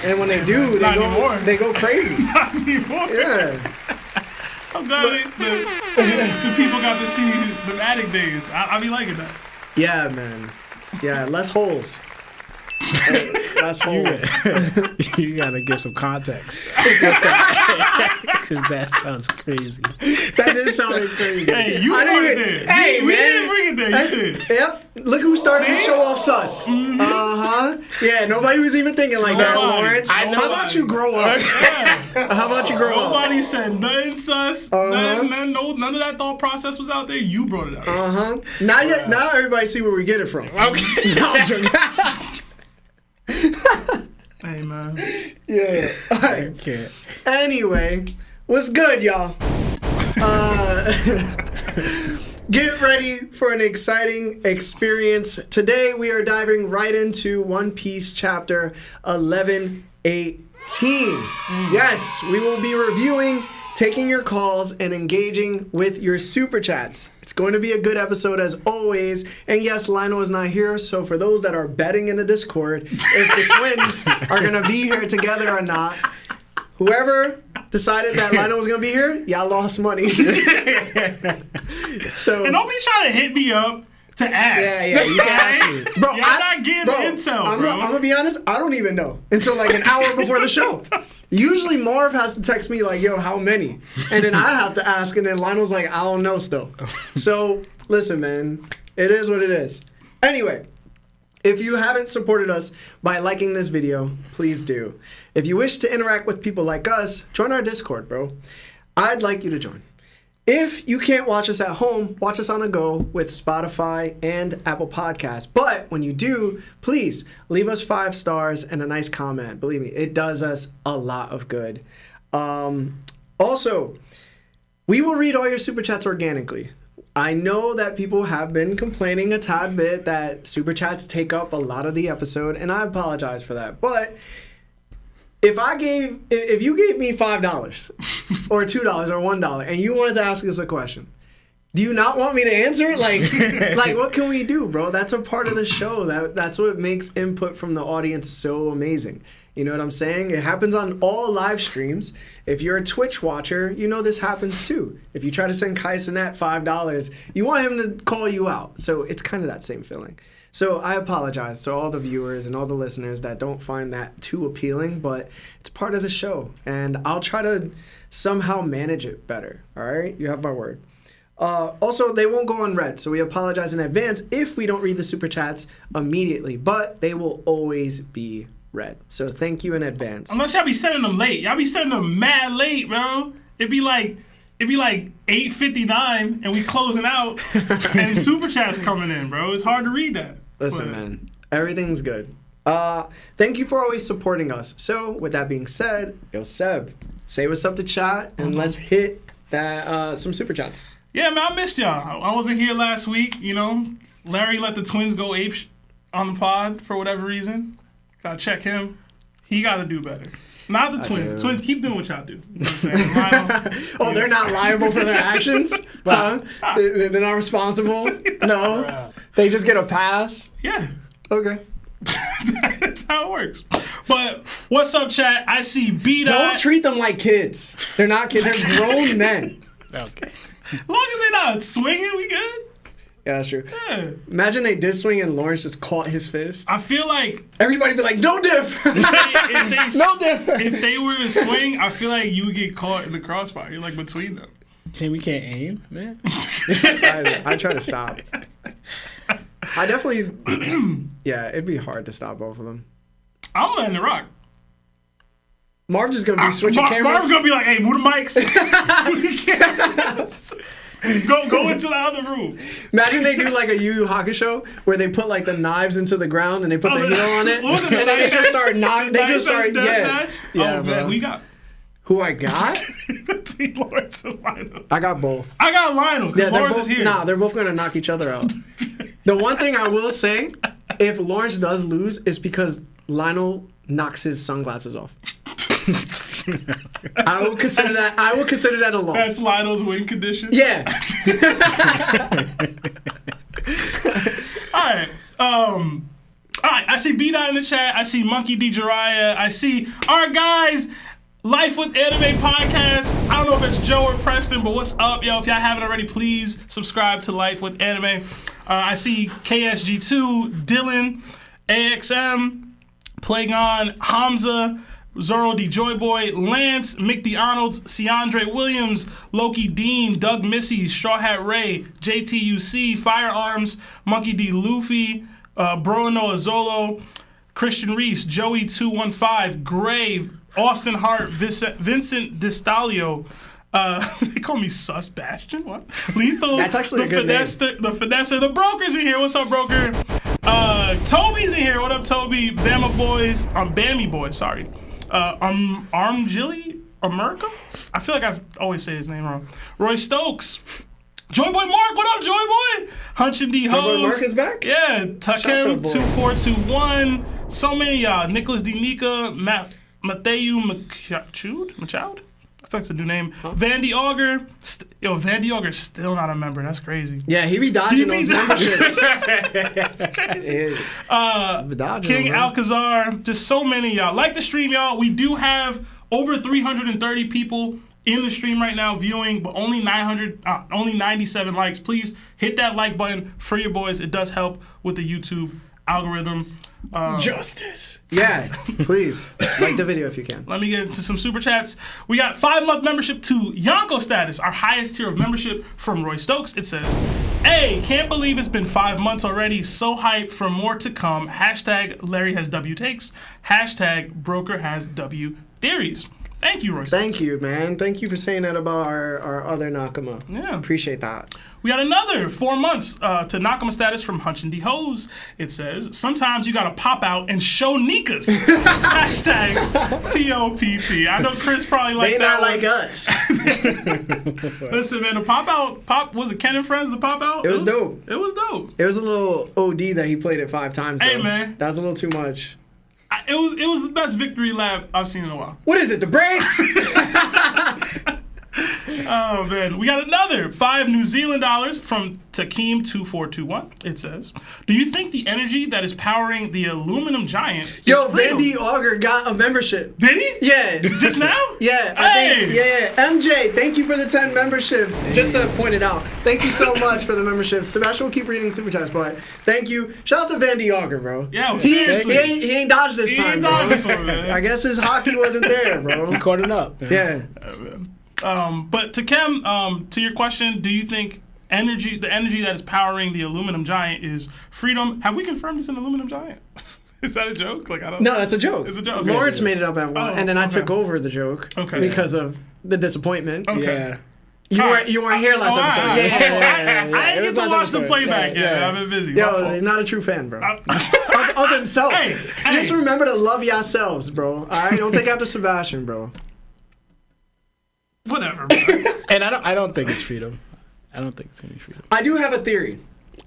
And when they do, they go crazy. Not anymore. Yeah. I'm glad the people got to see the attic days. I be liking that. Yeah, man. Yeah, less holes. Less holes. You gotta give some context. Because that sounds crazy. That did sound crazy. Hey, you brought it there. Hey, we man. didn't bring it there. You did. Yep. Look who started to show off sus. Uh-huh. Yeah, nobody was even thinking like that, Lawrence. How about you grow up? How about you grow up? Nobody said nothing sus. None of that thought process was out there. You brought it out. Uh-huh. Now everybody see where we get it from. Okay. No, I'm joking. Hey, man. Yeah. All right. Okay. Anyway, what's good, y'all? Get ready for an exciting experience. Today, we are diving right into One Piece chapter 1118. Yes, we will be reviewing, taking your calls, and engaging with your super chats. It's going to be a good episode as always. And yes, Lionel is not here, so for those that are betting in the Discord, if the twins are going to be here together or not, whoever decided that Lionel was going to be here, y'all lost money. So, and don't be trying to hit me up to ask. Yeah, you can ask me. Bro, Y'all not getting intel, I'm bro. going to be honest, I don't even know until like an hour before the show. Usually Marv has to text me like, yo, how many? And then I have to ask, and then Lionel's like, I don't know still. So, listen, man, it is what it is. Anyway, if you haven't supported us by liking this video, please do. If you wish to interact with people like us, join our Discord, bro. I'd like you to join. If you can't watch us at home, watch us on a go with Spotify and Apple Podcasts. But when you do, please leave us 5 stars and a nice comment. Believe me, it does us a lot of good. Also, we will read all your super chats organically. I know that people have been complaining a tad bit that super chats take up a lot of the episode, and I apologize for that. But if you gave me $5 or $2 or $1 and you wanted to ask us a question, do you not want me to answer it? Like what can we do, bro? That's a part of the show. That's what makes input from the audience so amazing. You know what I'm saying? It happens on all live streams. If you're a Twitch watcher, you know this happens too. If you try to send 𝐼𝐶 $5, you want him to call you out. So it's kind of that same feeling. So I apologize to all the viewers and all the listeners that don't find that too appealing, but it's part of the show. And I'll try to somehow manage it better. All right? You have my word. Also, they won't go unread, so we apologize in advance if we don't read the super chats immediately, but they will always be read. So thank you in advance. Unless y'all be sending them late. Y'all be sending them mad late, bro. It'd be like 8:59 and we closing out and super chats coming in, bro. It's hard to read that. Listen, man, everything's good. Thank you for always supporting us. So with that being said, yo, Seb, say what's up to chat and let's hit that some super chats. Yeah, man, I missed y'all. I wasn't here last week, you know. Larry let the twins go ape on the pod for whatever reason. Gotta check him. He gotta do better. Not the twins. The twins keep doing what y'all do. You know what I'm saying? They're not liable for their actions? They're not responsible? No? They just get a pass? Yeah. Okay. That's how it works. But what's up, chat? I see 𝙏𝙗𝙪𝙢. Don't treat them like kids. They're not kids. They're grown men. Okay. As long as they're not swinging, we good. Yeah, that's true. Yeah. Imagine they did swing and Lawrence just caught his fist. I feel like everybody be like, no diff. No diff. If they were to swing, I feel like you would get caught in the crossfire. You're like between them. Saying we can't aim, man. I try to stop. I definitely, yeah, it'd be hard to stop both of them. I'm letting it rock. Marv just gonna be switching cameras. Marv's gonna be like, hey, move the mics. Go into the other room. Imagine they do like a Yu Yu Hakusho where they put like the knives into the ground and they put the heel on it, and then they just start knocking. They just start, yeah. Oh man, who you got? Who I got? Between Lawrence and Lionel. I got both. I got Lionel because Lawrence both, is here. Nah, they're both gonna knock each other out. The one thing I will say, if Lawrence does lose, is because Lionel knocks his sunglasses off. I will consider that a loss. That's Lionel's win condition? Yeah. All right. I see B-Dot in the chat. I see Monkey D. Jiraiya. I see our guys, Life with Anime Podcast. I don't know if it's Joe or Preston, but what's up, yo? If y'all haven't already, please subscribe to Life with Anime. I see KSG2, Dylan, AXM, Plagon, Hamza, Zoro D. Joyboy, Lance, Mick D. Arnold, Ciandre Williams, Loki Dean, Doug Missy, Straw Hat Ray, JTUC, Firearms, Monkey D. Luffy, Brono Azolo, Christian Reese, Joey 215, Gray, Austin Hart, Vincent Distalio. They call me Sus Bastion. What? Lethal. That's actually a good name. The Finesser. The Broker's in here. What's up, Broker? Toby's in here. What up, Toby? Bama Boys. Bammy Boys. Sorry. Armjilly America. I feel like I always say his name wrong. Roy Stokes. Joyboy Mark. What up, Joyboy? Hunchin D. Hose. Joyboy Mark is back? Yeah. Takem 2421. So many y'all. Nicholas D. Nika. Matthew Machoud? I think it's a new name. Huh? Vandy Auger. Vandy Auger's still not a member. That's crazy. Yeah, he be dodging those memberships. That's crazy. King Alcazar. Just so many y'all. Like the stream, y'all. We do have over 330 people in the stream right now viewing, but only 97 likes. Please hit that like button for your boys. It does help with the YouTube algorithm. Justice. Yeah, please like the video if you can. Let me get into some super chats. We got 5-month membership to _Yonko status, our highest tier of membership from Roy Stokes. It says, "Hey, can't believe it's been 5 months already. So hyped for more to come. # Larry has W takes. # Broker has W theories." Thank you, Roy. Thank you, man. Thank you for saying that about our other Nakama. Yeah. Appreciate that. We got another 4 months to Nakama status from Hunchin D. Hose. It says, "Sometimes you gotta pop out and show Nikas." # TOPT. I know Chris probably like that. They not like us. Listen, man, the pop, was it Ken and Friends, the pop out? It was dope. It was dope. It was a little OD that he played it 5 times, though. Hey, man. That was a little too much. It was the best victory lap I've seen in a while. What is it, the brakes? Oh, man. We got another 5 New Zealand dollars from Takeem2421. It says, "Do you think the energy that is powering the aluminum giant Yo, is freedom?" Vandy Auger got a membership. Did he? Yeah. Just now? Yeah, I think, yeah. MJ, thank you for the 10 memberships. Just to point it out, thank you so much for the memberships. Sebastian will keep reading super chats, but thank you. Shout out to Vandy Auger, bro. Yeah, he ain't dodged this time, ain't bro. dodged this one, man. I guess his hockey wasn't there, bro. He caught it up. Yeah. But Takem, to your question, do you think the energy that is powering the aluminum giant is freedom? Have we confirmed it's an aluminum giant? Is that a joke? Like, I don't. No, that's a joke. It's a joke. Lawrence made it up at one, and then I took over the joke because of the disappointment. Okay. Yeah. You weren't here last episode. I didn't get to watch the playback yet. I've been busy. Yo, you're not a true fan, bro. Of himself. Just remember to love yourselves, bro. All right, don't take after Sebastian, bro. Whatever, bro. And I don't think it's freedom. I don't think it's gonna be freedom. I do have a theory.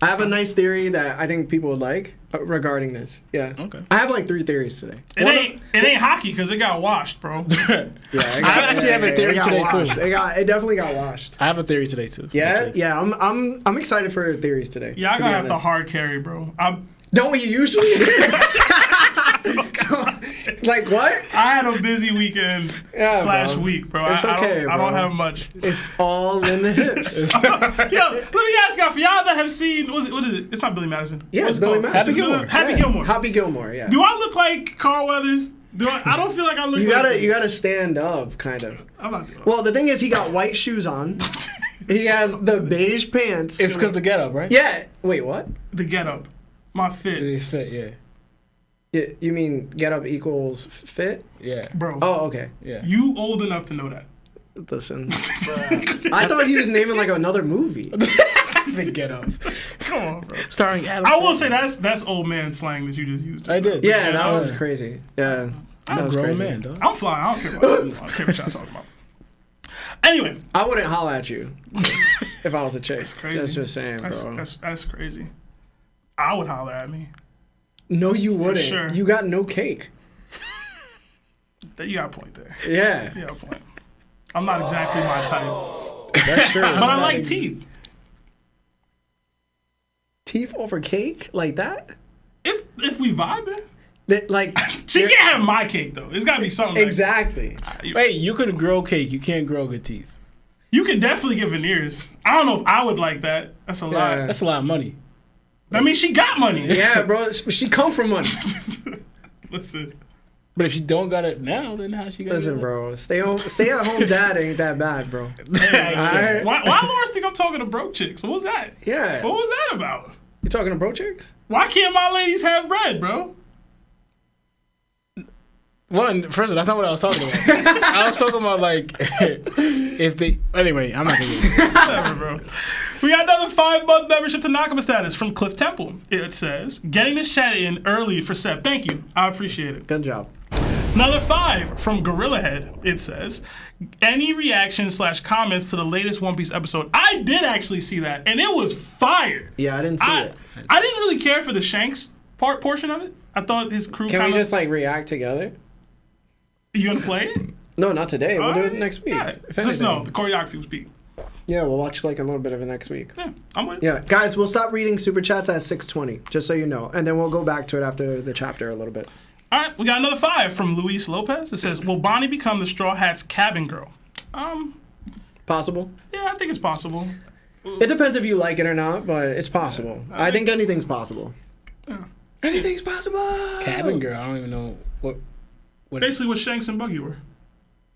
I have a nice theory that I think people would like regarding this. Yeah. Okay. I have like 3 theories today. It ain't hockey because it got washed, bro. I actually have a theory today too. It definitely got washed. I have a theory today too. Yeah, yeah. I'm excited for theories today. Yeah, I gotta have the hard carry, bro. Don't we usually? Like what? I had a busy weekend / week, bro. It's okay, I don't have much. It's all in the hips. Yo, let me ask y'all, for y'all that have seen, what is it? It's not Billy Madison. Yeah, it's Billy Madison. Happy Gilmore. Happy Gilmore, yeah. Do I look like Carl Weathers? I don't feel like I look like You gotta stand up, kind of. I'm not doing it. Well, the thing is, he got white shoes on. He has the beige pants. It's because the get up, right? Yeah. Wait, what? The get up. My fit. It's fit, yeah. You mean get up equals fit? Yeah. Bro. Oh, okay. Yeah. You old enough to know that. Listen. I thought he was naming like another movie. The get up. Come on, bro. Starring Adam. I will say that's old man slang that you just used. I did. Yeah, that was crazy. Yeah. I'm a grown man, dog. I'm flying. I don't care what y'all talking about. Anyway. I wouldn't holla at you if I was a chick. That's crazy. That's just saying, bro. That's crazy. I would holler at me. No, you wouldn't. For sure. You got no cake. You got a point there. Yeah. You got a point. I'm not exactly my type. That's true. But I like teeth. Teeth over cake? Like that? If we vibing. Like She can't have my cake though. It's gotta be something. Exactly. Wait, you could grow cake. You can't grow good teeth. You could definitely get veneers. I don't know if I would like that. That's a lot. That's a lot of money. That means she got money. Yeah, bro. She come from money. Listen. But if she don't got it now, then how she gonna? Listen, bro. Stay at home dad ain't that bad, bro. Why Lawrence think I'm talking to broke chicks? What was that? Yeah. What was that about? You talking to bro chicks? Why can't my ladies have bread, bro? One, first of all, that's not what I was talking about. I was talking about like if they. Anyway, I'm not gonna get it. Whatever, bro. We got another 5-month membership to Nakama status from Cliff Temple. It says, getting this chat in early for Seb. Thank you. I appreciate it. Good job. Another 5 from Gorilla Head. It says, any reactions / comments to the latest One Piece episode? I did actually see that, and it was fire. Yeah, I didn't see it. I didn't really care for the Shanks portion of it. I thought his crew Can we just like react together? You gonna play it? No, not today. We'll do it next week. Yeah. If Just anything. know, the choreography was peak. Yeah, we'll watch like a little bit of it next week. Yeah, I'm with it. Yeah, guys, we'll stop reading super chats at 6:20, just so you know, and then we'll go back to it after the chapter a little bit. All right, we got another 5 from Luis Lopez. It says, will Bonnie become the Straw Hat's cabin girl? Possible. Yeah, I think it's possible. It depends if you like it or not, but it's possible. I think anything's possible. Yeah. Anything's possible. Cabin girl. I don't even know what. Basically what Shanks and Buggy were.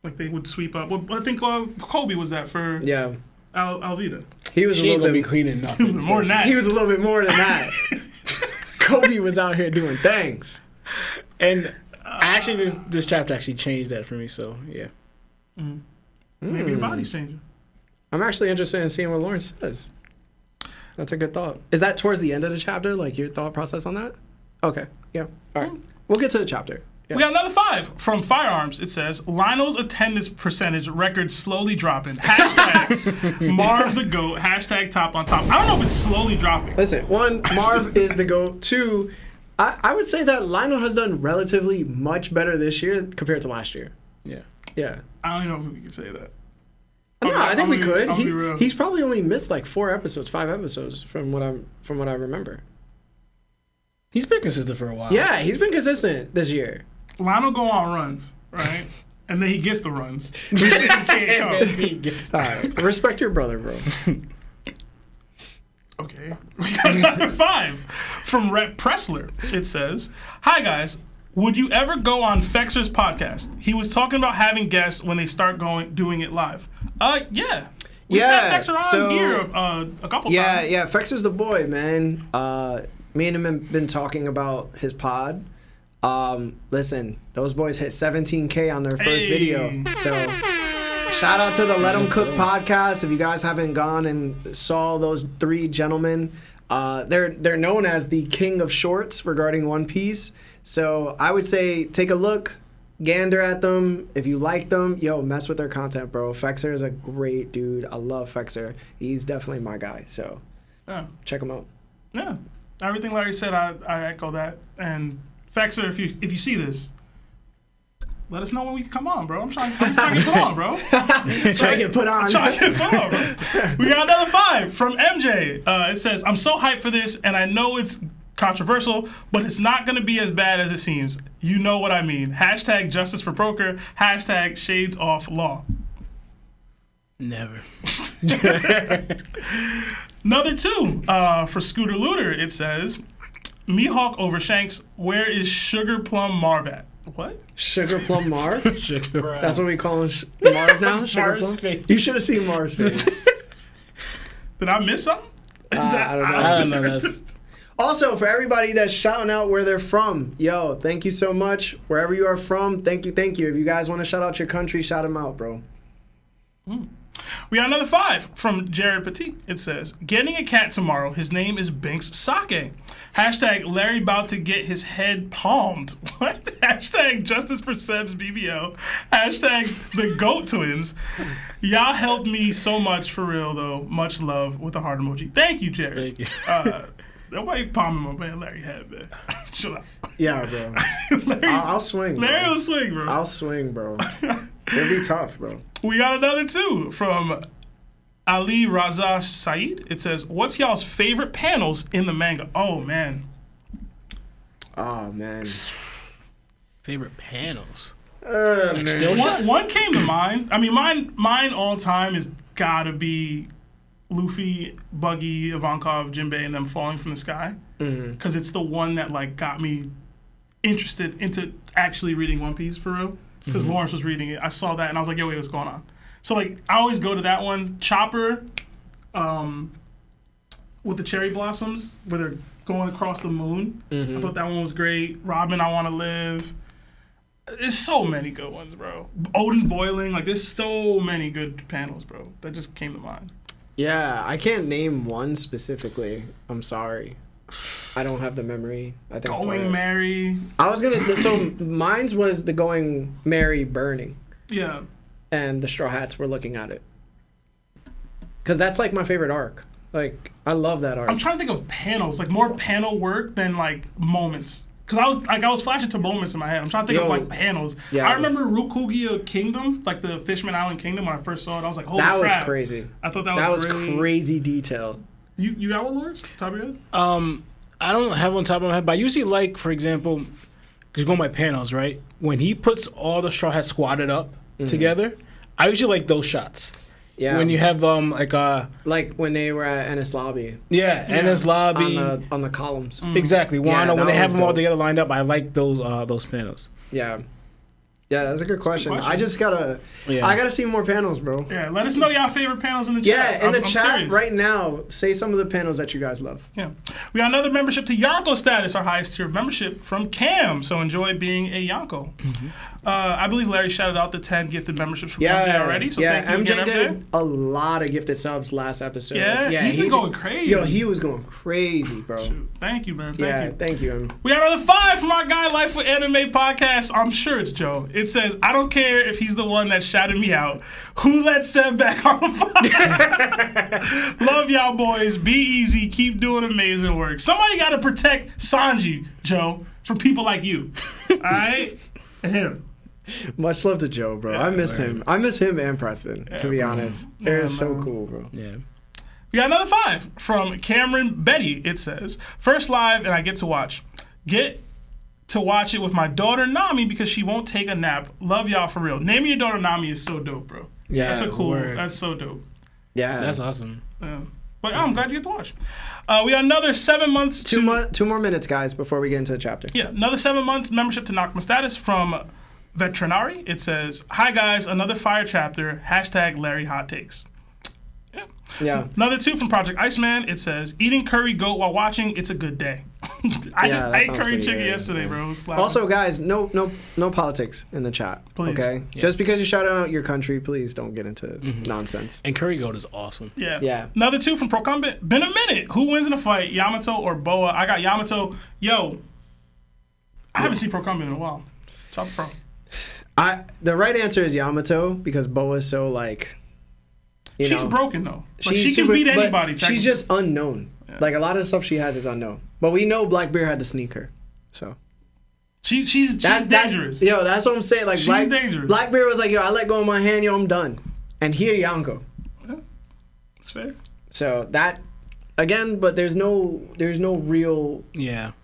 Like they would sweep up. Well, I think Kobe was that for Yeah. Alvida. He was She a ain't little gonna be bit cleaning nothing. More than that. He was a little bit more than that. Kobe was out here doing things. And actually, this chapter actually changed that for me. So yeah. Maybe your body's changing. I'm actually interested in seeing what Lawrence says. That's a good thought. Is that towards the end of the chapter? Like your thought process on that? Okay. Yeah. All right. We'll get to the chapter. Yeah. We got another 5 from Firearms. It says, Lionel's attendance percentage record slowly dropping. Hashtag Marv the GOAT. Hashtag top on top. I don't know if it's slowly dropping. Listen, 1, Marv is the GOAT. 2, I would say that Lionel has done relatively much better this year compared to last year. Yeah. Yeah. I don't even know if we can say that. No, I think we could. I'll be real. He's probably only missed like 5 episodes from what I remember. He's been consistent for a while. Yeah, he's been consistent this year. Lionel go on runs, right? And then he gets the runs. He can't come. All right, respect your brother, bro. Okay. We got another 5 from Rhett Pressler. It says, hi guys, would you ever go on Fexer's podcast? He was talking about having guests when they start doing it live. Yeah. We've had Fexer on here a couple times. Yeah, Fexer's the boy, man. Me and him have been talking about his pod. Listen, those boys hit 17K on their first video. So shout out to the Let 'Em Cook podcast. If you guys haven't gone and saw those 3 gentlemen, they're known as the king of shorts regarding One Piece. So I would say take a look, gander at them. If you like them, mess with their content, bro. Fexer is a great dude. I love Fexer. He's definitely my guy. So check him out. Yeah. Everything Larry said, I echo that. And Fexer, if you see this, let us know when we can come on, bro. I'm trying to get put on, bro. Trying to get put on. Trying to get put on, bro. We got another 5 from MJ. It says, I'm so hyped for this, and I know it's controversial, but it's not going to be as bad as it seems. You know what I mean. Hashtag justice for broker. Hashtag shades off law. Never. Another 2 for Scooter Looter. It says, Mihawk over Shanks. Where is Sugar Plum Marv at? What? Sugar Plum Marv? Sugar. That's what we call him, Marv now? Sugar Marv's Plum? face. You should have seen Marv's face. Did I miss something? I don't know. I don't know. That's Also, for everybody that's shouting out where they're from, thank you so much. Wherever you are from, thank you. If you guys want to shout out your country, shout them out, bro. We got another 5 from Jared Petit. It says, getting a cat tomorrow. His name is Binks Sake. Hashtag Larry about to get his head palmed. What? Hashtag justice for Seb's BBL. Hashtag the GOAT twins. Y'all helped me so much for real, though. Much love with a heart emoji. Thank you, Jared. Thank you. Nobody palming my man Larry head, man. Chill out. Yeah, bro. Larry, I'll swing, bro. Larry will swing, bro. I'll swing, bro. It'll be tough, bro. We got another 2 from Ali Raza Saeed. It says, what's y'all's favorite panels in the manga? Oh, man. Oh man. Favorite panels. Man. still shot? One came to mind. I mean, mine all time is gotta be Luffy, Buggy, Ivankov, Jinbei, and them falling from the sky. Because it's the one that like got me interested into actually reading One Piece for real. Because Lawrence was reading it. I saw that and I was like, yo, wait, what's going on? So like, I always go to that one. Chopper, with the cherry blossoms, where they're going across the moon. I thought that one was great. Robin, I Want to Live. There's so many good ones, bro. Odin boiling, like there's so many good panels, bro. That just came to mind. Yeah, I can't name one specifically. I'm sorry. I don't have the memory. I think Going Mary. I was gonna. So mine's was the Going Mary burning, Yeah. and the Straw Hats were looking at it. Cause that's like my favorite arc. Like I love that arc. I'm trying to think of panels, like more panel work than like moments. Cause I was flashing to moments in my head. I'm trying to think of like panels. Yeah. I remember Rukugia Kingdom, like the Fishman Island Kingdom. When I first saw it, I was like, "Holy that crap!" was crazy. I thought That was great. crazy detail. You got one, Lawrence? Top of your head? I don't have one top of my head, but I usually like, for example, because going by panels, right? When he puts all the Straw Hats squatted up together, I usually like those shots. Yeah. When you have like when they were at Ennis Lobby. Yeah, Ennis Lobby. On the columns. Exactly. Yeah, Wano, when they that have was them all dope. together lined up, I like those panels. Yeah. Yeah, that's a good question. question. I just gotta I gotta see more panels, bro. Yeah. Let us know y'all favorite panels in the chat. Yeah, in the I'm chat curious. right now, say some of the panels that you guys love. Yeah. We got another membership to Yonko status, our highest tier of membership from Cam. So enjoy being a Yonko. I believe Larry shouted out the 10 gifted memberships from MJ already. So yeah, thank you MJ again, did a lot of gifted subs last episode. Yeah, he's been going crazy. Yo, he was going crazy, bro. Shoot. Thank you, man. Thank you. Thank you. We got another 5 from our guy, Life with Anime Podcast. I'm sure it's Joe. It says, I don't care if he's the one that shouted me out. Who let Seb back on the podcast? Love y'all, boys. Be easy. Keep doing amazing work. Somebody got to protect Sanji, Joe, for people like you. All right? And him. Much love to Joe, bro. I miss him. I miss him and Preston, to be honest. They're so man. cool, bro. Yeah. We got another 5 from Cameron Betty. It says, first live and I get to watch. Get to watch it with my daughter Nami because she won't take a nap. Love y'all for real. Naming your daughter Nami is so dope, bro. Yeah, that's a cool. word. That's so dope. Yeah, That's awesome. Yeah. But I'm glad you get to watch. We got another 7 months. Two more minutes, guys, before we get into the chapter. Yeah, another 7 months membership to Nakma Status from Veterinary. It says, hi guys, another fire chapter. # Larry Hot Takes. Yeah. Another 2 from Project Iceman. It says, eating curry goat while watching, it's a good day. I ate curry chicken good, yesterday, yeah. bro. It was slapping. Also, guys, no politics in the chat. Please. Okay? Yeah. Just because you shout out your country, please don't get into nonsense. And Curry Goat is awesome. Yeah. Yeah. Another 2 from Procumbent. Been a minute. Who wins in a fight, Yamato or Boa? I got Yamato. Yo, I haven't seen Procumbent in a while. Top pro. The right answer is Yamato because Boa's so like. She's broken though. Like, She's she can super- beat but anybody. She's technically. just unknown. Yeah. Like a lot of the stuff she has is unknown. But we know Blackbeard had to sneak her. So she's dangerous. Yo, that's what I'm saying. Like She's dangerous. Blackbeard was like, yo, I let go of my hand, yo, I'm done. And here Yonko. Yeah. That's fair. So that again, but there's no real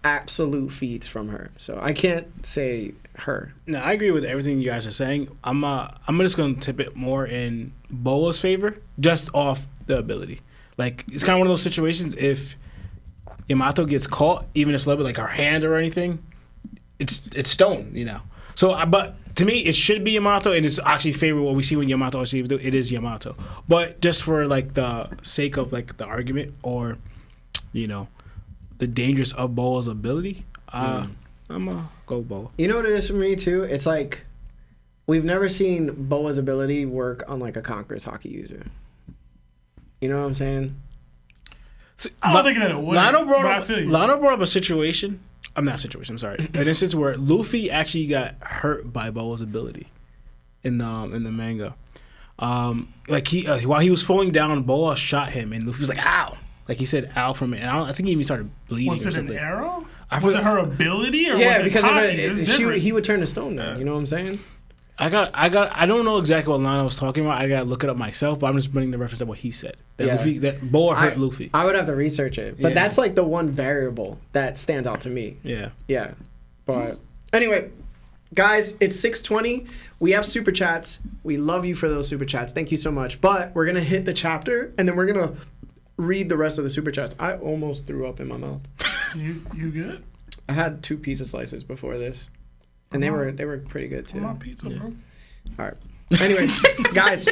absolute feats from her. So I can't say her. No, I agree with everything you guys are saying. I'm just gonna tip it more in Boa's favor, just off the ability. Like it's kind of one of those situations. If Yamato gets caught, even just a little bit, like her hand or anything, it's stone, you know. So, but to me, it should be Yamato, and it's actually favor what we see when Yamato actually do. It is Yamato, but just for like the sake of like the argument or, you know, the dangers of Boa's ability, I'm gonna go Boa. You know what it is for me too? It's like we've never seen Boa's ability work on like a Conqueror's Haki user. You know what I'm saying? So, I don't think that it would. Lano but I feel you. brought up a situation. I'm not a situation. I'm sorry. An instance where Luffy actually got hurt by Boa's ability in the manga. Like he while he was falling down, Boa shot him, and Luffy was like, "Ow!" Like he said, "Ow" from it. And I think he even started bleeding. Was or it something. an arrow? I Was forgot- it her ability or Yeah, was it because Haki? It's different. he would turn to stone now. You know what I'm saying? I don't know exactly what line I was talking about. I gotta look it up myself, but I'm just bringing the reference of what he said. That Luffy, that Boa hurt Luffy. I would have to research it, but that's like the one variable that stands out to me. Yeah. Yeah. But anyway, guys, it's 6:20. We have super chats. We love you for those super chats. Thank you so much. But we're gonna hit the chapter, and then we're gonna read the rest of the super chats. I almost threw up in my mouth. You good? I had 2 pizza slices before this. And they were pretty good too. My pizza, bro. All right. Anyway, guys,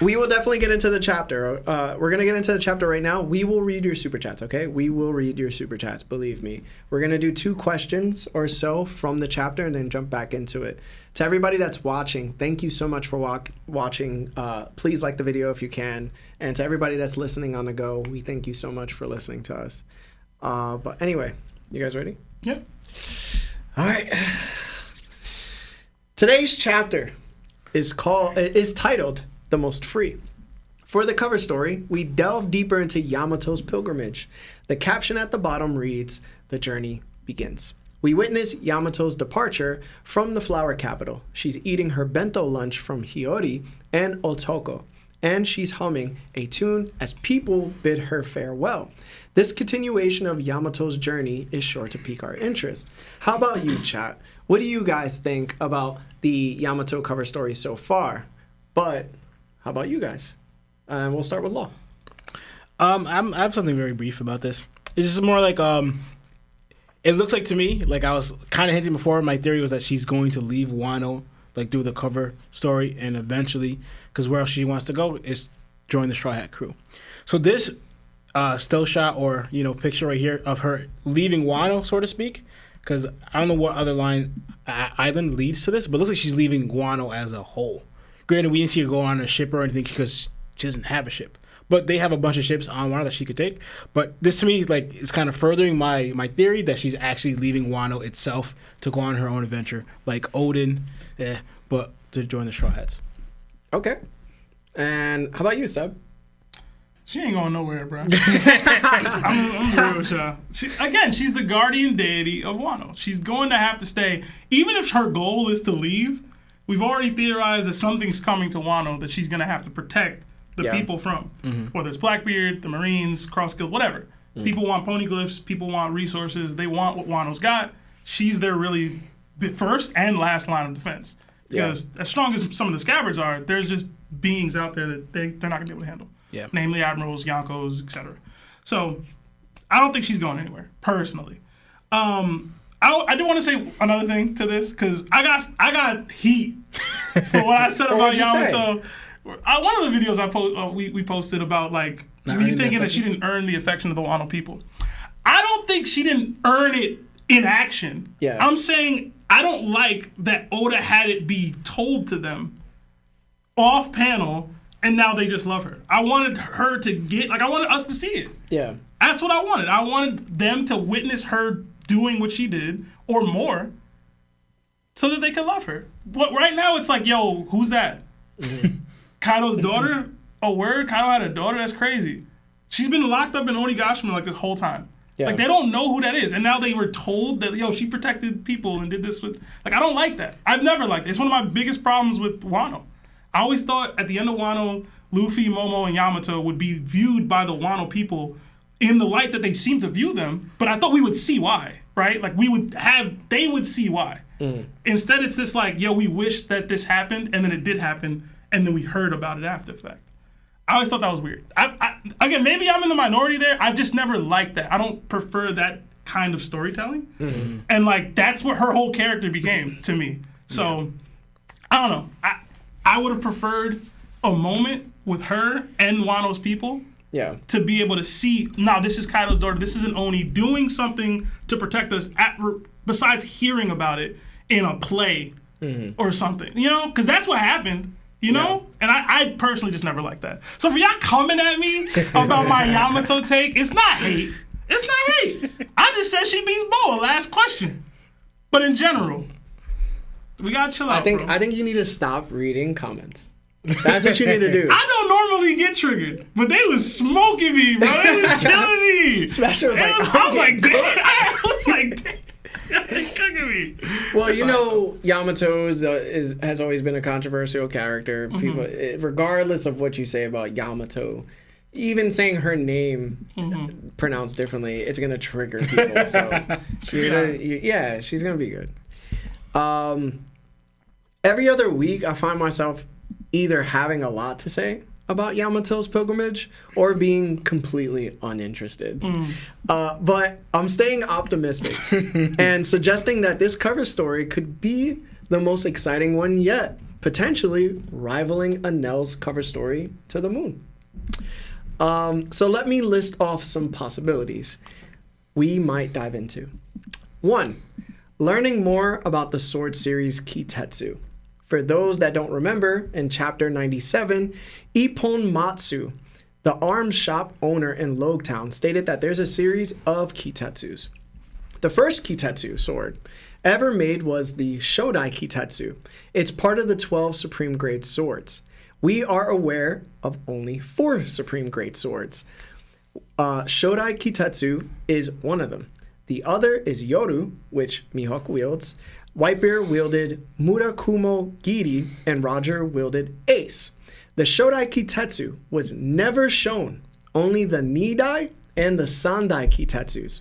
we will definitely get into the chapter. We're gonna get into the chapter right now. We will read your super chats, okay? We will read your super chats. Believe me. We're gonna do 2 questions or so from the chapter and then jump back into it. To everybody that's watching, thank you so much for watching. Please like the video if you can. And to everybody that's listening on the go, we thank you so much for listening to us. But anyway, you guys ready? Yeah. All right. Today's chapter is titled The Most Free. For the cover story, we delve deeper into Yamato's pilgrimage. The caption at the bottom reads, "The journey begins." We witness Yamato's departure from the flower capital. She's eating her bento lunch from Hiyori and Otoko, and she's humming a tune as people bid her farewell. This continuation of Yamato's journey is sure to pique our interest. How about you, chat? What do you guys think about the Yamato cover story so far? But how about you guys? We'll start with Law. I have something very brief about this. It's just more like it looks like to me, like I was kind of hinting before, my theory was that she's going to leave Wano like through the cover story, and eventually, because where else she wants to go is join the Straw Hat crew. So this still shot or picture right here of her leaving Wano, so to speak, because I don't know what other island leads to this, but it looks like she's leaving Guano as a whole. Granted, we didn't see her go on a ship or anything because she doesn't have a ship. But they have a bunch of ships on Wano that she could take. But this to me, like, is kind of furthering my theory that she's actually leaving Wano itself to go on her own adventure, like Odin, but to join the Straw Hats. Okay. And how about you, Seb? She ain't going nowhere, bro. I'm real with y'all. She's the guardian deity of Wano. She's going to have to stay. Even if her goal is to leave, we've already theorized that something's coming to Wano that she's going to have to protect the people from. Mm-hmm. Whether it's Blackbeard, the Marines, Cross Guild, whatever. Mm-hmm. People want poneglyphs. People want resources. They want what Wano's got. She's their really first and last line of defense. Because as strong as some of the scabbards are, there's just beings out there that they're not going to be able to handle. Yeah. Namely admirals, yonkos, etc. So I don't think she's going anywhere, personally. I do want to say another thing to this, because I got heat for what I said about Yamato. One of the videos we posted about, like, me thinking that she didn't earn the affection of the Wano people. I don't think she didn't earn it in action. Yeah. I'm saying I don't like that Oda had it be told to them off panel, and now they just love her. I wanted her to I wanted us to see it. Yeah. That's what I wanted. I wanted them to witness her doing what she did, or more, so that they could love her. But right now, it's like, yo, who's that? Mm-hmm. Kaido's daughter? Oh, word? Kaido had a daughter? That's crazy. She's been locked up in Onigashima like this whole time. Yeah. Like, they don't know who that is. And now they were told that, yo, she protected people and did this with... Like, I don't like that. I've never liked it. It's one of my biggest problems with Wano. I always thought at the end of Wano, Luffy, Momo, and Yamato would be viewed by the Wano people in the light that they seem to view them, but I thought we would see why, right? Like, they would see why. Mm. Instead, it's this like, yo, we wish that this happened, and then it did happen, and then we heard about it after the fact. I always thought that was weird. Again, maybe I'm in the minority there. I've just never liked that. I don't prefer that kind of storytelling. Mm-hmm. And, like, that's what her whole character became to me. So, I don't know. I would have preferred a moment with her and Wano's people to be able to see, now this is Kaido's daughter, this is an Oni doing something to protect us besides hearing about it in a play or something, because that's what happened, and I personally just never liked that. So for y'all coming at me about my Yamato take, it's not hate. It's not hate. I just said she beats Boa, last question. But in general, we gotta chill out, bro. I think you need to stop reading comments. That's what you need to do. I don't normally get triggered, but they was smoking me, bro. They was killing me. Special was like, I was like, damn. They cooking Exactly. Well, you know, Yamato has always been a controversial character. People, regardless of what you say about Yamato, even saying her name pronounced differently, it's gonna trigger people. So, she's gonna be good. Every other week, I find myself either having a lot to say about Yamato's pilgrimage or being completely uninterested. But I'm staying optimistic and suggesting that this cover story could be the most exciting one yet, potentially rivaling Anel's cover story to the moon. So let me list off some possibilities we might dive into. 1, learning more about the sword series Kitetsu. For those that don't remember, in chapter 97, Ippon Matsu, the arms shop owner in Logtown, stated that there's a series of Kitetsus. The first Kitetsu sword ever made was the Shodai Kitetsu. It's part of the 12 supreme grade swords. We are aware of only 4 supreme grade swords. Shodai Kitetsu is one of them. The other is Yoru, which Mihawk wields. Whitebeard wielded Murakumo Giri, and Roger wielded Ace. The Shodai Kitetsu was never shown, only the Nidai and the Sandai Kitetsus.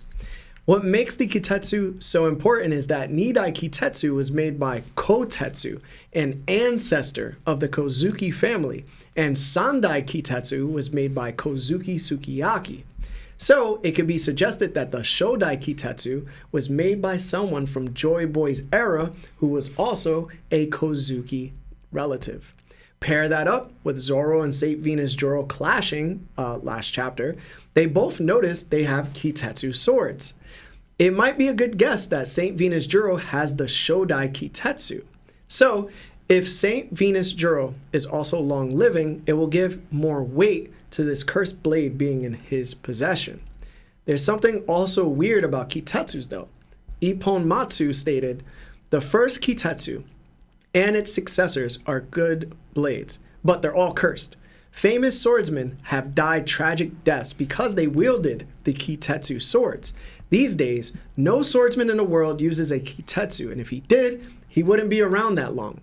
What makes the Kitetsu so important is that Nidai Kitetsu was made by Kotetsu, an ancestor of the Kozuki family, and Sandai Kitetsu was made by Kozuki Sukiyaki. So it could be suggested that the Shodai Kitetsu was made by someone from Joy Boy's era who was also a Kozuki relative. Pair that up with Zoro and St. Venus Juro clashing last chapter, they both notice they have Kitetsu swords. It might be a good guess that St. Venus Juro has the Shodai Kitetsu. So if St. Venus Juro is also long living, it will give more weight to this cursed blade being in his possession. There's something also weird about Kitetsus though. Ippon Matsu stated, the first Kitetsu and its successors are good blades, but they're all cursed. Famous swordsmen have died tragic deaths because they wielded the Kitetsu swords. These days, no swordsman in the world uses a Kitetsu, and if he did, he wouldn't be around that long.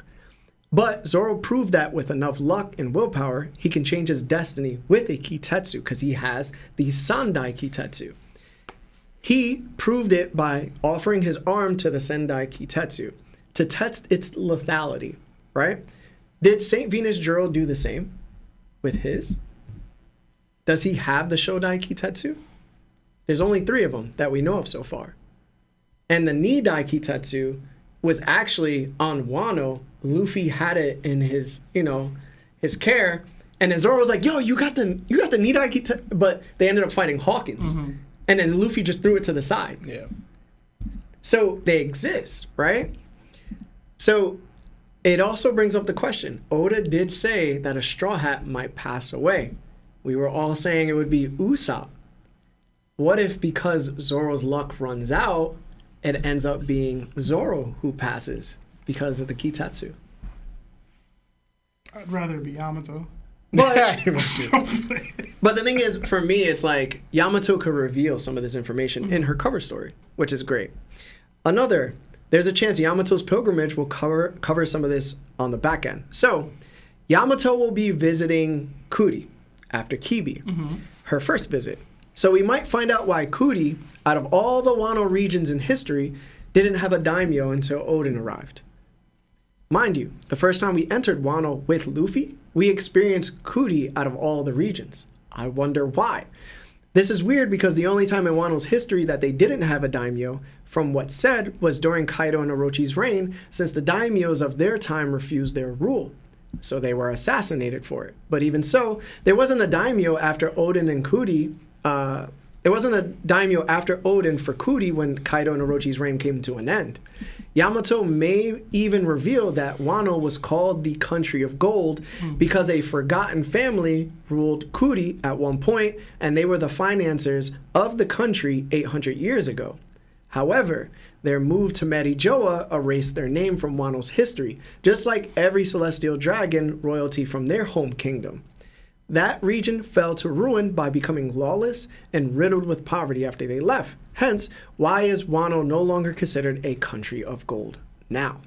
But Zoro proved that with enough luck and willpower, he can change his destiny with a Kitetsu because he has the Sandai Kitetsu. He proved it by offering his arm to the Sendai Kitetsu to test its lethality, right? Did St. Venus Juro do the same with his? Does he have the Shodai Kitetsu? There's only 3 of them that we know of so far. And the Nidai Kitetsu was actually on Wano. Luffy had it in his, his care. And then Zoro was like, yo, you got the Nidai Kitetsu. But they ended up fighting Hawkins. And then Luffy just threw it to the side. Yeah. So they exist, right? So it also brings up the question. Oda did say that a Straw Hat might pass away. We were all saying it would be Usopp. What if because Zoro's luck runs out, it ends up being Zoro who passes because of the Kitetsu? I'd rather it be Yamato. But the thing is, for me, it's like Yamato could reveal some of this information in her cover story, which is great. There's a chance Yamato's pilgrimage will cover some of this on the back end. So Yamato will be visiting Kuri after Kibi, her first visit. So we might find out why Kuri, out of all the Wano regions in history, didn't have a daimyo until Oden arrived. Mind you, the first time we entered Wano with Luffy, we experienced Kuri out of all the regions. I wonder why. This is weird because the only time in Wano's history that they didn't have a daimyo, from what's said, was during Kaido and Orochi's reign, since the daimyos of their time refused their rule. So they were assassinated for it. But even so, there wasn't a daimyo after Oden and Kuri. There wasn't a daimyo after Oden for Kuri when Kaido and Orochi's reign came to an end. Yamato may even reveal that Wano was called the Country of Gold because a forgotten family ruled Kuri at one point, and they were the financiers of the country 800 years ago. However, their move to Marijoa erased their name from Wano's history, just like every celestial dragon royalty from their home kingdom. That region fell to ruin by becoming lawless and riddled with poverty after they left. Hence, why is Wano no longer considered a country of gold now?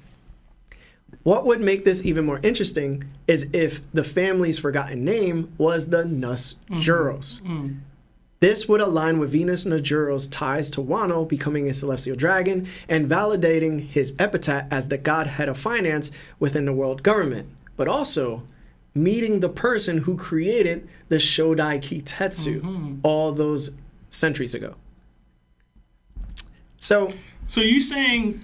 What would make this even more interesting is if the family's forgotten name was the 𝙏𝙝𝙪𝙢𝙪. This would align with Venus 𝙏𝙗𝙪's ties to Wano becoming a celestial dragon and validating his epithet as the godhead of finance within the world government, but also meeting the person who created the Shodai Kitetsu all those centuries ago. So you saying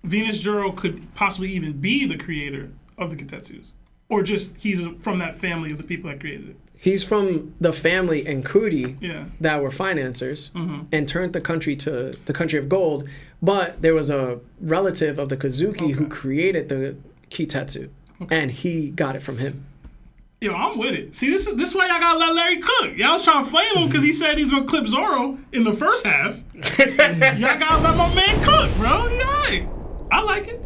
Venus Juro could possibly even be the creator of the Kitetsus? Or just he's from that family of the people that created it? He's from the family in Kuri Yeah. that were financiers and turned the country to the country of gold, but there was a relative of the Kazuki who created the Kitetsu, and he got it from him. Yo, I'm with it. See, this is why y'all gotta let Larry cook. Y'all was trying to flame him because he said he's gonna clip Zoro in the first half. Y'all gotta let my man cook, bro. He alright. I like it.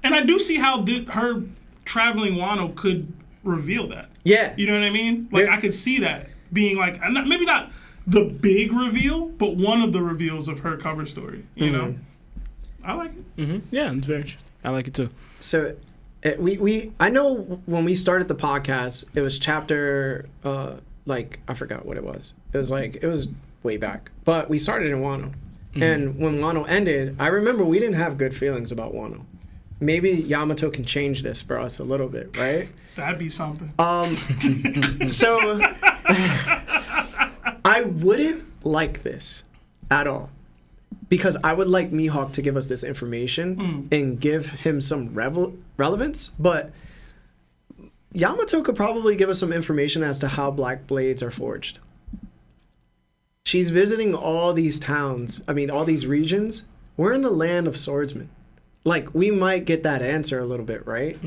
And I do see how her traveling Wano could reveal that. Yeah. You know what I mean? Like, I could see that being like, maybe not the big reveal, but one of the reveals of her cover story. You know? I like it. Yeah, it's very interesting. I like it too. So I know when we started the podcast, it was chapter I forgot what it was. It was way back, but we started in Wano, and when Wano ended, I remember we didn't have good feelings about Wano. Maybe Yamato can change this for us a little bit, right? That'd be something. So I wouldn't like this at all, because I would like Mihawk to give us this information and give him some relevance, but Yamato could probably give us some information as to how black blades are forged. She's visiting all these towns, all these regions. We're in the land of swordsmen. Like, we might get that answer a little bit, right?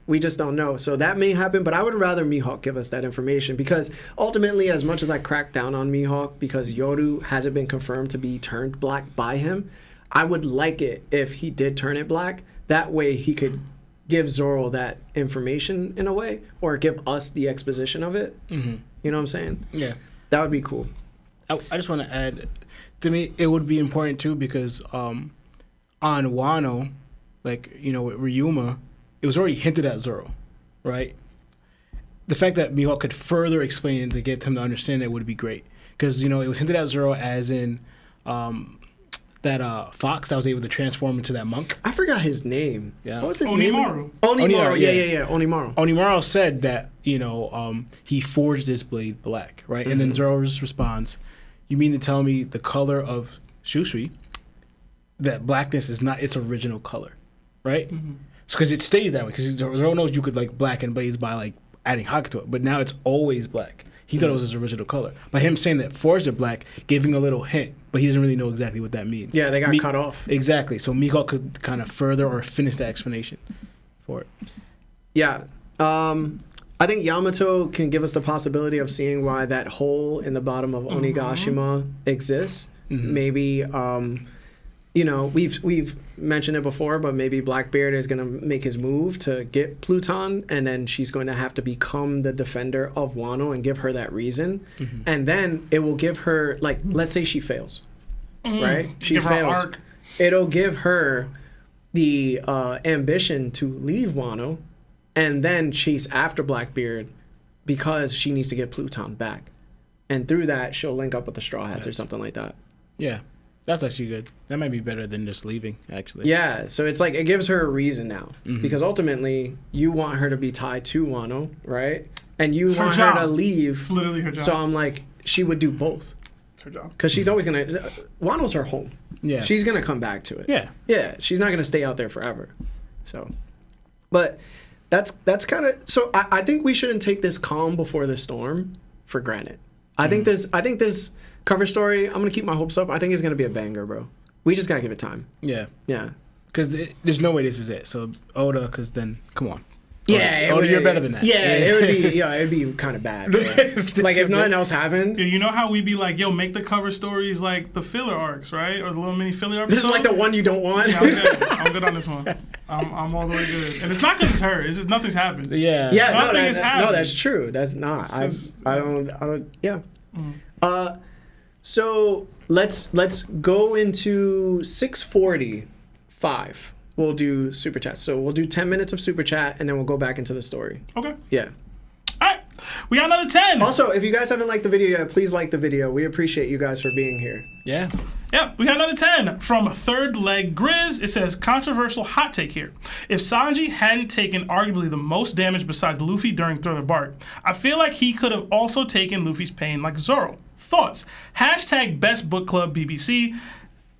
We just don't know. So that may happen, but I would rather Mihawk give us that information, because ultimately, as much as I crack down on Mihawk because Yoru hasn't been confirmed to be turned black by him, I would like it if he did turn it black. That way he could give Zoro that information in a way, or give us the exposition of it. You know what I'm saying? Yeah. That would be cool. I just want to add, to me, it would be important too, because on Wano, with Ryuma, it was already hinted at Zoro, right? The fact that Mihawk could further explain it to get him to understand it would be great. Because, it was hinted at Zoro as in that fox that was able to transform into that monk. I forgot his name. Yeah. What was his name? Onimaru. Onimaru, yeah. Onimaru. Onimaru said that, he forged this blade black, right? And then Zoro just responds, you mean to tell me the color of Shusui, that blackness is not its original color, right? Because it stays that way. Because Zoro knows you could blacken blades by adding Haki to it, but now it's always black. He thought it was his original color. By him saying that forged it black, giving a little hint, but he doesn't really know exactly what that means. Yeah, they got cut off. Exactly. So Mihawk could kind of further or finish the explanation for it. Yeah. I think Yamato can give us the possibility of seeing why that hole in the bottom of Onigashima exists. Maybe we've mentioned it before, but maybe Blackbeard is going to make his move to get Pluton, and then she's going to have to become the defender of Wano and give her that reason. And then it will give her, let's say she fails, right? She give fails. Her arc. It'll give her the ambition to leave Wano and then chase after Blackbeard, because she needs to get Pluton back. And through that, she'll link up with the Straw Hats or something like that. Yeah. That's actually good. That might be better than just leaving, actually. Yeah, so it's it gives her a reason now. Because ultimately, you want her to be tied to Wano, right? And you want her to leave. It's literally her job. So I'm she would do both. It's her job. Because she's always going to... Wano's her home. Yeah. She's going to come back to it. Yeah. Yeah, she's not going to stay out there forever. So... But that's kind of... So I think we shouldn't take this calm before the storm for granted. I think this cover story, I'm going to keep my hopes up. I think it's going to be a banger, bro. We just got to give it time. Yeah. Yeah. Because there's no way this is it. So Oda, because then, come on. Yeah, you're better than that. Yeah, it would be. Yeah, it'd be kind of bad. Bro. Like if nothing else happened. Yeah, you know how we be like, yo, make the cover stories like the filler arcs, right, or the little mini filler episodes. This is like the one you don't want. Yeah, I'm good. I'm good on this one. I'm all the way good, and it's not because it's her. It's just nothing's happened. Yeah. Yeah, Nothing has happened. no, that's true. That's not. I don't. Yeah. So let's go into 6:45. We'll do super chat. So we'll do 10 minutes of super chat, and then we'll go back into the story. Okay. Yeah. All right. We got another 10. Also, if you guys haven't liked the video yet, please like the video. We appreciate you guys for being here. Yeah. Yep, we got another 10 from Third Leg Grizz. It says, controversial hot take here. If Sanji hadn't taken arguably the most damage besides Luffy during Thriller Bark, I feel like he could have also taken Luffy's pain like Zoro. Thoughts? Hashtag best book club BBC.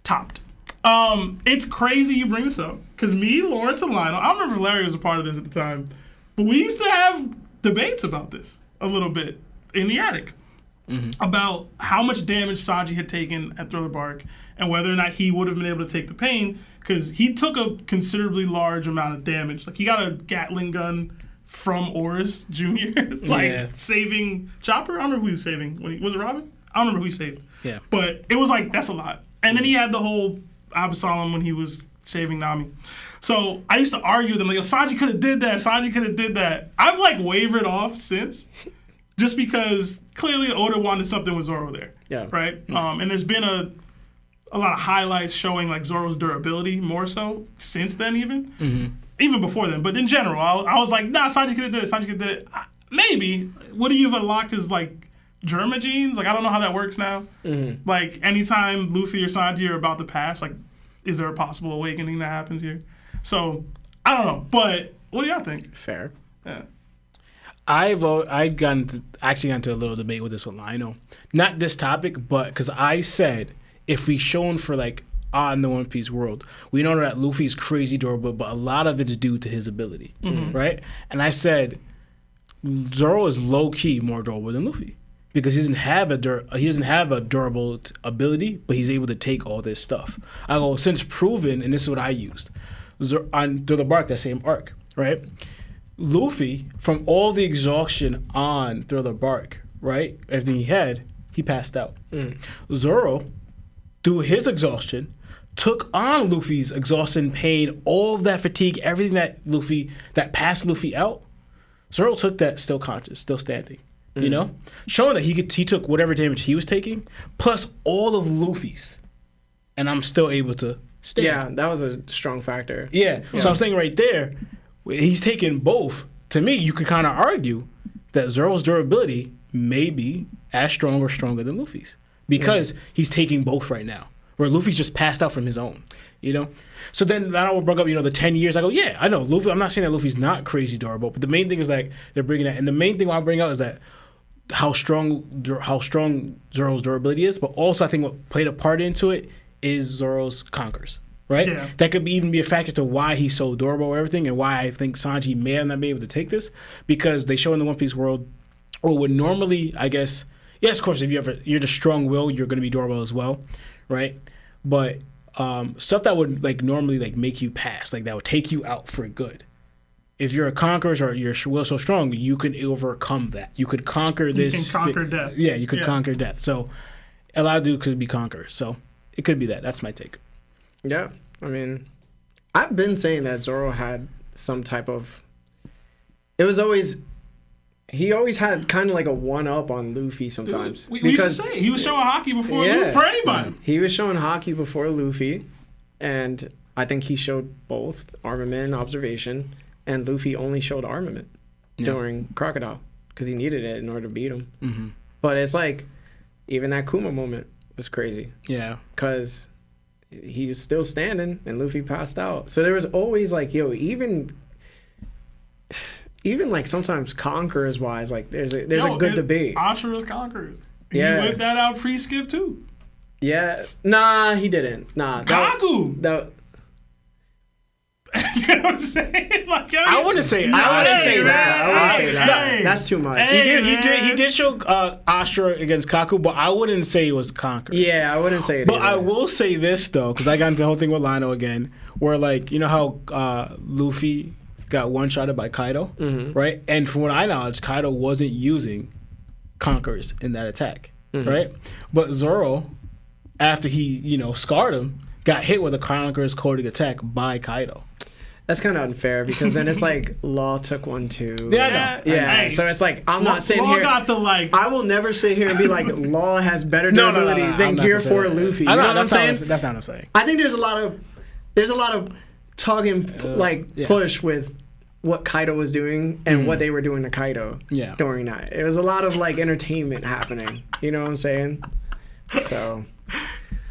Topped. It's crazy you bring this up, because me, Lawrence, and Lionel, I remember Larry was a part of this at the time, but we used to have debates about this a little bit in the attic. About how much damage Sanji had taken at Thriller Bark and whether or not he would have been able to take the pain, because he took a considerably large amount of damage. Like, he got a Gatling gun from Oars Jr., saving Chopper. I don't remember who he was saving. Was it Robin? I don't remember who he saved. Yeah. But it was like, that's a lot. And then he had the whole Absalom when he was saving Nami. So I used to argue with them, like, yo, Sanji could have did that. Sanji could have did that. I've, like, wavered off since. Just because clearly Oda wanted something with Zoro there, right? And there's been a lot of highlights showing like Zoro's durability more so since then, even before then. But in general, I was like, nah, Sanji could have did it. Sanji could have did it. Maybe would he have unlocked his like Germa genes? Like I don't know how that works now. Like anytime Luffy or Sanji are about to pass, like is there a possible awakening that happens here? So I don't know. But what do y'all think? Fair. Yeah. I've actually gotten to a little debate with this with Lionel. Not this topic, but because I said if we shown for like in the One Piece world, we know that Luffy's crazy durable, but a lot of it's due to his ability, right? And I said Zoro is low key more durable than Luffy because he doesn't have a durable ability, but he's able to take all this stuff. I go since proven, and this is what I used on Through the Bark, that same arc, right? Luffy, from all the exhaustion on Thriller Bark, right? Everything he had, he passed out. Zoro, through his exhaustion, took on Luffy's exhaustion, pain, all of that fatigue, everything that passed Luffy out. Zoro took that still conscious, still standing. You know? Showing that he took whatever damage he was taking, plus all of Luffy's. And I'm still able to stand. Yeah, that was a strong factor. Yeah. So I'm saying right there, he's taken both. To me, you could kind of argue that Zoro's durability may be as strong or stronger than Luffy's because he's taking both right now, where Luffy's just passed out from his own, you know? So then that will bring up, the 10 years. I go, yeah, I know. Luffy. I'm not saying that Luffy's not crazy durable, but the main thing is like they're bringing that. And the main thing I bring out is that how strong Zoro's durability is, but also I think what played a part into it is Zoro's conquers. Right? Yeah. That could even be a factor to why he's so durable or everything, and why I think Sanji may not be able to take this, because they show in the One Piece world, or would normally, I guess, yes, of course, if you're the strong will, you're going to be durable as well, right? But stuff that would like normally like make you pass, like that would take you out for good. If you're a conqueror or your will so strong, you can overcome that. You could conquer this. You can conquer death. Yeah, you could conquer death. So a lot of dudes could be conquerors. So it could be that. That's my take. Yeah, I mean, I've been saying that Zoro had some type of. He always had kind of like a one-up on Luffy sometimes. We used to say he was showing Haki before Luffy for anybody. He was showing Haki before Luffy, and I think he showed both armament and observation, and Luffy only showed armament during Crocodile because he needed it in order to beat him. But it's like, even that Kuma moment was crazy. Yeah. Because he was still standing and Luffy passed out. So there was always like, even like sometimes conquerors wise, like there's a good debate. Ashura's conquerors. He whipped that out pre-skip too. Yeah. Nah, he didn't. Nah. Kaku. You know what I'm saying? Like, I wouldn't say that. That's too much. He did show Ashura against Kaku, but I wouldn't say it was conquerors. Yeah, I wouldn't say it. But I will say this though, because I got into the whole thing with Lino again, where like how Luffy got one-shotted by Kaido, right? And from what I know, Kaido wasn't using Conquerors in that attack, right? But Zoro, after he, scarred him, got hit with a Conqueror's coding attack by Kaido. That's kind of unfair because then it's like Law took one too. Yeah, I know. Yeah, Hey, so it's like I'm not sitting Law here. got the like. I will never sit here and be like Law has better durability I'm than not Gear gonna say 4 that. Luffy. You I know know, what I'm saying? That's not what I'm saying. I think there's a lot of tug and push with what Kaido was doing and what they were doing to Kaido during that. It was a lot of like entertainment happening. You know what I'm saying? So.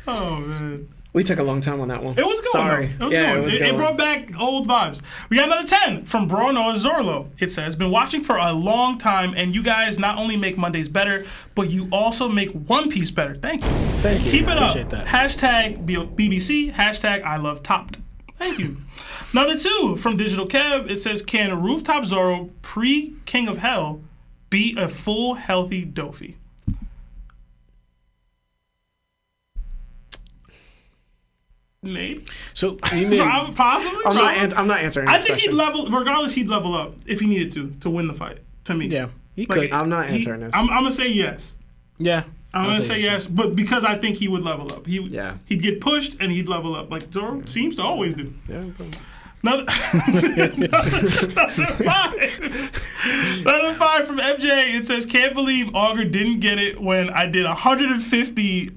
Oh man. We took a long time on that one. It was good. Sorry. It was good. It brought back old vibes. We got another 10 from Bruno Zorlo. It says, been watching for a long time, and you guys not only make Mondays better, but you also make One Piece better. Thank you. Thank you. Keep it up. Appreciate that. Hashtag BBC. Hashtag I love Topped. Thank you. Another 2 from Digital Kev. It says, can Rooftop Zoro pre-King of Hell be a full healthy Dofi? Maybe. So you mean Possibly. I'm not answering. I this think question. he'd level. Regardless, he'd level up if he needed to win the fight. To me, yeah, he Like, could. I'm not answering this. I'm gonna say yes. Yeah. I'm gonna say yes, but because I think he would level up. He'd get pushed and he'd level up like Zoro seems to always do. Yeah. Another 5 from MJ. It says, can't believe Augur didn't get it when I did 150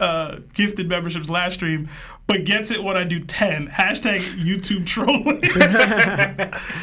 gifted memberships last stream, but gets it when I do 10. Hashtag YouTube trolling.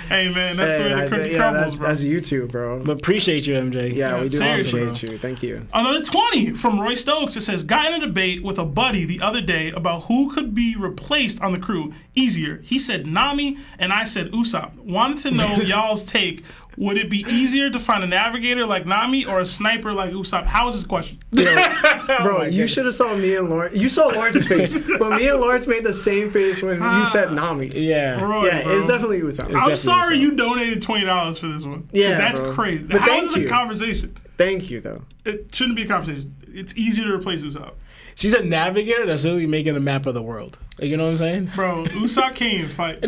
Hey man, that's the way the cookie crumbles, bro. That's YouTube, bro. But appreciate you, MJ. Yeah, we do seriously, appreciate you. Thank you. Another 20 from Roy Stokes. It says, got in a debate with a buddy the other day about who could be replaced on the crew easier. He said Nami, and I said Usopp. Wanted to know y'all's take. Would it be easier to find a navigator like Nami or a sniper like Usopp? How is this question? Bro, you should have saw me and Lawrence. You saw Lawrence's face, but me and Lawrence made the same face when you said Nami. Yeah. Roy, Yeah, bro. it's definitely Usopp. I'm sorry you donated $20 for this one. Yeah, that's bro. crazy. But How thank is this you. a conversation? Thank you, though. It shouldn't be a conversation. It's easier to replace Usopp. She's a navigator that's literally making a map of the world. Like, you know what I'm saying? Bro, Usopp can't even fight.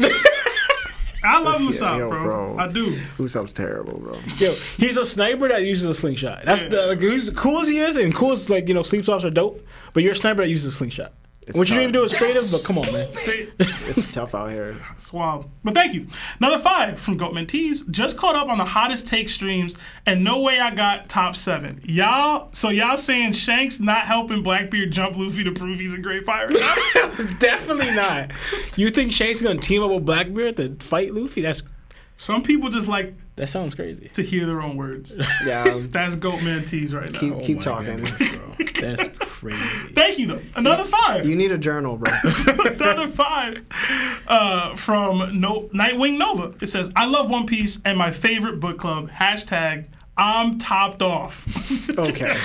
I love Usopp, bro. I do. Usopp's terrible, bro. Yo, he's a sniper that uses a slingshot. That's he's cool as he is, and cool as sleep swaps are dope. But you're a sniper that uses a slingshot. What you need to do is creative, but come on, man. It's tough out here. It's wild. But thank you. Another 5 from Goat Mentees. Just caught up on the hottest take streams, and no way I got top 7. Y'all saying Shanks not helping Blackbeard jump Luffy to prove he's a great pirate? Definitely not. You think Shanks is gonna team up with Blackbeard to fight Luffy? Some people just like That sounds crazy. to hear their own words. Yeah. That's Goat Mentees right now. Keep my talking. goodness, bro. That's crazy. Thank you, though. Another 5. You need a journal, bro. Another 5 from Nightwing Nova. It says, I love One Piece and my favorite book club. Hashtag I'm topped off. Okay.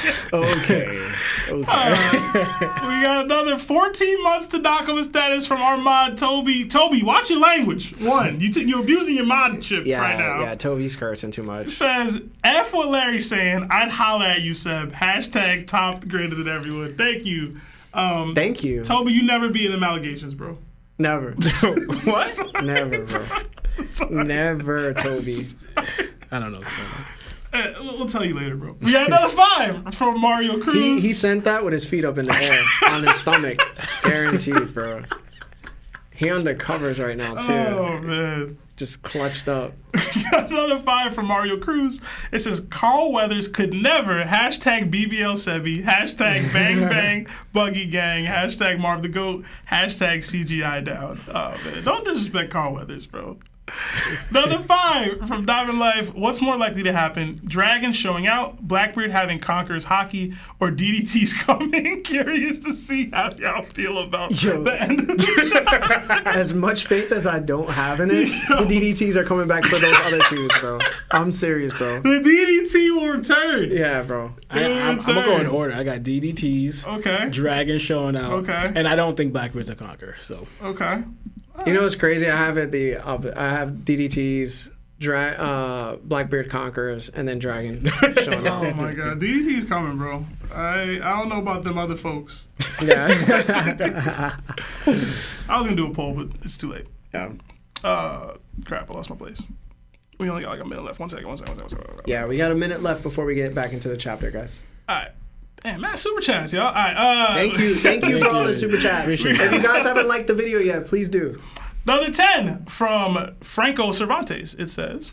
We got another 14 months to dock of a status from our mod, Toby. Toby, watch your language. One, you're abusing your modship right now. Yeah, Toby's cursing too much. Says, F what Larry's saying. I'd holla at you, Seb. Hashtag top greater than everyone. Thank you. Thank you. Toby, you never be in them allegations, bro. Never. What? Never, bro. Never, Toby. I don't know what's going on. We'll tell you later, bro. We got another 5 from Mario Cruz. He sent that with his feet up in the air on his stomach. Guaranteed, bro. He under covers right now, too. Oh, man. Just clutched up. Got another 5 from Mario Cruz. It says, Carl Weathers could never, hashtag BBL Sebi, hashtag Bang Bang Buggy Gang, hashtag Marv the Goat, hashtag CGI Down. Oh, man. Don't disrespect Carl Weathers, bro. Another 5 from Diamond Life. What's more likely to happen? Dragon showing out, Blackbeard having Conqueror's Haki, or DDT's coming? Curious to see how y'all feel about the end of the show. As much faith as I don't have in it, the DDTs are coming back for those other twos, bro. I'm serious, bro. The DDT will return. Yeah, bro. I'm gonna go in order. I got DDTs. Okay. Dragon showing out. Okay. And I don't think Blackbeard's a conqueror. So. Okay. You know what's crazy? I have I have DDTs, Blackbeard Conquerors, and then Dragon showing Oh up. my god, DDT's coming, bro. I don't know about them other folks. Yeah. I was gonna do a poll, but it's too late. Yeah. Crap, I lost my place. We only got like a minute left. One second. Yeah, we got a minute left before we get back into the chapter, guys. All right. Damn, man, super chats, y'all. All right. Thank you for all the super chats. Appreciate If you guys haven't liked the video yet, please do. Another 10 from Franco Cervantes. It says,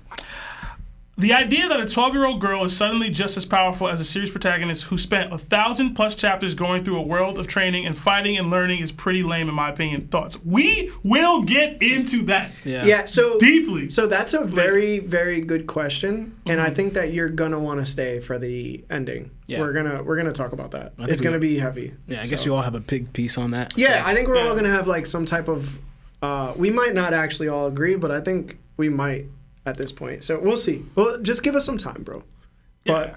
the idea that a 12-year-old girl is suddenly just as powerful as a series protagonist who spent 1,000+ chapters going through a world of training and fighting and learning is pretty lame, in my opinion. Thoughts? We will get into that. Yeah. So deeply. So that's a very, very good question, and I think that you're gonna want to stay for the ending. Yeah. We're gonna talk about that. think It's gonna be heavy. Yeah, I guess you all have a big piece on that. Yeah, I think we're all gonna have like some type of. We might not actually all agree, but I think we might at this point. So we'll see. Well, just give us some time, bro. But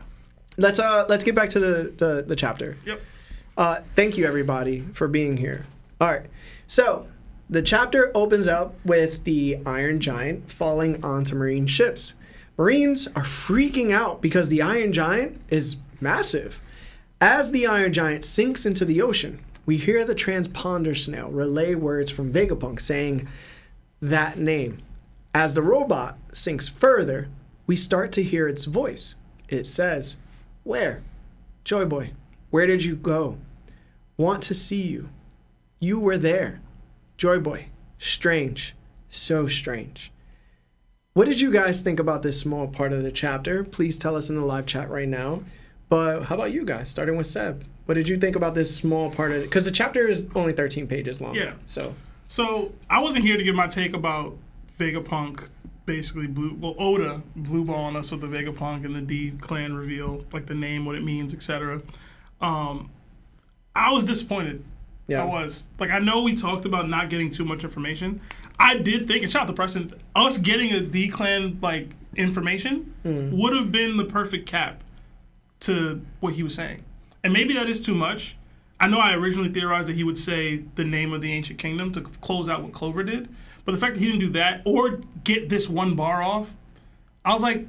let's get back to the chapter. Yep. Thank you everybody for being here. All right. So the chapter opens up with the Iron Giant falling onto Marine ships. Marines are freaking out because the Iron Giant is massive. As the Iron Giant sinks into the ocean, we hear the transponder snail relay words from Vegapunk saying that name. As the robot sinks further, we start to hear its voice. It says, "Where? Joy Boy, where did you go? Want to see you. You were there. Joy Boy, strange, so strange." What did you guys think about this small part of the chapter? Please tell us in the live chat right now. But how about you guys, starting with Seb? What did you think about this small part of it? Because the chapter is only 13 pages long. Yeah. So I wasn't here to give my take about Vegapunk basically Oda blue balling us with the Vegapunk and the D clan reveal, like the name, what it means, etc. I was disappointed. yeah. I was. Like, I know we talked about not getting too much information. I did think, and shout out to Preston, us getting a D clan like information would have been the perfect cap to what he was saying. And maybe that is too much. I know I originally theorized that he would say the name of the ancient kingdom to close out what Clover did. But the fact that he didn't do that or get this one bar off, I was like,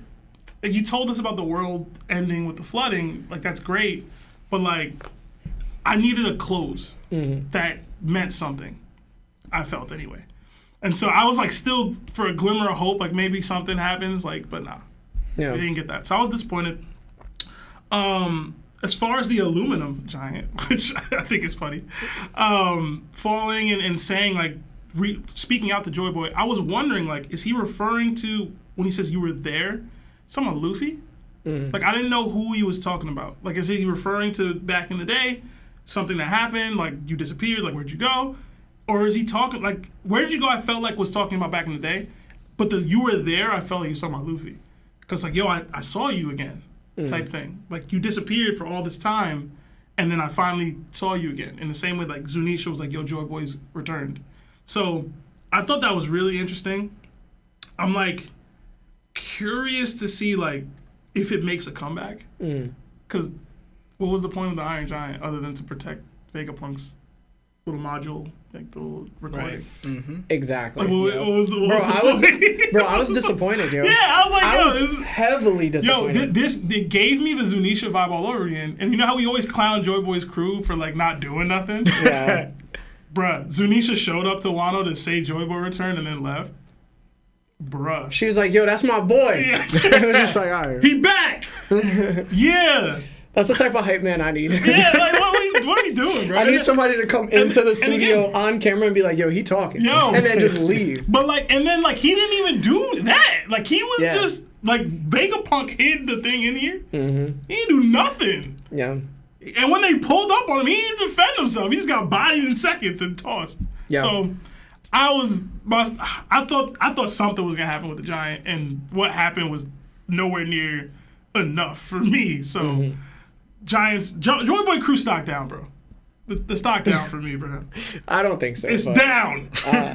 you told us about the world ending with the flooding, like that's great, but like I needed a close that meant something, I felt anyway. And so I was like still for a glimmer of hope, like maybe something happens, like, but nah, we didn't get that. So I was disappointed. As far as the aluminum giant, which I think is funny, falling and saying like, speaking out to Joy Boy, I was wondering, like, is he referring to, when he says you were there, talking about Luffy? Like, I didn't know who he was talking about. Like, is he referring to back in the day, something that happened, like, you disappeared, like, where'd you go? Or is he talking, like, where did you go, I felt like was talking about back in the day, but the you were there, I felt like he was talking about Luffy. Because, like, yo, I saw you again, type thing. Like, you disappeared for all this time, and then I finally saw you again. In the same way, like, Zunisha was like, yo, Joy Boy's returned. So I thought that was really interesting. I'm like curious to see like if it makes a comeback. Because what was the point of the Iron Giant other than to protect Vegapunk's little module, like the little recording? Right. Exactly. Like, what was the point? I was disappointed, yo. Yeah, I was like, I yo, was this is heavily disappointed. it gave me the Zunisha vibe all over again. And you know how we always clown Joy Boy's crew for like not doing nothing? Yeah. Bruh, Zunisha showed up to Wano to say Joy Boy returned and then left. Bruh. She was like, yo, that's my boy. Yeah. It was just like, all right. He back! Yeah! That's the type of hype man I need. Yeah, like, what are we doing, bro? I need somebody to come into the and studio again, on camera and be like, yo, he talking. Yo. And then just leave. But, like, and then, like, he didn't even do that. Like, he was just, like, Vegapunk hid the thing in here. He didn't do nothing. Yeah. And when they pulled up on him, he didn't defend himself. He just got bodied in seconds and tossed. Yeah. So I thought something was gonna happen with the Giant, and what happened was nowhere near enough for me. So Giants, Joy Boy crew stock down, bro. The stock down for me, bro. I don't think so. It's down.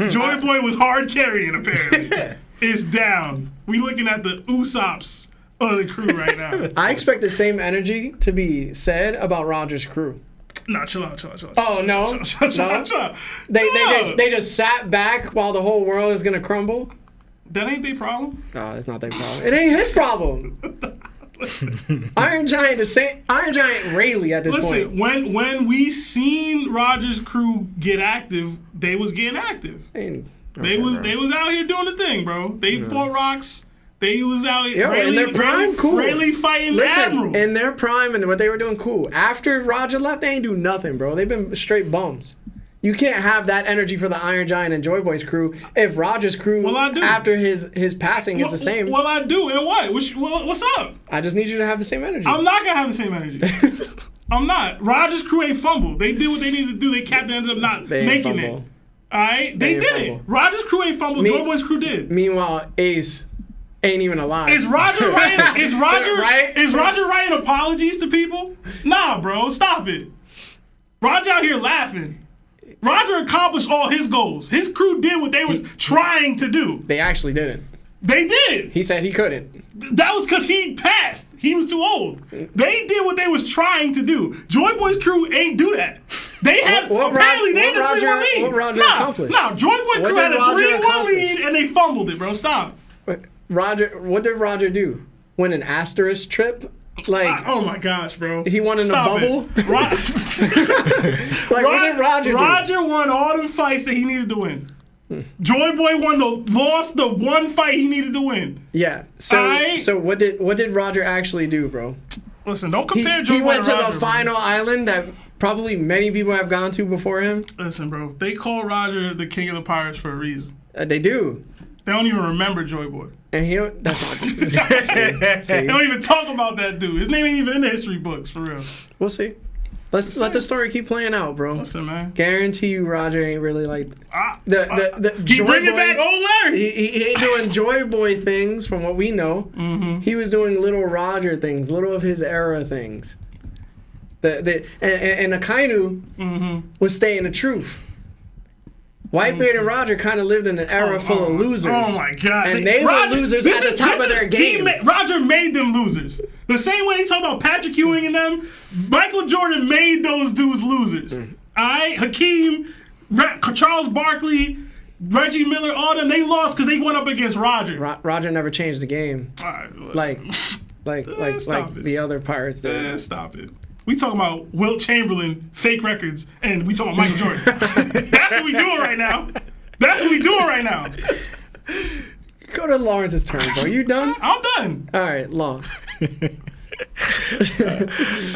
Joy Boy was hard carrying apparently. It's down. We looking at the Usopp's of the crew right now. I expect the same energy to be said about Roger's crew. Nah, chill out. Oh, no? Chill out. They just sat back while the whole world is going to crumble? That ain't their problem. No, it's not their problem. It ain't his problem. Iron Giant Rayleigh at this point. Listen, when we seen Roger's crew get active, they was getting active. They was out here doing the thing, bro. They fought rocks. They was out in their prime, cool. Rayleigh fighting Admiral. In their prime and what they were doing, cool. After Roger left, they ain't do nothing, bro. They've been straight bums. You can't have that energy for the Iron Giant and Joy Boy's crew if Roger's crew after his passing is the same. Well, I do. And what? What's up? I just need you to have the same energy. I'm not gonna have the same energy. I'm not. Roger's crew ain't fumbled. They did what they needed to do. They captain ended up not making it. All right, they did it. Roger's crew ain't fumbled. Joy Boy's crew did. Meanwhile, Ace ain't even alive. Is Roger writing? Is Roger writing apologies to people? Nah, bro, stop it. Roger out here laughing. Roger accomplished all his goals. His crew did what they was trying to do. They actually didn't. They did. He said he couldn't. That was because he passed. He was too old. They did what they was trying to do. Joy Boy's crew ain't do that. They had apparently they had a 3-1 lead. What Roger accomplished? Nah, Joy Boy crew had a 3-1 lead and they fumbled it, bro. Stop. Roger, what did Roger do? Win an asterisk trip? Like, oh my gosh, bro. He won in a bubble? What did Roger do? Roger won all the fights that he needed to win. Joy Boy lost the one fight he needed to win. Yeah. So what did Roger actually do, bro? Listen, don't compare Joy Boy to Roger. He went to the final island that probably many people have gone to before him. Listen, bro. They call Roger the king of the pirates for a reason. They do. They don't even remember Joy Boy. And that's not They don't even talk about that dude. His name ain't even in the history books, for real. We'll see. Let the story keep playing out, bro. Listen, man. Guarantee you Roger ain't really like He bringing back old Larry. He ain't doing Joy Boy things from what we know. Mm-hmm. He was doing little Roger things, little of his era things. And Akainu was staying the truth. Whitebeard and Roger kind of lived in an era full of losers. Oh my God! And they were losers at the top of their game. Roger made them losers. The same way he talked about Patrick Ewing and them, Michael Jordan made those dudes losers. All right, Hakeem, Charles Barkley, Reggie Miller, all them, they lost because they went up against Roger. Roger never changed the game. Like the other Pirates did. Stop it. We talking about Wilt Chamberlain fake records, and we talking about Michael Jordan. That's what we doing right now. Go to Lawrence's turn, bro. You done? I'm done. All right, Law.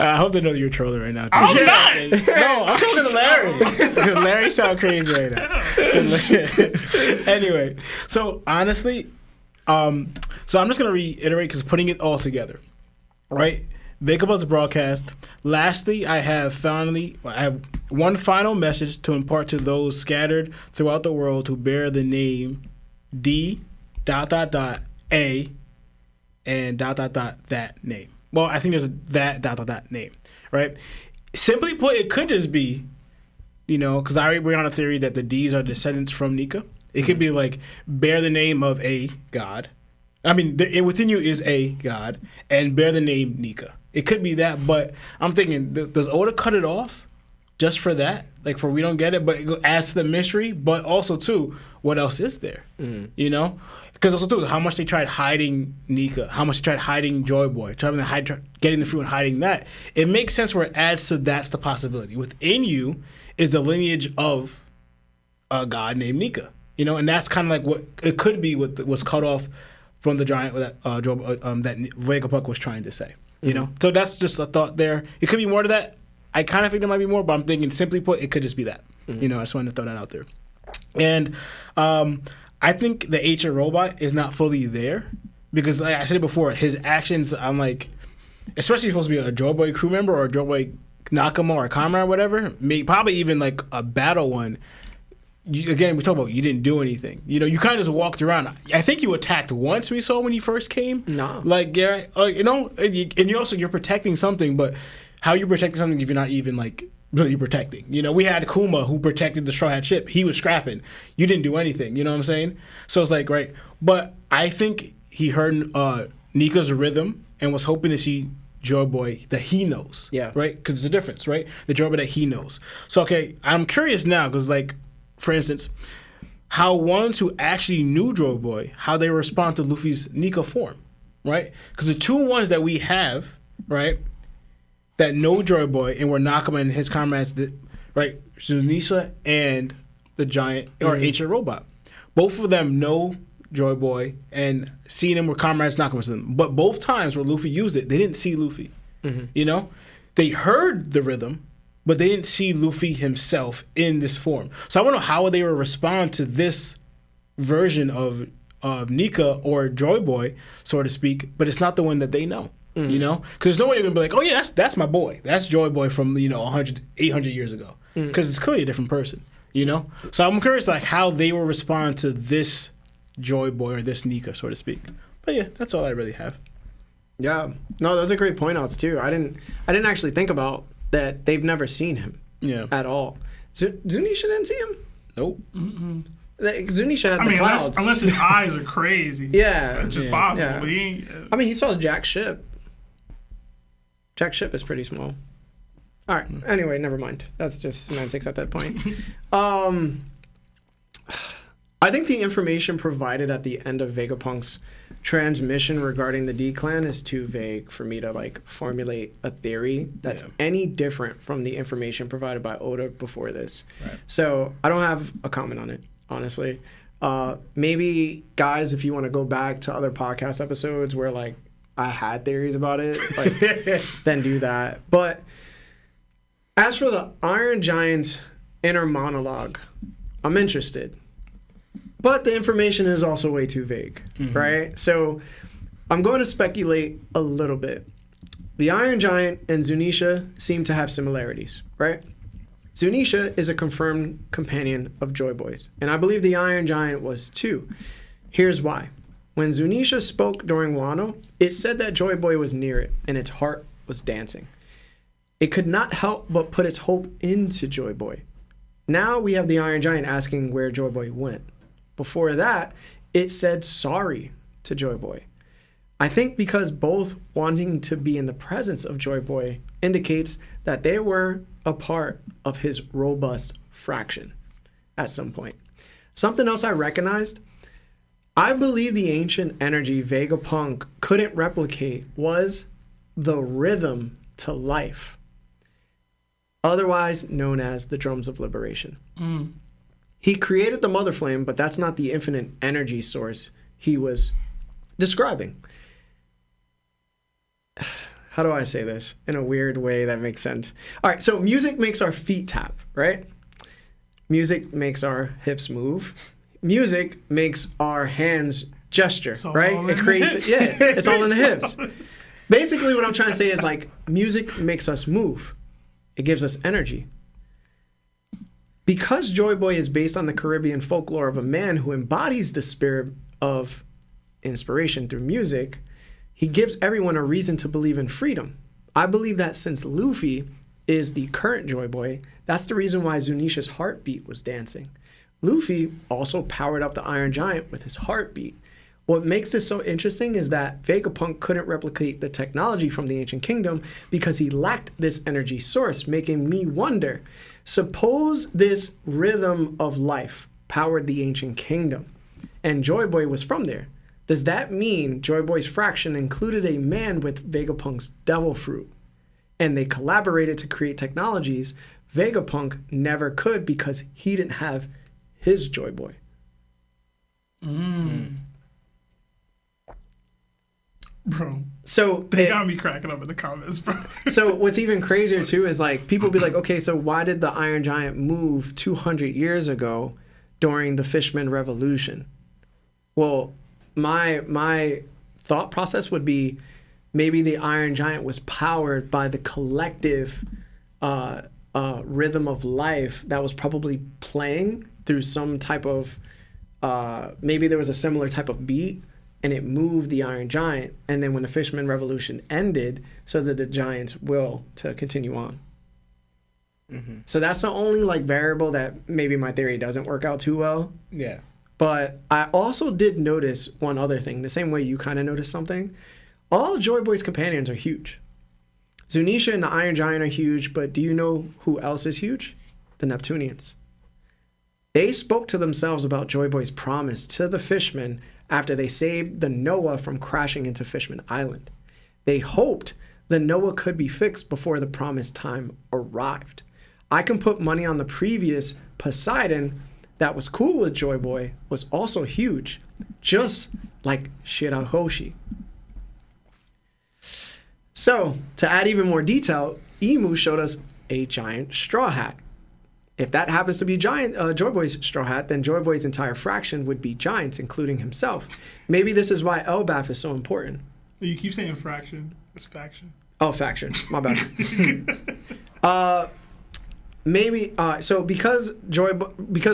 I hope they know you're trolling right now. I'm not. No, I'm talking to Larry. Because Larry sounds crazy right now. Anyway, so honestly, so I'm just going to reiterate because putting it all together, right? Vegapunk broadcast. Lastly, I have one final message to impart to those scattered throughout the world who bear the name ___A and .. that name. Well, I think there's that .. name, right? Simply put, it could just be, because we're on a theory that the D's are descendants from Nika. It could be like bear the name of a god. I mean, within you is a god and bear the name Nika. It could be that, but I'm thinking, does Oda cut it off just for that? Like, for we don't get it, but it adds to the mystery, but also, too, what else is there? Because also, too, how much they tried hiding Nika, how much they tried hiding Joy Boy, getting the fruit and hiding that. It makes sense where it adds to that's the possibility. Within you is the lineage of a god named Nika, and that's kind of like what it could be what was cut off from the giant that Vegapunk was trying to say. So that's just a thought there. It could be more to that. I kind of think there might be more, but I'm thinking, simply put, it could just be that. I just wanted to throw that out there. And I think the ancient robot is not fully there because, like I said it before, his actions, I'm like, especially if he's supposed to be a Joy Boy crew member or a Joy Boy Nakama or a comrade or whatever, probably even like a battle one. Again, we talk about you didn't do anything. You kind of just walked around. I think you attacked once. We saw when you first came. No. And you're protecting something, but how are you protecting something if you're not even like really protecting? We had Kuma who protected the Straw Hat ship. He was scrapping. You didn't do anything. You know what I'm saying? So it's like, right. But I think he heard Nika's rhythm and was hoping to see Joy Boy that he knows. Yeah. Right? Because there's a difference, right? The Joy Boy that he knows. So, okay, I'm curious now because, like, for instance, how ones who actually knew Joy Boy, how they respond to Luffy's Nika form, right? Because the two ones that we have, right, that know Joy Boy and were Nakama and his comrades, right, Sunisa and the giant or ancient robot. Both of them know Joy Boy and seeing him with comrades knocking with them. But both times where Luffy used it, they didn't see Luffy. You know, they heard the rhythm, but they didn't see Luffy himself in this form. So I want to know how they will respond to this version of Nika or Joy Boy, so to speak. But it's not the one that they know. You know, because there's no way they're gonna be like, oh yeah, that's my boy, that's Joy Boy from 800 years ago, because it's clearly a different person. You know, so I'm curious like how they will respond to this Joy Boy or this Nika, so to speak. But yeah, that's all I really have. Yeah, no, those are great point outs too. I didn't actually think about that. They've never seen him. At all. Zunisha didn't see him. Nope. Like, Zunisha had the clouds. Unless his eyes are crazy. Yeah, it's just possible. Yeah. But he ain't, I mean, he saw Jack's ship. Jack's ship is pretty small. All right. Anyway, never mind. That's just semantics at that point. I think the information provided at the end of Vegapunk's transmission regarding the D-Clan is too vague for me to like formulate a theory that's any different from the information provided by Oda before this. Right. So I don't have a comment on it, honestly. Maybe guys, if you want to go back to other podcast episodes where like I had theories about it, like then do that. But as for the Iron Giant's inner monologue, I'm interested. But the information is also way too vague, right? So I'm going to speculate a little bit. The Iron Giant and Zunisha seem to have similarities, right? Zunisha is a confirmed companion of Joy Boy's, and I believe the Iron Giant was too. Here's why. When Zunisha spoke during Wano, it said that Joy Boy was near it, and its heart was dancing. It could not help but put its hope into Joy Boy. Now we have the Iron Giant asking where Joy Boy went. Before that, it said sorry to Joy Boy. I think because both wanting to be in the presence of Joy Boy indicates that they were a part of his robust fraction at some point. Something else I recognized, I believe the ancient energy Vegapunk couldn't replicate was the rhythm to life, otherwise known as the drums of liberation. He created the Mother Flame, but that's not the infinite energy source he was describing. How do I say this in a weird way that makes sense? All right, so music makes our feet tap, right? Music makes our hips move. Music makes our hands gesture, right? It creates it's all in the hips. Basically what I'm trying to say is like music makes us move. It gives us energy. Because Joy Boy is based on the Caribbean folklore of a man who embodies the spirit of inspiration through music, he gives everyone a reason to believe in freedom. I believe that since Luffy is the current Joy Boy, that's the reason why Zunisha's heartbeat was dancing. Luffy also powered up the Iron Giant with his heartbeat. What makes this so interesting is that Vegapunk couldn't replicate the technology from the Ancient Kingdom because he lacked this energy source, making me wonder, suppose this rhythm of life powered the Ancient Kingdom and Joy Boy was from there. Does that mean Joy Boy's fraction included a man with Vegapunk's devil fruit and they collaborated to create technologies Vegapunk never could because he didn't have his Joy Boy? Bro, so they got me cracking up in the comments, bro. So what's even crazier too is like people be like, okay, so why did the Iron Giant move 200 years ago during the Fishman Revolution? Well, my thought process would be maybe the Iron Giant was powered by the collective rhythm of life that was probably playing through some type of maybe there was a similar type of beat and it moved the Iron Giant, and then when the Fishman Revolution ended, so that the Giant's will to continue on. So that's the only like variable that maybe my theory doesn't work out too well. Yeah. But I also did notice one other thing, the same way you kind of noticed something. All Joy Boy's companions are huge. Zunisha and the Iron Giant are huge, but do you know who else is huge? The Neptunians. They spoke to themselves about Joy Boy's promise to the fishmen after they saved the Noah from crashing into Fishman Island. They hoped the Noah could be fixed before the promised time arrived. I can put money on the previous Poseidon that was cool with Joy Boy was also huge, just like Shirahoshi. So, to add even more detail, Imu showed us a giant straw hat. If that happens to be Joy Boy's straw hat, then Joy Boy's entire fraction would be giants, including himself. Maybe this is why 𝐿𝐵𝐵 is so important. You keep saying fraction. It's faction. Oh, faction. My bad. So because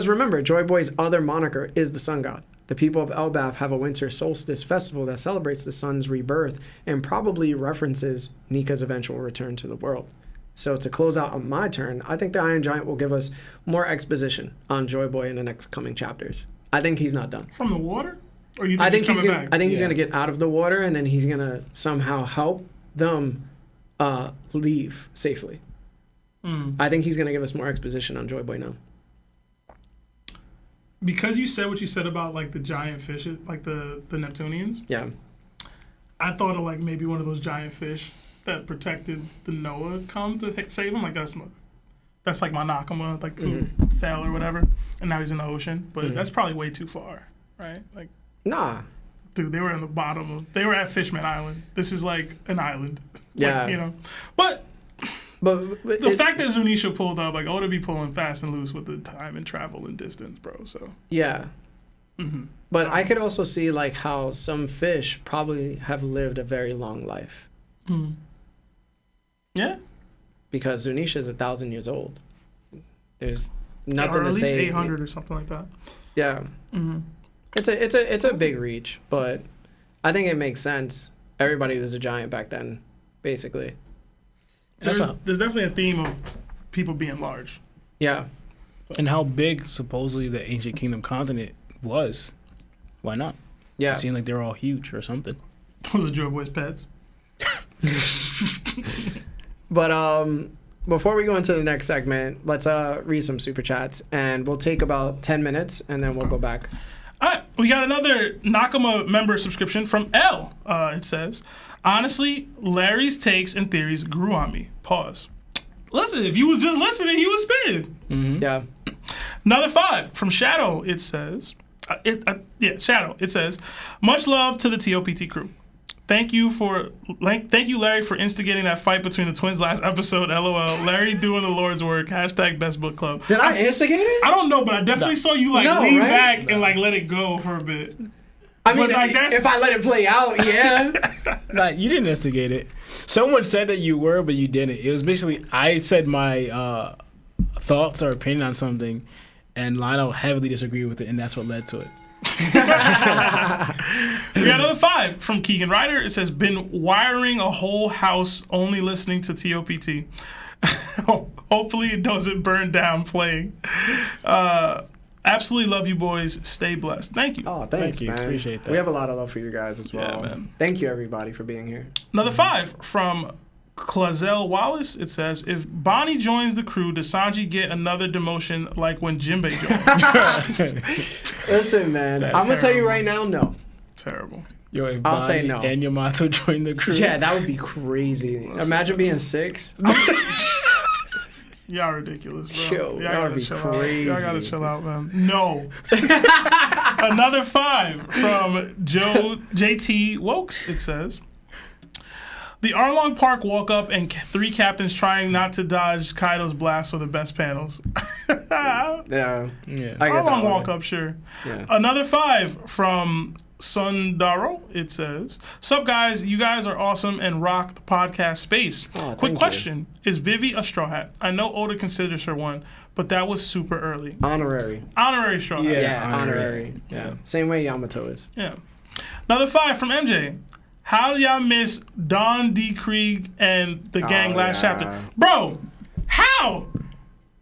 remember, Joy Boy's other moniker is the sun god. The people of 𝐿𝐵𝐵 have a winter solstice festival that celebrates the sun's rebirth and probably references Nika's eventual return to the world. So to close out on my turn, I think the Iron Giant will give us more exposition on Joy Boy in the next coming chapters. I think he's not done. From the water? Or you think he's coming back? I think he's going to get out of the water, and then he's going to somehow help them leave safely. I think he's going to give us more exposition on Joy Boy now. Because you said what you said about like the giant fish, like the Neptunians. Yeah. I thought of like maybe one of those giant fish that protected the Noah come to save him. Like that's like my Nakama, like who fell or whatever, and now he's in the ocean. But that's probably way too far, right? Like, nah, dude, they were in the bottom of. They were at Fishman Island. This is like an island. Yeah, like, you know. But the fact that Zunisha pulled up, like Oda be pulling fast and loose with the time and travel and distance, bro. So yeah. But I could also see like how some fish probably have lived a very long life. Yeah. Because Zunisha is 1,000 years old. There's nothing or at to least say. 800 or something like that. Yeah. It's a big reach, but I think it makes sense. Everybody was a giant back then, basically. There's definitely a theme of people being large. Yeah. And how big supposedly the ancient kingdom continent was. Why not? Yeah. It seemed like they were all huge or something. Those are Joy Boy's pets. But before we go into the next segment, let's read some super chats, and we'll take about 10 minutes, and then we'll go back. All right, we got another Nakama member subscription from L. It says, honestly, Larry's takes and theories grew on me. Pause. Listen, if you was just listening, he was spitting. Yeah. Another 5 from Shadow. It says, Shadow. It says, much love to the TOPT crew. Thank you, Larry, for instigating that fight between the twins last episode. LOL. Larry doing the Lord's work. # Best Book Club. Did I instigate it? I don't know, but I definitely saw you lean back and like let it go for a bit. I mean, like, if I let it play out, yeah. Nah, you didn't instigate it. Someone said that you were, but you didn't. It was basically I said my thoughts or opinion on something, and Lionel heavily disagreed with it, and that's what led to it. We got another 5 from Keegan Ryder. It says, been wiring a whole house only listening to TOPT. Hopefully it doesn't burn down playing. Absolutely love you boys. Stay blessed. Thank you. Oh, thanks, man. Appreciate that. We have a lot of love for you guys as well. Yeah, man. Thank you, everybody, for being here. Another 5 from Clazel Wallace. It says, if Bonnie joins the crew, does Sanji get another demotion like when Jinbei joined? Listen, man, That's I'm going to tell you terrible. right now, no. Terrible. Yo, if I'll Bonnie say no. and Yamato joined the crew. Yeah, that would be crazy. Imagine being 6. Y'all ridiculous, bro. Chill. Y'all That would gotta be chill crazy. out. Y'all gotta chill out, man. No. Another 5 from JT Wokes. It says, the Arlong Park walk up and 3 captains trying not to dodge Kaido's blast were the best panels. Yeah. I get that Arlong one. walk up, sure. Yeah. Another 5 from Sundaro. It says, sup guys, you guys are awesome and rock the podcast space. Oh, Quick thank question, is Vivi a straw hat? I know Oda considers her one, but that was super early. Honorary. Honorary straw hat. Yeah, honorary. Yeah. Same way Yamato is. Yeah. Another 5 from MJ. How do y'all miss Don D. Krieg and the gang last chapter? Bro, how?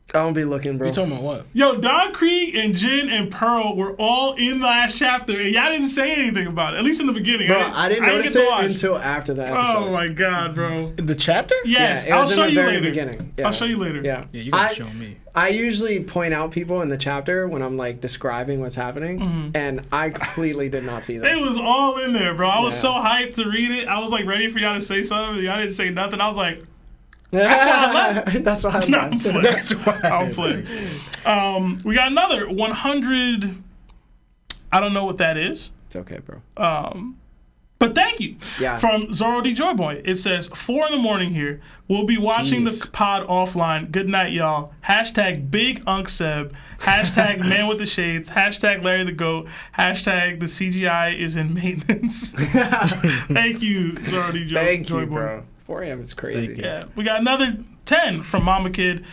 Don't be looking, bro. You talking about what? Yo, Don Krieg and Jin and Pearl were all in the last chapter, and y'all didn't say anything about it, at least in the beginning. Bro, I didn't notice get to it watch. until after the episode. Oh my god, bro. The chapter? Yes, Yeah, it I'll was in show the you very later. beginning. Yeah. I'll show you later. Yeah. Yeah, you gotta show me. I usually point out people in the chapter when I'm like describing what's happening, and I completely did not see that. It was all in there, bro. I was Yeah. so hyped to read it. I was like ready for y'all to say something. Y'all didn't say nothing. I was like, That's why I left. That's why I No, I'm left. playing. I'm playing. We got another 100. I don't know what that is. It's okay, bro. But thank you. Yeah. From Zoro D Joy Boy. It says 4 a.m. here. We'll be watching the pod offline. Good night, y'all. Hashtag Big Unc Seb. Hashtag Man with the Shades. Hashtag Larry the Goat. Hashtag the CGI is in maintenance. Thank you, Zoro D Joy Boy. Thank you, bro. 4 a.m. is crazy. Yeah. We got another 10 from Mama Kid.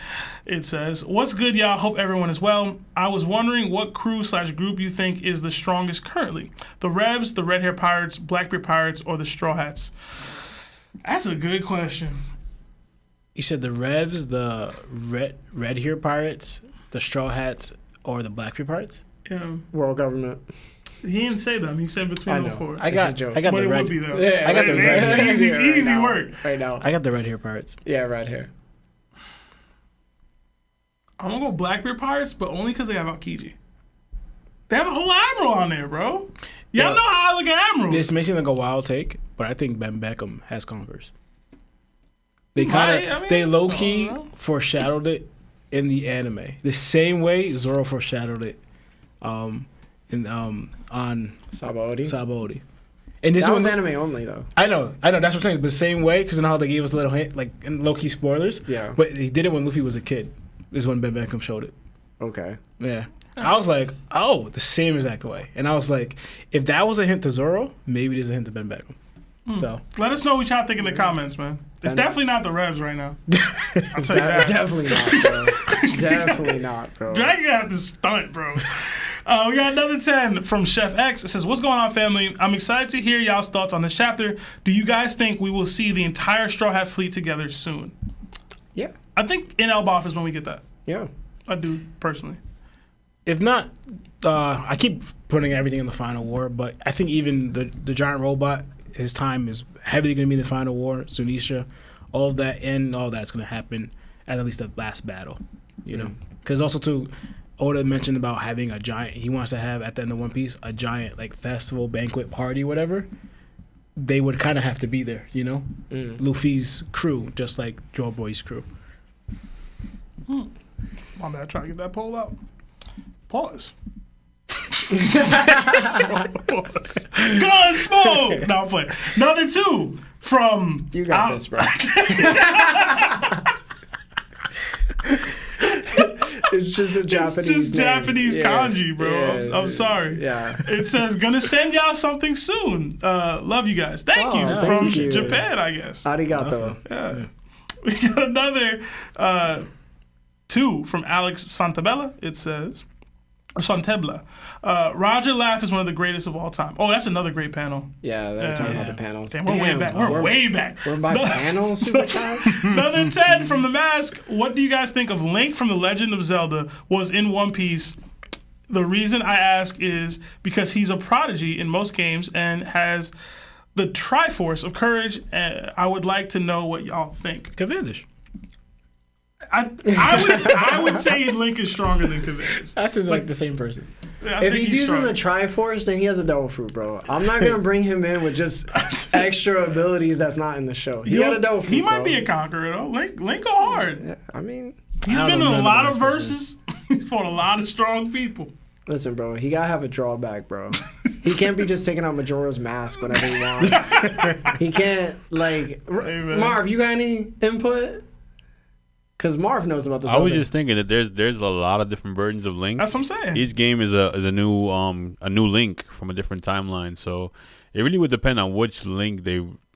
It says, what's good, y'all? Hope everyone is well. I was wondering what crew/group you think is the strongest currently. The Revs, the Red Hair Pirates, Blackbeard Pirates, or the Straw Hats? That's a good question. You said the Revs, the Red Hair Pirates, the Straw Hats, or the Blackbeard Pirates? Yeah. World government. He didn't say them. He said between the four. I got but the it red. would be though. Yeah, I got the red. Easy work. Right now. I got the Red Hair Pirates. Yeah, right here. I'm gonna go Blackbeard Pirates, but only because they have Aokiji. They have a whole admiral on there, bro. Y'all know how I look at admirals. This may seem like a wild take, but I think Ben Beckham has Conquerors. They kind of, they low key foreshadowed it in the anime, the same way Zoro foreshadowed it, on 𝙬𝐻𝐻. And this That was one, anime only though. I know. That's what I'm saying. But the same way, because you know how they gave us a little hint, like in low key spoilers. Yeah. But he did it when Luffy was a kid. Is when Ben Beckham showed it. Okay. Yeah. I was like, oh, the same exact way. And I was like, if that was a hint to Zoro, maybe there's a hint to Ben Beckham. So let us know what y'all think in the comments, man. It's definitely not the Revs right now. I'll tell you that. Definitely not, bro. Definitely not, bro. Dragon got this stunt, bro. We got another 10 from Chef X. It says, what's going on, family? I'm excited to hear y'all's thoughts on this chapter. Do you guys think we will see the entire Straw Hat fleet together soon? Yeah. I think in Elbaf is when we get that. Yeah. I do, personally. if not, I keep putting everything in the final war, but I think even the giant robot, his time is heavily going to be in the final war. Zunisha, all of that, and all that's going to happen at least the last battle, you know? Because also, too, Oda mentioned about having a giant, he wants to have at the end of One Piece, a giant, like, festival, banquet, party, whatever. They would kind of have to be there, you know? Luffy's crew, just like Joe Boy's crew. My bad, trying to get that poll out. Pause. Gun smoke! No, I'm playing. Another two from... You got this, bro. It's just a Japanese It's just name. Japanese kanji, bro. I'm sorry. Yeah. It says, gonna send y'all something soon. Love you guys. Thank you. Thank From you. Japan, I guess. Arigato. Yeah. We got another two from Alex Santabella. It says, or Santebla. Roger Laugh is one of the greatest of all time. Oh, that's another great panel. Yeah, they're talking about the panels. Damn, we're way back. We're way back. We're by panel super chats? Another 10 from The Mask. What do you guys think of Link from The Legend of Zelda was in One Piece? The reason I ask is because he's a prodigy in most games and has the Triforce of Courage. I would like to know what y'all think. Cavendish. I would say Link is stronger than Cavendish. That's like the same person. Yeah, If he's using the Triforce, then he has a double fruit, bro. I'm not gonna bring him in with just extra abilities that's not in the show. He got a double fruit. He might bro. be a conqueror though. Link go hard. Yeah, I mean, He's been in a lot of verses. He's fought a lot of strong people. listen, bro. He gotta have a drawback, bro. He can't be just taking out Majora's Mask whenever he wants. He can't like. Hey, man. Marv, you got any input? Because Marv knows about this. I was just thinking that there's a lot of different versions of Link. That's what I'm saying. Each game is a new Link from a different timeline. So it really would depend on which Link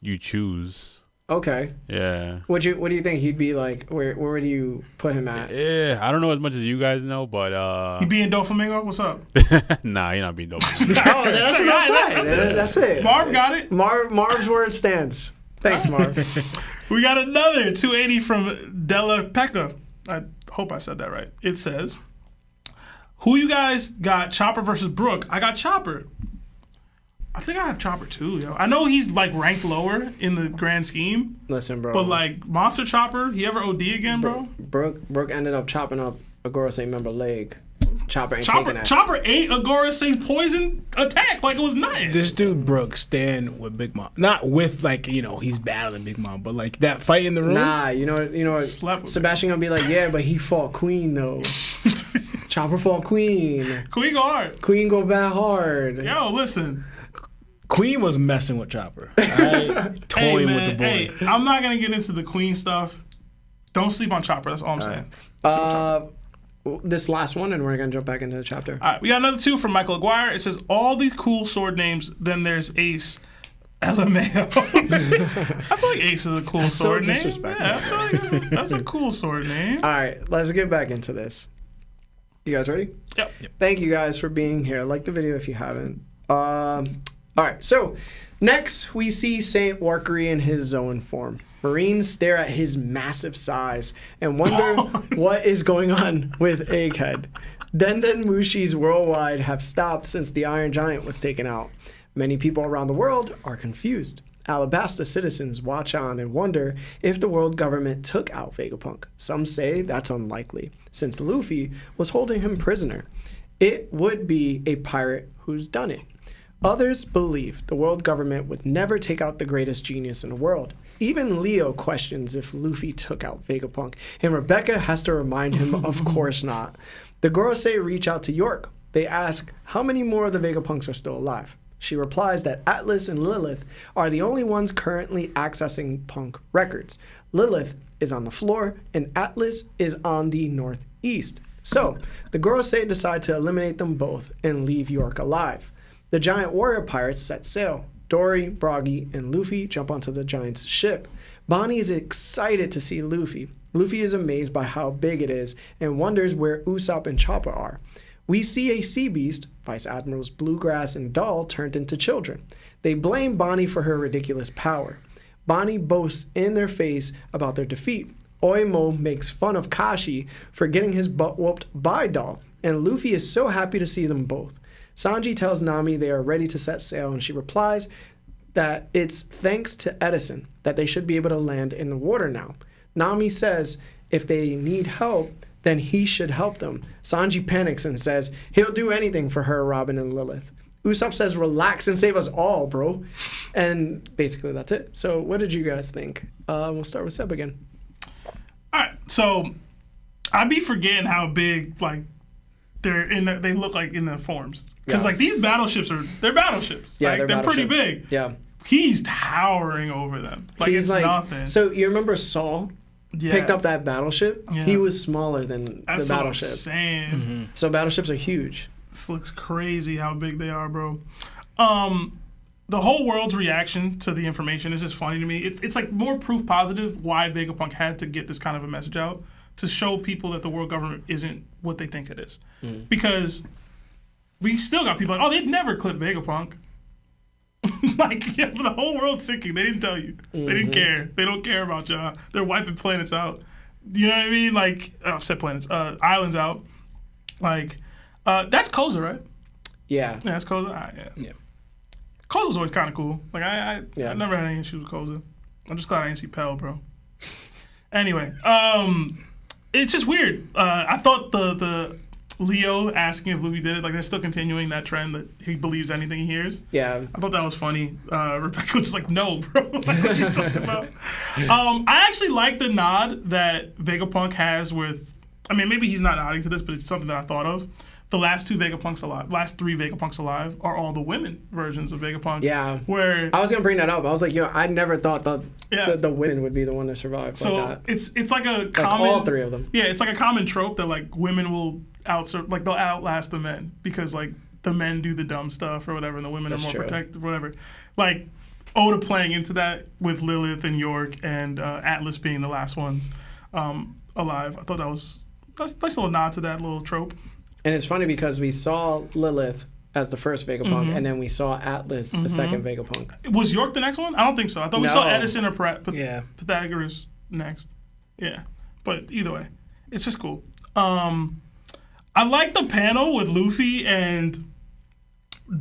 you choose. Okay. Yeah. What do you think he'd be like? Where would you put him at? Yeah, I don't know as much as you guys know, but He being Doflamingo? What's up? nah, you're not being dope. Oh, that's what I'm saying. That's it. Marv got it. Marv's word stands. Thanks, Marv. We got another 280 from Della Pekka. I hope I said that right. It says, who you guys got, Chopper versus Brook? I got Chopper. I think I have Chopper too, yo. I know he's like ranked lower in the grand scheme. Listen, bro. But like Monster Chopper, he ever OD again, bro? Brooke ended up chopping up a Gorosei member leg. Chopper ain't taking that. Chopper ate 𝙏𝙗𝙪𝙢𝙗𝙪's poison attack like it was nice. This dude broke stand with Big Mom. Not with like, he's battling Big Mom, but like that fight in the room. Nah, you know what? Slept with Sebastian gonna be like, yeah, but he fought Queen though. Chopper fought Queen. Queen go hard. Queen go back hard. Yo, listen. Queen was messing with Chopper. Right? Toying with the boy. Hey, I'm not gonna get into the Queen stuff. Don't sleep on Chopper. That's all I'm saying. This last one, and we're gonna jump back into the chapter. All right, we got another 2 from Michael Aguirre. It says all these cool sword names. Then there's Ace. LMAO. I feel like Ace is a cool sword name. Yeah, I feel like that's a cool sword name. All right, let's get back into this. You guys ready? Yep. Thank you guys for being here. Like the video if you haven't. All right, so next we see Saint Warkery in his Zoan form. Marines stare at his massive size and wonder what is going on with Egghead. Denden Mushis worldwide have stopped since the Iron Giant was taken out. Many people around the world are confused. Alabasta citizens watch on and wonder if the world government took out Vegapunk. Some say that's unlikely, since Luffy was holding him prisoner. It would be a pirate who's done it. Others believe the world government would never take out the greatest genius in the world. Even Leo questions if Luffy took out Vegapunk, and Rebecca has to remind him, of course not. The Gorosei reach out to York. They ask how many more of the Vegapunks are still alive. She replies that Atlas and Lilith are the only ones currently accessing Punk records. Lilith is on the floor, and Atlas is on the northeast. So, the Gorosei decide to eliminate them both and leave York alive. The giant warrior pirates set sail. Dory, Broggy, and Luffy jump onto the giant's ship. Bonnie is excited to see Luffy. Luffy is amazed by how big it is and wonders where Usopp and Chopper are. We see a sea beast, Vice Admirals Bluegrass and Doll, turned into children. They blame Bonnie for her ridiculous power. Bonnie boasts in their face about their defeat. Oimo makes fun of Kashi for getting his butt whooped by Doll, and Luffy is so happy to see them both. Sanji tells Nami they are ready to set sail, and she replies that it's thanks to Edison that they should be able to land in the water now. Nami says if they need help, then he should help them. Sanji panics and says he'll do anything for her, Robin, and Lilith. Usopp says relax and save us all, bro. And basically that's it. So what did you guys think? We'll start with Seb again. All right, so I be forgetting how big they look like in the forms, because like these battleships they're battleships. Yeah, like, they're pretty big. Yeah, he's towering over them. Like he's it's like nothing. So you remember Saul picked up that battleship? Yeah. He was smaller than the That's battleship. what I'm saying. So battleships are huge. This looks crazy how big they are, bro. The whole world's reaction to the information is just funny to me. It's like more proof positive why Vegapunk had to get this kind of a message out, to show people that the world government isn't what they think it is. Because we still got people like, oh, they'd never clip Vegapunk. Like, yeah, the whole world's sinking. They didn't tell you. They didn't care. They don't care about y'all. They're wiping planets out. You know what I mean? Like, I've said planets, islands out. Like, that's Koza, right? Yeah. Yeah, that's Koza. Yeah. Koza was always kind of cool. Like, I never had any issues with Koza. I'm just glad I didn't see Pell, bro. Anyway, it's just weird. I thought the Leo asking if Luffy did it, like they're still continuing that trend that he believes anything he hears. Yeah. I thought that was funny. Rebecca was just like, no, bro. Like, what are you talking about? I actually like the nod that Vegapunk has with, I mean, maybe he's not nodding to this, but it's something that I thought of. The last three Vegapunks alive are all the women versions of Vegapunk. Yeah. Where I was gonna bring that up. I was like, I never thought the women would be the one to survive. So like that. it's like a common, all three of them. Yeah, it's like a common trope that like women will they'll outlast the men because like the men do the dumb stuff or whatever, and the women are more protective or whatever. Like Oda playing into that with Lilith and York and Atlas being the last ones alive. I thought that's a little nod to that little trope. And it's funny because we saw Lilith as the first Vegapunk, and then we saw Atlas, the second Vegapunk. Was York the next one? I don't think so. I thought we saw Edison or Pythagoras next. Yeah. But either way, it's just cool. I like the panel with Luffy and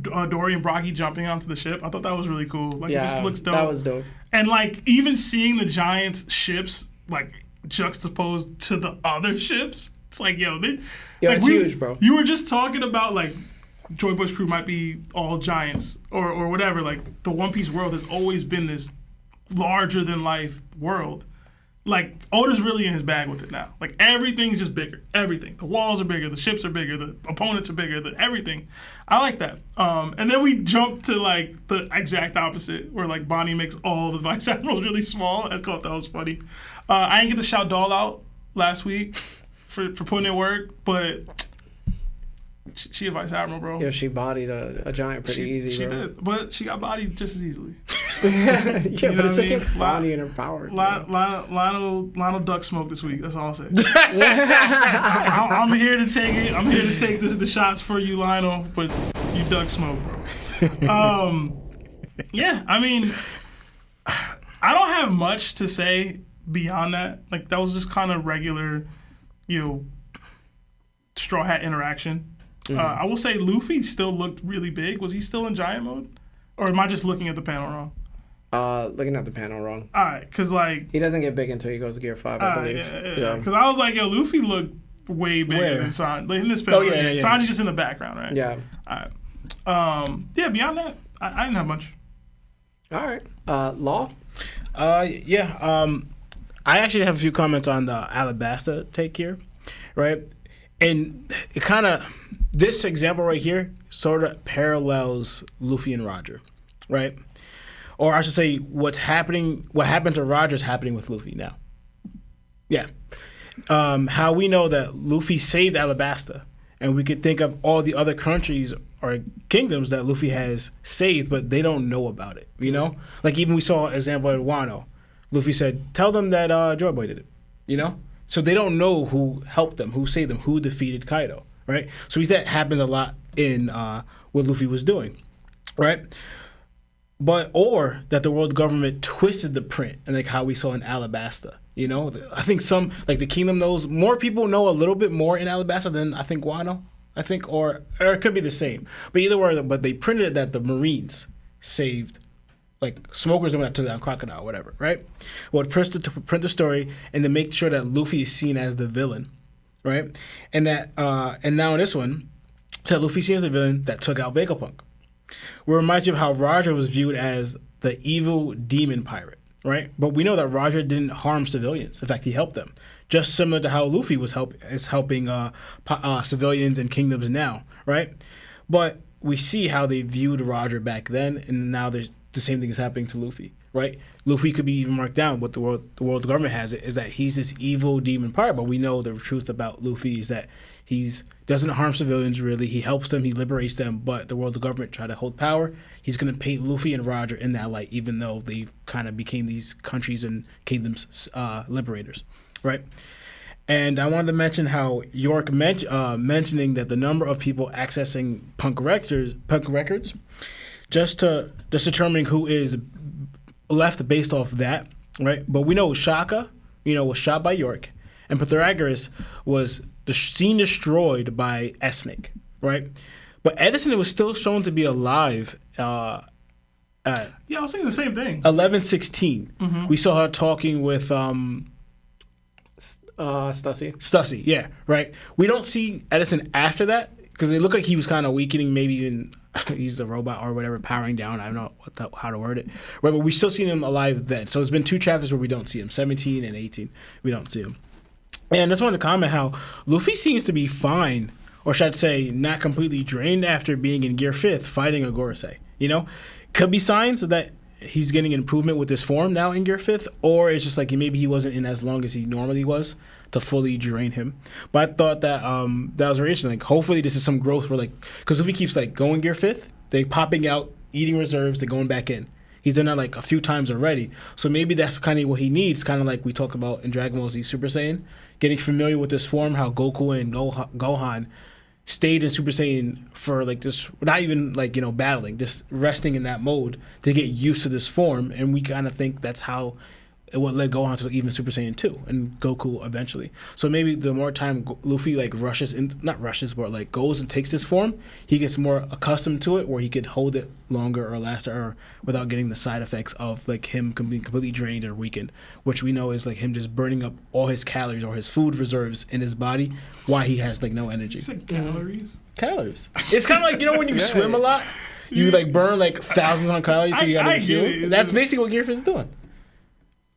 Dory and Broggy jumping onto the ship. I thought that was really cool. Like, it just looks dope. That was dope. And, like, even seeing the giant ships, like, juxtaposed to the other ships, It's like, yo, it's huge, bro. You were just talking about like Joy Boy's crew might be all giants or whatever. Like the One Piece world has always been this larger than life world. Like Oda's really in his bag with it now. Like everything's just bigger. Everything. The walls are bigger. The ships are bigger. The opponents are bigger. Everything. I like that. And then we jump to like the exact opposite, where like Bonnie makes all the vice admirals really small. I thought that was funny. I didn't get to shout Doll out last week for putting in work, but she a vice admiral, bro. Yeah, she bodied a giant pretty easy. She bro. did, but she got bodied just as easily. Yeah, You know but it's what I mean? against Bonnie and her power. Lionel duck smoke this week. That's all I'll say. I'm here to take it. I'm here to take the shots for you, Lionel. But you duck smoke, bro. Yeah, I mean, I don't have much to say beyond that. Like that was just kind of regular, Straw Hat interaction. I will say Luffy still looked really big. Was he still in giant mode? Or am I just looking at the panel wrong? Looking at the panel wrong. All right, because like... He doesn't get big until he goes to Gear 5, I believe. Yeah. Because I was like, yo, Luffy looked way bigger than Sanji. Like, in this panel, Sanji's just in the background, right? Yeah. All right. Yeah, beyond that, I didn't have much. All right. Law? I actually have a few comments on the Alabasta take here, right? And it kind of... This example right here sort of parallels Luffy and Roger, right? Or I should say what happened to Roger is happening with Luffy now. Yeah. How we know that Luffy saved Alabasta, and we could think of all the other countries or kingdoms that Luffy has saved, but they don't know about it, Like even we saw an example at Wano. Luffy said, tell them that Joy Boy did it, So they don't know who helped them, who saved them, who defeated Kaido. Right, so that happens a lot in what Luffy was doing, right? Or that the world government twisted the print, and like how we saw in Alabasta. I think some like the kingdom knows more people know a little bit more in Alabasta than I think Wano. Or it could be the same, but either way. But they printed it that the Marines saved, like smokers that took down Crocodile, or whatever, right? Well, to print the story and to make sure that Luffy is seen as the villain. Right, and now in this one, that Luffy seen as the villain that took out Vegapunk. We remind you of how Roger was viewed as the evil demon pirate, right? But we know that Roger didn't harm civilians. In fact, he helped them, just similar to how Luffy is helping civilians and kingdoms now, right? But we see how they viewed Roger back then, and now there's the same thing is happening to Luffy. Right, Luffy could be even marked down. What the world government has it is that he's this evil demon pirate. But we know the truth about Luffy is that he doesn't harm civilians really. He helps them, he liberates them. But the world government try to hold power. He's going to paint Luffy and Roger in that light, even though they kind of became these countries and kingdoms liberators, right? And I wanted to mention how York mentioning that the number of people accessing punk records, just determining who is left based off that, right? But we know Shaka, was shot by York, and Pythagoras was seen destroyed by S-Snake, right? But Edison was still shown to be alive. I was thinking the same thing. 11/16. Mm-hmm. We saw her talking with Stussy, yeah, right. We don't see Edison after that because it looked like he was kind of weakening, maybe even. He's a robot or whatever, powering down. I don't know how to word it. Right, but we still see him alive then. So it's been 2 chapters where we don't see him. 17 and 18, we don't see him. And I just wanted to comment how Luffy seems to be fine, or should I say, not completely drained after being in Gear 5th fighting a Gorosei. Could be signs that he's getting improvement with his form now in Gear 5th, or it's just like maybe he wasn't in as long as he normally was to fully drain him. But I thought that that was very interesting. Like, hopefully this is some growth where, like, because if he keeps like going Gear 5th, they popping out, eating reserves, they going back in. He's done that like a few times already. So maybe that's kind of what he needs, kind of like we talk about in Dragon Ball Z Super Saiyan, getting familiar with this form, how Goku and Gohan stayed in Super Saiyan for like this, not even like, battling, just resting in that mode to get used to this form. And we kind of think that's how what led Gohan to even Super Saiyan 2 and Goku eventually. So maybe the more time Luffy like not rushes, but like goes and takes this form, he gets more accustomed to it, where he could hold it longer or last, or without getting the side effects of like him being completely drained or weakened, which we know is like him just burning up all his calories or his food reserves in his body, why he has like no energy. You said calories? Calories. It's kind of like, you know, when you swim a lot, you like burn like thousands of calories, so you gotta fuel. That's basically what Gear is doing.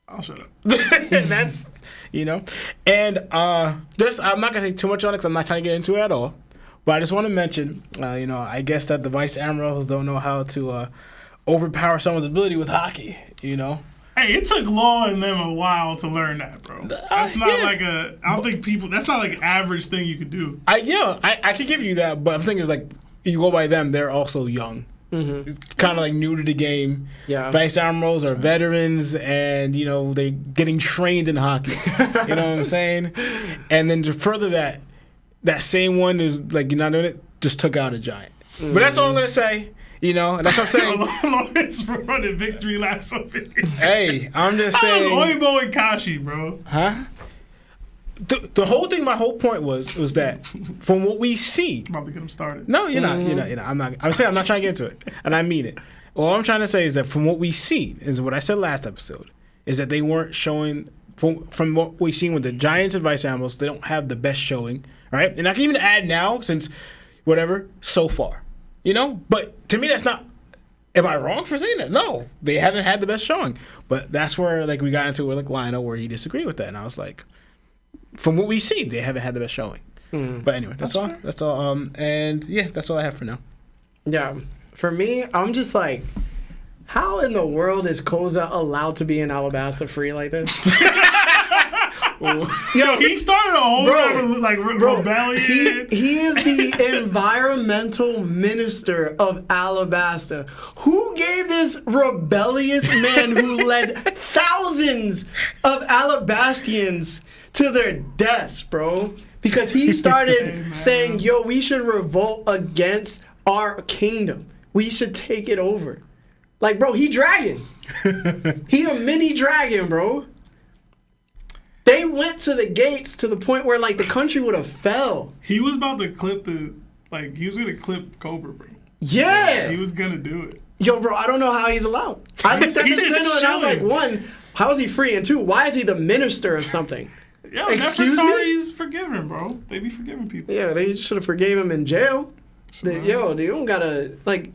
I'll shut up. That's, you know, and just I'm not gonna say too much on it because I'm not trying to get into it at all. But I just want to mention, you know, I guess that the Vice Admirals don't know how to overpower someone's ability with Haki. You know. Hey, it took Law and them a while to learn that, bro. That's not like I don't think people. That's not like an average thing you could do. I could give you that, but I'm thinking is like you go by them, they're also young. Mm-hmm. It's kind of like new to the game. Yeah. Vice Admirals are veterans, and you know they're getting trained in Haki. You know what I'm saying? And then to further that same one is like, you're not doing it, just took out a giant. Mm-hmm. But that's all I'm gonna say. You know, and that's what I'm saying. Lawrence running victory laps over here. Hey, I'm just saying. That was Oibo and Kashi, bro. Huh? The whole thing, my whole point was that from what we see. About to get him started. No, you're not. I'm not. I'm saying I'm not trying to get into it, and I mean it. All I'm trying to say is that from what we see, is what I said last episode, is that they weren't showing from what we've seen with the Giants and Vice Admirals. They don't have the best showing, right? And I can even add now, since whatever so far, you know. But to me, that's not. Am I wrong for saying that? No, they haven't had the best showing. But that's where like we got into it with like Lionel, where he disagreed with that, and I was like. From what we see, they haven't had the best showing. But anyway, that's all. Fair. That's all. And yeah, that's all I have for now. Yeah, for me, I'm just like, how in the world is Koza allowed to be in Alabasta free like this? Yo, he started a whole rebellion. He is the environmental minister of Alabasta. Who gave this rebellious man who led thousands of Alabastians to their deaths, bro? Because he started saying, yo, we should revolt against our kingdom. We should take it over. Like, bro, he dragon. He a mini dragon, bro. They went to the gates to the point where, like, the country would have fell. He was about to clip he was going to clip Cobra, bro. Yeah. He was going to do it. Yo, bro, I don't know how he's allowed. I looked at this panel and I was like, one, how is he free? And two, why is he the minister of something? Yo, excuse me? Forgiven, bro. They be forgiving people. Yeah, they should have forgave him in jail. They don't gotta, like...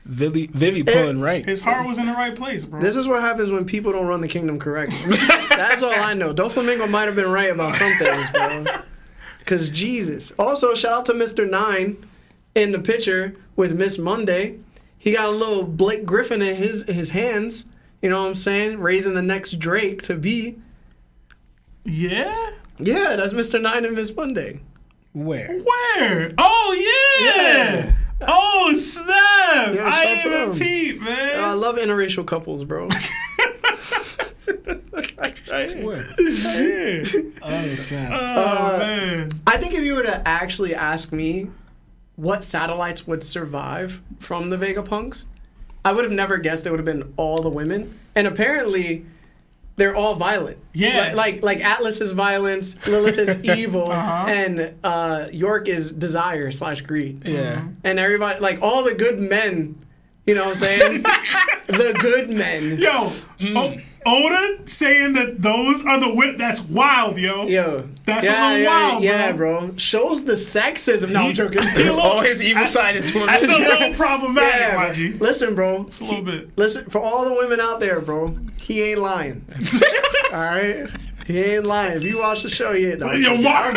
Vivi pulling right. His heart was in the right place, bro. This is what happens when people don't run the kingdom correctly. That's all I know. Doflamingo might have been right about some things, bro. Because Jesus. Also, shout out to Mr. 9 in the picture with Miss Monday. He got a little Blake Griffin in his hands. You know what I'm saying? Raising the next Drake to be. Yeah? Yeah, that's Mr. 9 and Miss Monday. Where? Oh, yeah! Oh, snap! Yeah, I ain't even peep, man. I love interracial couples, bro. Where? Oh, snap. Oh, man. I think if you were to actually ask me what satellites would survive from the Vegapunks, I would have never guessed it would have been all the women. And apparently, they're all violent. Yeah. Like Atlas is violence, Lilith is evil, and York is desire / greed. Yeah. And everybody, like all the good men, you know what I'm saying? The good men. Yo, Oda saying that those are the that's wild, yo. Yo. That's a little wild, bro. Yeah, bro. Shows the sexism. No, I'm joking. All his evil side is women. That's a little problematic, yeah, my G. Listen, bro. It's a little bit. Listen, for all the women out there, bro, he ain't lying. All right? He ain't lying. If you watch the show, he ain't lying. Yo, Mark. I'm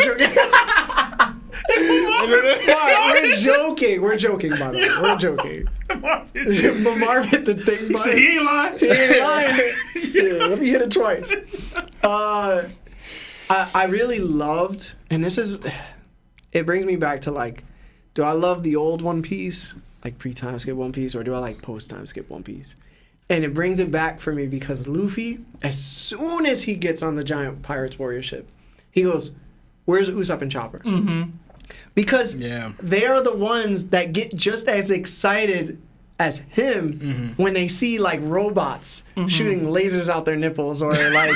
joking. We're joking, by the way. We're joking. But Marv hit the thing. He said he ain't lying. He ain't lying. Yeah, let me hit it twice. I really loved, and it brings me back to like, do I love the old One Piece, like pre-time skip One Piece, or do I like post-time skip One Piece? And it brings it back for me because Luffy, as soon as he gets on the giant Pirates Warrior ship, he goes, where's Usopp and Chopper? Mm-hmm. Because they are the ones that get just as excited as him when they see like robots shooting lasers out their nipples, or like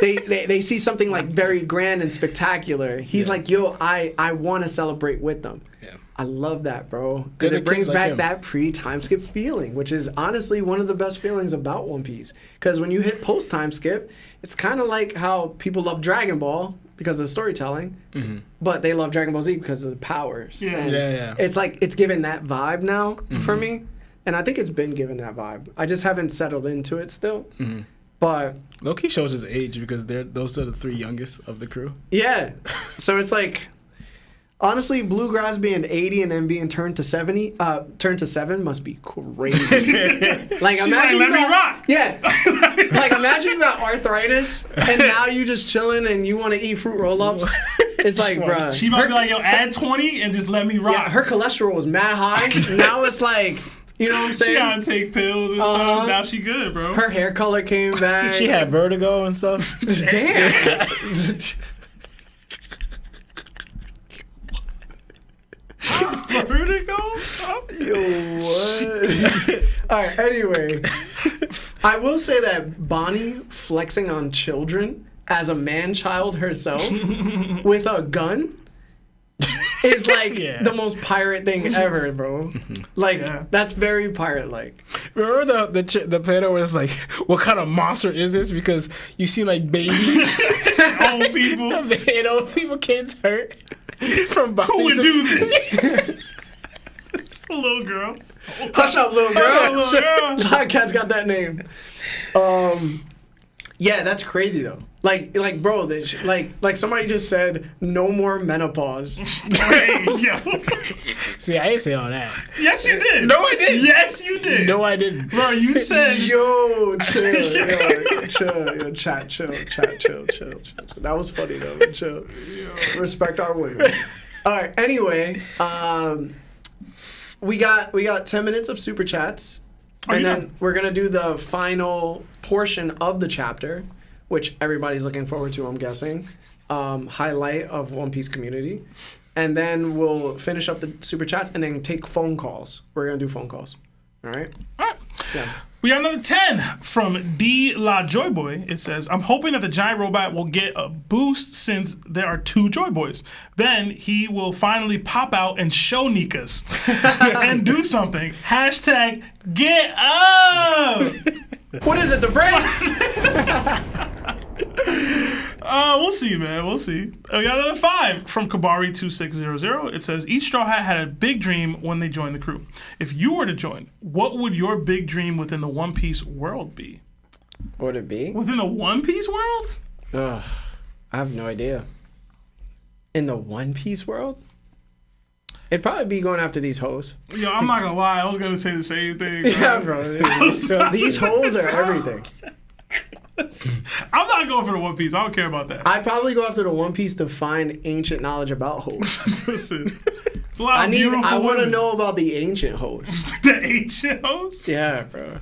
they see something like very grand and spectacular. He's like, yo, I want to celebrate with them. Yeah. I love that, bro, because They're it the brings kids like back him. that pre-time skip feeling, which is honestly one of the best feelings about One Piece. Because when you hit post-time skip, it's kind of like how people love Dragon Ball because of the storytelling, but they love Dragon Ball Z because of the powers. Yeah. And Yeah. It's like it's given that vibe now for me, and I think it's been given that vibe. I just haven't settled into it still, but Loki shows his age because those are the 3 youngest of the crew. yeah. So it's like, honestly, Bluegrass being 80 and then being turned to 70, turned to 7 must be crazy. Like, imagine let you me got, rock. Yeah. Like, imagine you got arthritis and now you just chilling and you want to eat fruit roll-ups. It's like, bruh. She might be like, yo, add 20 and just let me rock. Yeah, her cholesterol was mad high. Now it's like, you know what I'm She saying? gotta take pills and stuff. Now she good, bro. Her hair color came back. She had vertigo and stuff. Damn. Vertigo? Yo, what? All right, anyway. I will say that Bonnie flexing on children as a man-child herself with a gun is like the most pirate thing ever, bro. Like, that's very pirate-like. Remember the panel where it's like, what kind of monster is this? Because you see like babies, Old people. and old people, kids hurt from bodies. Who would do this? It's a little girl. Hush up, little girl. Little girl. Podcast's got that name. Yeah, that's crazy though. Like, bro, like somebody just said, no more menopause. Hey, yo. See, I ain't say all that. Yes, you did. No, I didn't. Yes, you did. No, I didn't. Bro, you said. Yo, chill, chill. That was funny though. But chill. Respect our women. All right. Anyway, we got 10 minutes of super chats, and then we're gonna do the final portion of the chapter, which everybody's looking forward to, I'm guessing. Highlight of One Piece community. And then we'll finish up the super chats and then take phone calls. We're going to do phone calls. All right? All right. Yeah. We got another 10 from D La Joy Boy. It says, I'm hoping that the giant robot will get a boost since there are 2 Joy Boys. Then he will finally pop out and show Nikas and do something. Hashtag get up! What is it, the brakes? We'll see, man. We'll see. We got another 5 from Kabari2600. It says, each Straw Hat had a big dream when they joined the crew. If you were to join, what would your big dream within the One Piece world be? What would it be? Within the One Piece world? Ugh, I have no idea. In the One Piece world? It'd probably be going after these hoes. Yo, I'm not gonna lie. I was gonna say the same thing. Yeah, bro. So these hoes are everything. I'm not going for the One Piece. I don't care about that. I'd probably go after the One Piece to find ancient knowledge about hoes. Listen, it's a lot of beautiful I want to women. know about the ancient hoes. The ancient host? Yeah, bro.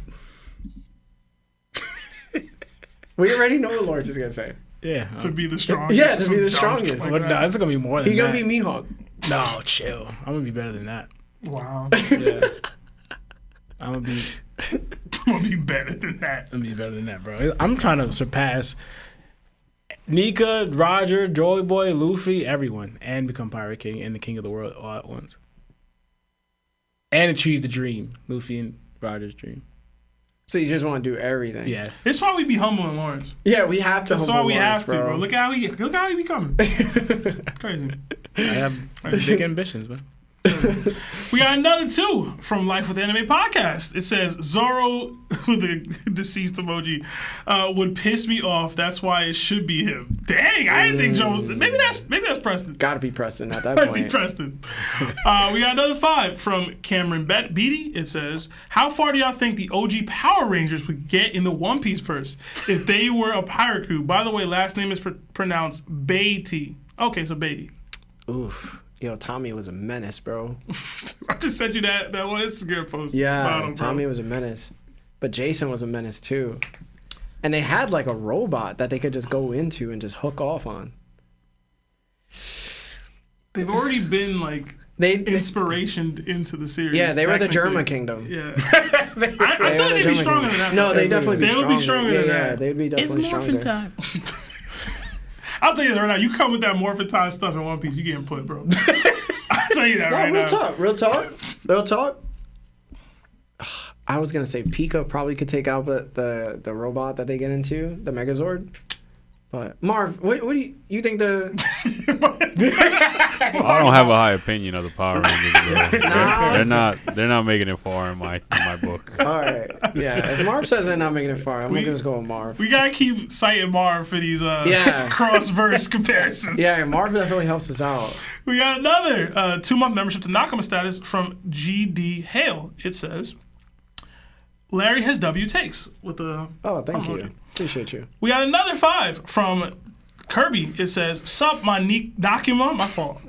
We already know what Lawrence is gonna say. Yeah. To be the strongest. Yeah, to be the Some strongest. dumb Well, shit no, like it's gonna be more than He's that. gonna be Mihawk. No, chill. I'm gonna be better than that. that. Wow. Yeah. I'm gonna be I'm gonna be better than that. bro. I'm trying to surpass Nika, Roger, Joy Boy, Luffy, everyone, and become Pirate King and the King of the World all at once. And achieve the dream, Luffy and Roger's dream. So you just want to do everything. Yes. That's why we be humbling Lawrence. Yeah, we have to. That's humble why we Lawrence, have to, bro. Look how he be coming. Crazy. I have big ambitions, man. We got another 2 from Life with Anime Podcast. It says Zoro with the deceased emoji would piss me off. That's why it should be him. Dang, I didn't think Joe was. Maybe that's Preston. Gotta be Preston at that Might be point. Preston. We got another 5 from Cameron Beatty. It says, how far do y'all think the OG Power Rangers would get in the One Piece verse if they were a pirate crew? By the way, last name is pronounced Beatty. Okay, so Beatty. Oof. Yo, Tommy was a menace, bro. I just sent you that one Instagram post. Yeah, Bottom, Tommy was a menace. But Jason was a menace too. And they had like a robot that they could just go into and just hook off on. They've already been like They inspiration into the series. Yeah, they were the technically. German kingdom. Yeah. I feel like they'd be stronger than that. No, they definitely They would be stronger than that. Yeah, they'd be definitely stronger. time. I'll tell you this right now. You come with that Morphin time stuff in One Piece, you getting put, bro. I'll tell you that right now. Real talk. I was gonna say Pika probably could take out the robot that they get into, the Megazord. But Marv, what do you think the? I don't have a high opinion of the Power Rangers, bro. They're not making it far in my book. All right, yeah. If Marv says they're not making it far, I'm gonna just go with Marv. We gotta keep citing Marv for these cross-verse comparisons. Yeah, Marv definitely helps us out. We got another 2-month membership to Nakama status from GD Hale. It says, Larry has W takes with a thank you. Appreciate you. We got another 5 from Kirby. It says, sup, my Nakama. My fault.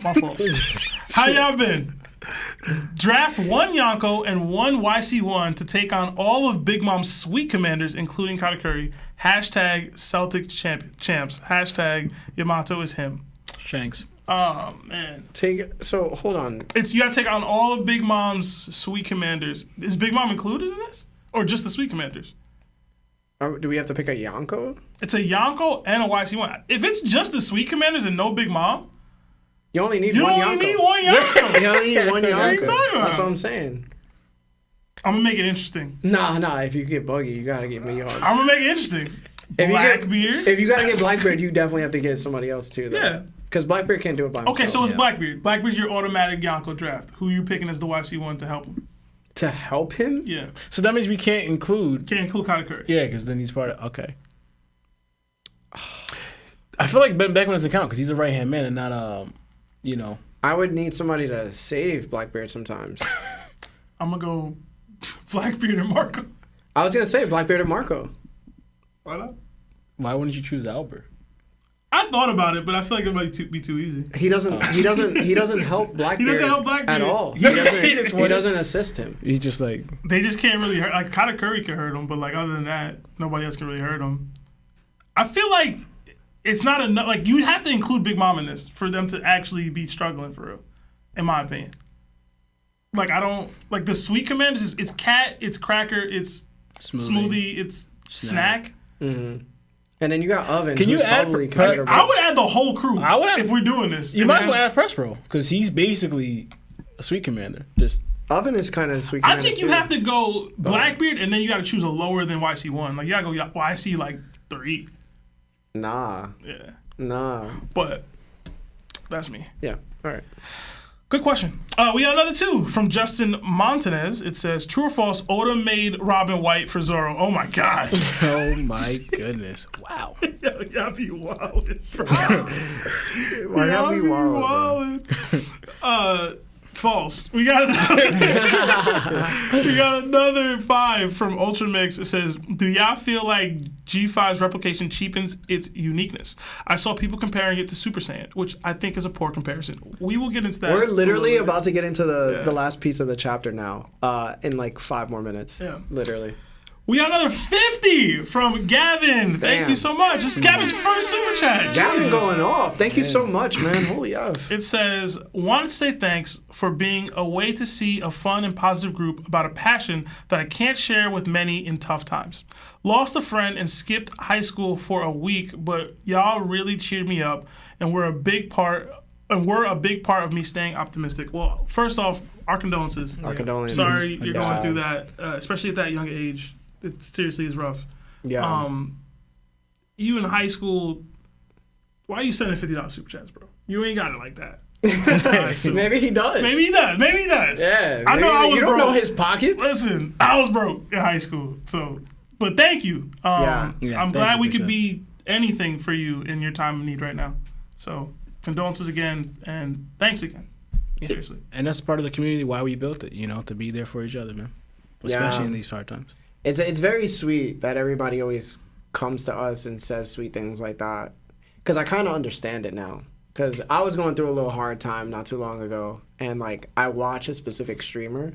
How y'all been? Draft 1 Yonko and 1 YC1 to take on all of Big Mom's sweet commanders, including Katakuri. # Celtic champs. # Yamato is him. Shanks. Oh, man. Hold on. You gotta take on all of Big Mom's sweet commanders. Is Big Mom included in this? Or just the sweet commanders? Do we have to pick a Yonko? It's a Yonko and a YC1. If it's just the sweet commanders and no Big Mom, you only need one Yonko. You only need one Yonko. You only need one Yonko. What are you talking about? That's what I'm saying. I'm gonna make it interesting. Nah. If you get Buggy, you gotta get me on. I'm gonna make it interesting. Blackbeard. If you gotta get Blackbeard, you definitely have to get somebody else too, though. Yeah. Because Blackbeard can't do it by himself. Okay, so it's Blackbeard. Blackbeard's your automatic Yonko draft. Who are you picking as the YC1 to help him? To help him? Yeah. So that means we can't include Katakuri. Yeah, because then he's part of. Okay. I feel like Ben Beckman doesn't count because he's a right hand man and not I would need somebody to save Blackbeard sometimes. I'm gonna go Blackbeard and Marco. I was gonna say Blackbeard and Marco. Why not? Why wouldn't you choose Albert? I thought about it, but I feel like it might be too easy. He doesn't help Blackbeard. He doesn't help Blackbeard at all. He doesn't assist him. He's just like they just can't really hurt. Like Katakuri can hurt him, but like other than that, nobody else can really hurt him. I feel like it's not enough. Like you have to include Big Mom in this for them to actually be struggling for real, in my opinion. Like I don't like the sweet commanders. It's Cat, it's Cracker, it's Smoothie, it's Snack. Mm-hmm. And then you got Oven. Can you add? I would add the whole crew. I would add, if we're doing this. You might as well add Prespro because he's basically a sweet commander. Just Oven is kind of a sweet commander. I think you have to go Blackbeard and then you got to choose a lower than YC1. Like you got to go YC like 3. Nah. Yeah. Nah. But that's me. Yeah. All right. Good question. We got another 2 from Justin Montanez. It says, true or false, Oda made Robin white for Zoro. Oh, my God. Oh, my goodness. Wow. Y'all be wildin'. Why y'all be wildin'? False. We got another 5 from Ultramix. It says, do y'all feel like G5's replication cheapens its uniqueness? I saw people comparing it to Super Saiyan, which I think is a poor comparison. We will get into that. We're literally about to get into the last piece of the chapter now in like 5 more minutes. Yeah. Literally. We got another 50 from Gavin. Thank you so much. This is Gavin's first super chat. Gavin's going off. Thank you so much, man. Holy F. It says, wanted to say thanks for being a way to see a fun and positive group about a passion that I can't share with many in tough times. Lost a friend and skipped high school for a week, but y'all really cheered me up and were a big part of me staying optimistic. Well, first off, our condolences. Our condolences. Sorry you're going through that, especially at that young age. It seriously is rough. Yeah. You in high school, why are you sending $50 super chats, bro? You ain't got it like that. Maybe he does. Maybe he does. Yeah. I know I was broke. You don't know his pockets? Listen, I was broke in high school. But thank you. I'm glad we could be anything for you in your time of need right now. So condolences again and thanks again. Seriously. And that's part of the community why we built it, to be there for each other, man. Especially in these hard times. It's very sweet that everybody always comes to us and says sweet things like that. Because I kind of understand it now. Because I was going through a little hard time not too long ago. And, like, I watched a specific streamer.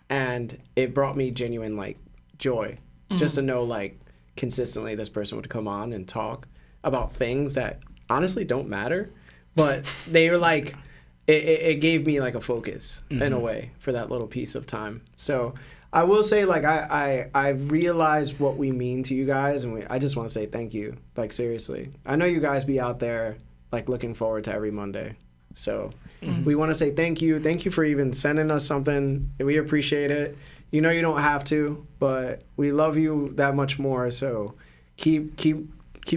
And it brought me genuine, like, joy. Mm-hmm. Just to know, like, consistently this person would come on and talk about things that honestly don't matter. But they were, like, it gave me like a focus in a way for that little piece of time. So I will say, like, I realize what we mean to you guys, and I just want to say thank you. Like, seriously, I know you guys be out there like looking forward to every Monday. So we want to say thank you. Thank you for even sending us something. We appreciate it. You know you don't have to, but we love you that much more. So keep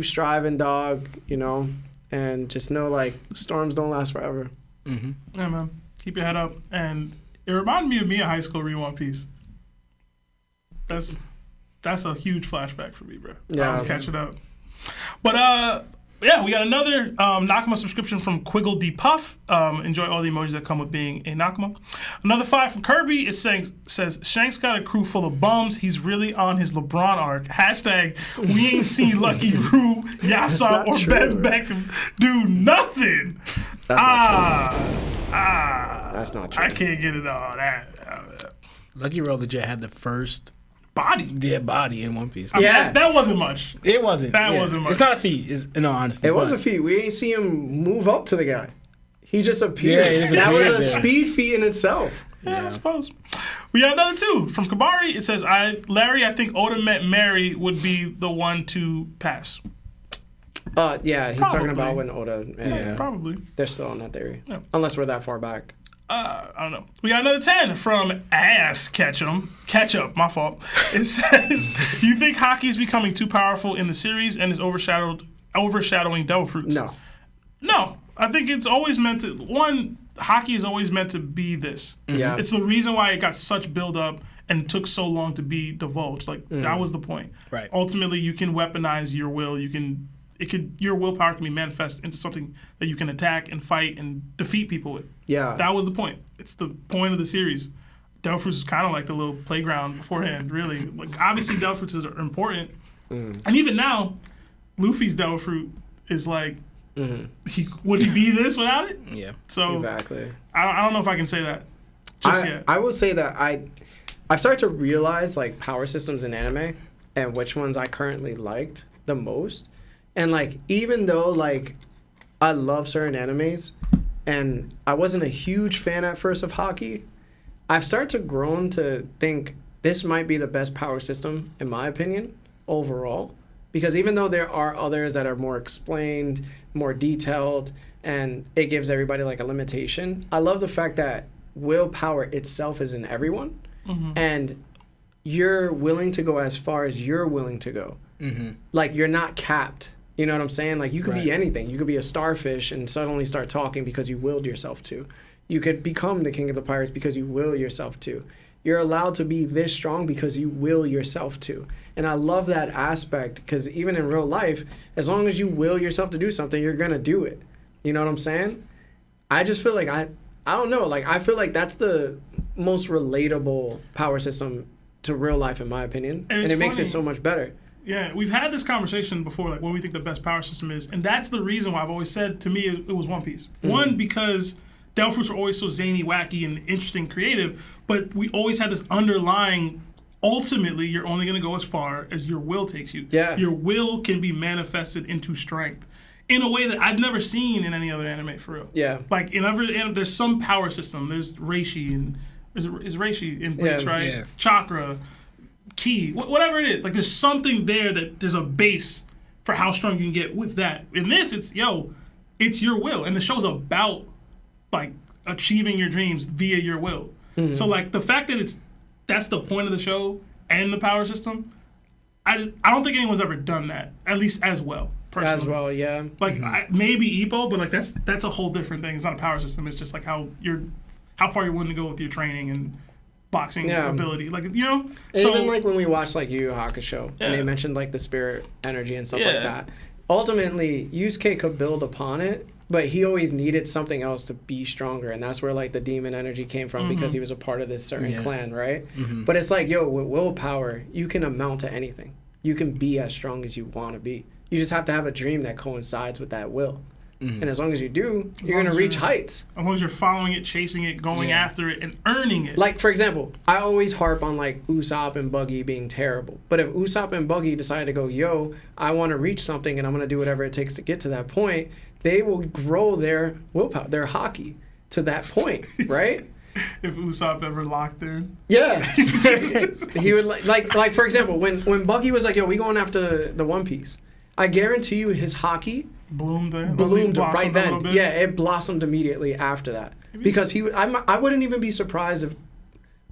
striving, dog. You know, and just know like storms don't last forever. Yeah, man. Keep your head up. And it reminded me of me in high school reading One Piece. That's a huge flashback for me, bro. Yeah, I was catching up. But yeah, we got another Nakama subscription from Quiggle D Puff. Enjoy all the emojis that come with being a Nakama. Another 5 from Kirby. It says Shanks got a crew full of bums. He's really on his LeBron arc. Hashtag we ain't seen Lucky Roo, Yasop, or Ben Beckham do nothing. That's not true. I can't get into all that. Lucky Roll legit had the first Body. body in One Piece. I mean, that wasn't much. It wasn't. That wasn't much. It's not a feat. In all honesty, It was a feat. We ain't see him move up to the guy. He just appeared. Yeah, he just that was appeared a there. speed feat in itself. Yeah, I suppose. We got another 2 from Kabari. It says, Larry, I think Oda met Mary would be the one to pass. Yeah, he's talking about when Oda. Yeah, Probably. they're still on that theory. Yeah. Unless we're that far back. I don't know. We got another 10 from Ass Ketchup, my fault. It says, you think Haki is becoming too powerful in the series and is overshadowing Devil Fruits? No. I think it's always meant to, Haki is always meant to be this. Yeah. It's the reason why it got such build up and took so long to be divulged. Like, that was the point. Right. Ultimately, you can weaponize your will. Your willpower can be manifest into something that you can attack and fight and defeat people with. Yeah. That was the point. It's the point of the series. Devil Fruits is kind of like the little playground beforehand, really. Like, obviously, Devil Fruits are important. And even now, Luffy's Devil Fruit is like, would he be this without it? Yeah. So, Exactly. I don't know if I can say that just yet. I will say that I started to realize like power systems in anime and which ones I currently liked the most. And like even though like I love certain animes and I wasn't a huge fan at first of Haki, I've started to grown to think this might be the best power system in my opinion overall. Because even though there are others that are more explained, more detailed, and it gives everybody like a limitation, I love the fact that willpower itself is in everyone, and you're willing to go as far as you're willing to go. Like you're not capped. You know what I'm saying? Like you could be anything. You could be a starfish and suddenly start talking because you willed yourself to. You could become the king of the pirates because you will yourself to. You're allowed to be this strong because you will yourself to. And I love that aspect because even in real life, as long as you will yourself to do something, you're going to do it. You know what I'm saying? I just feel like I don't know. Like I feel like that's the most relatable power system to real life in my opinion. And it makes it so much better. Yeah, we've had this conversation before, like what we think the best power system is. And that's the reason why I've always said, to me, it was One Piece. One, because Devil Fruits were always so zany, wacky, and interesting, creative. But we always had this underlying, ultimately, you're only going to go as far as your will takes you. Yeah. Your will can be manifested into strength in a way that I've never seen in any other anime, for real. Yeah. Like, in every anime, there's some power system. There's Reishi, and is Reishi in Bleach, right? Yeah. Chakra, Ki, whatever it is. Like, there's something there that there's a base for how strong you can get with that. In this, it's your will. And the show's about, like, achieving your dreams via your will. So, like, the fact that that's the point of the show and the power system, I don't think anyone's ever done that, at least as well, personally. As well, yeah. Like, maybe EPO, but, like, that's a whole different thing. It's not a power system. It's just, like, how far you're willing to go with your training and boxing ability. Like, you know? So, even, like, when we watched, like, Yu Yu Hakusho, and they mentioned, like, the spirit energy and stuff like that. Ultimately, Yusuke could build upon it, but he always needed something else to be stronger, and that's where like the demon energy came from because he was a part of this certain clan, right? But it's like, with willpower, you can amount to anything. You can be as strong as you want to be. You just have to have a dream that coincides with that will. And as long as you do, you're going to reach heights. As long as you're following it, chasing it, going after it, and earning it. Like, for example, I always harp on, like, Usopp and Buggy being terrible. But if Usopp and Buggy decide to go, I want to reach something and I'm going to do whatever it takes to get to that point, they will grow their willpower, their Haki. to that point, right? If Usopp ever locked in. Yeah. He would like for example, when Buggy was like, yo, we going after the One Piece, I guarantee you his Haki bloomed right then. Yeah, it blossomed immediately after that. Because I wouldn't even be surprised if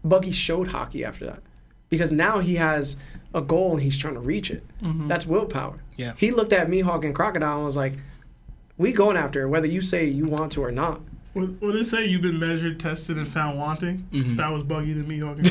Buggy showed Haki after that. Because now he has a goal and he's trying to reach it. Mm-hmm. That's willpower. Yeah. He looked at Mihawk and Crocodile and was like, we going after it, whether you say you want to or not. What did it say? You've been measured, tested, and found wanting? Mm-hmm. That was Buggy to Mihawk.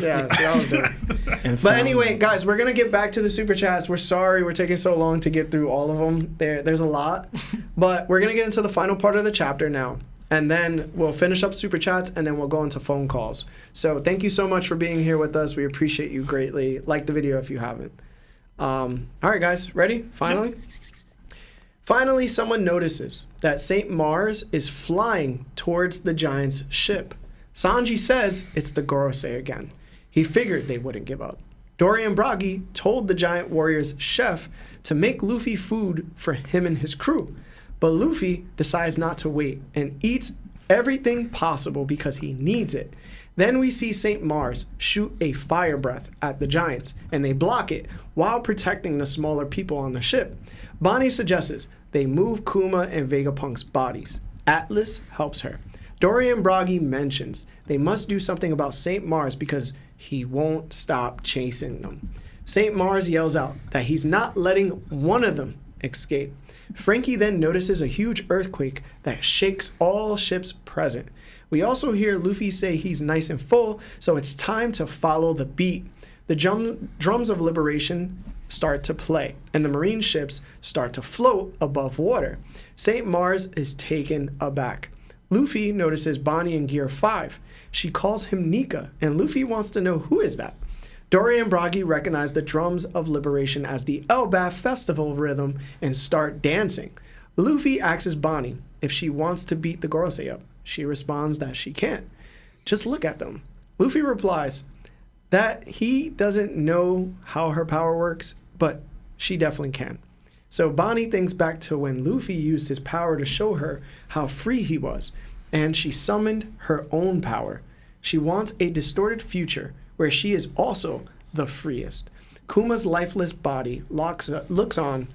Yeah, so that was dope. But anyway, guys, we're going to get back to the Super Chats. We're sorry we're taking so long to get through all of them. There's a lot. But we're going to get into the final part of the chapter now. And then we'll finish up Super Chats, and then we'll go into phone calls. So thank you so much for being here with us. We appreciate you greatly. Like the video if you haven't. All right, guys. Ready? Finally? Yep. Finally, someone notices that St. Mars is flying towards the Giants' ship. Sanji says it's the Gorosei again. He figured they wouldn't give up. Dory and Bragi told the Giant Warrior's chef to make Luffy food for him and his crew. But Luffy decides not to wait and eats everything possible because he needs it. Then we see St. Mars shoot a fire breath at the Giants, and they block it while protecting the smaller people on the ship. Bonnie suggests they move Kuma and Vegapunk's bodies. Atlas helps her. Dory and Bragi mentions they must do something about St. Mars because he won't stop chasing them. St. Mars yells out that he's not letting one of them escape. Frankie then notices a huge earthquake that shakes all ships present. We also hear Luffy say he's nice and full, so it's time to follow the beat. The drums of liberation start to play, and the marine ships start to float above water. St. Mars is taken aback. Luffy notices Bonnie in Gear 5. She calls him Nika, and Luffy wants to know who is that. Dory and Bragi recognize the drums of liberation as the Elbaf festival rhythm and start dancing. Luffy asks Bonnie if she wants to beat the Gorosei up. She responds that she can't. Just look at them. Luffy replies that he doesn't know how her power works, but she definitely can. So Bonnie thinks back to when Luffy used his power to show her how free he was, and she summoned her own power. She wants a distorted future where she is also the freest. Kuma's lifeless body looks on,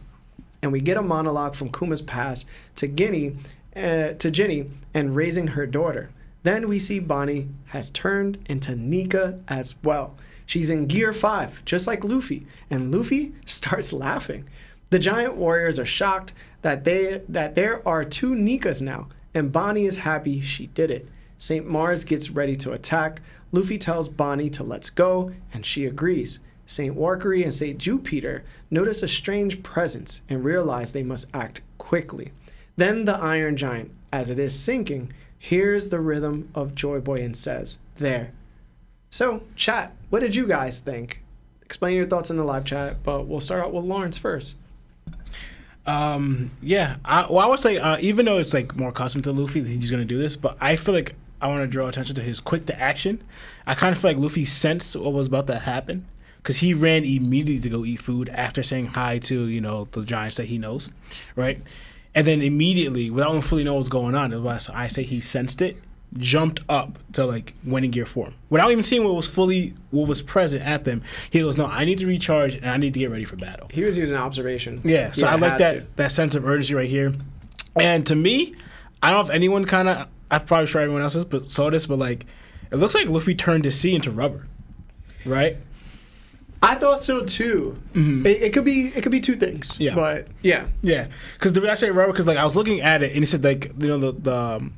and we get a monologue from Kuma's past to Ginny and raising her daughter. Then we see Bonnie has turned into Nika as well. She's in Gear 5, just like Luffy, and Luffy starts laughing. The Giant Warriors are shocked that there are two Nikas now, and Bonnie is happy she did it. St. Mars gets ready to attack. Luffy tells Bonnie to let's go, and she agrees. St. Warkery and St. Jupiter notice a strange presence and realize they must act quickly. Then the Iron Giant, as it is sinking, hears the rhythm of Joy Boy and says, "There." So, chat, what did you guys think? Explain your thoughts in the live chat, but we'll start out with Lawrence first. I would say, even though it's like more custom to Luffy, he's going to do this, but I feel like I want to draw attention to his quick to action. I kind of feel like Luffy sensed what was about to happen because he ran immediately to go eat food after saying hi to, the giants that he knows, right? And then immediately, without even fully knowing what's going on, I say he sensed it, jumped up to like winning gear form. Without even seeing what was present at them, he goes, no, I need to recharge and I need to get ready for battle. He was using observation. Yeah, so I like that sense of urgency right here. And to me, I don't know if anyone I'm probably sure everyone else saw this, but like, it looks like Luffy turned the sea into rubber, right? I thought so too. Mm-hmm. It could be two things. Yeah, but yeah. Because the reason I say rubber, because like I was looking at it and it said like the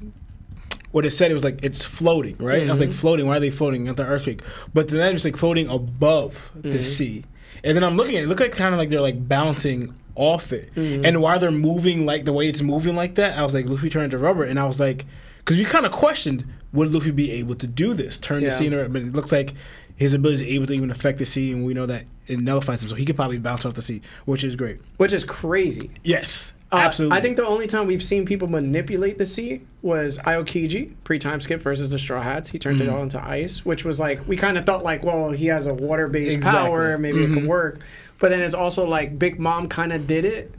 what it said, it was like it's floating, right? Mm-hmm. And I was like, floating. Why are they floating at the earthquake? But then it's like floating above the sea. And then I'm looking at it. It looked like kind of like they're like bouncing off it. Mm-hmm. And while they're moving like the way it's moving like that, I was like, Luffy turned to rubber, and I was like, because we kind of questioned, would Luffy be able to do this, turn the sea into rubber? But it looks like his ability is able to even affect the sea, and we know that it nullifies him, so he could probably bounce off the sea, which is great. Which is crazy. Yes, absolutely. I think the only time we've seen people manipulate the sea was Aokiji, pre-time skip versus the Straw Hats. He turned it all into ice, which was like, we kind of thought like, well, he has a water-based power, maybe it could work. But then it's also like Big Mom kind of did it.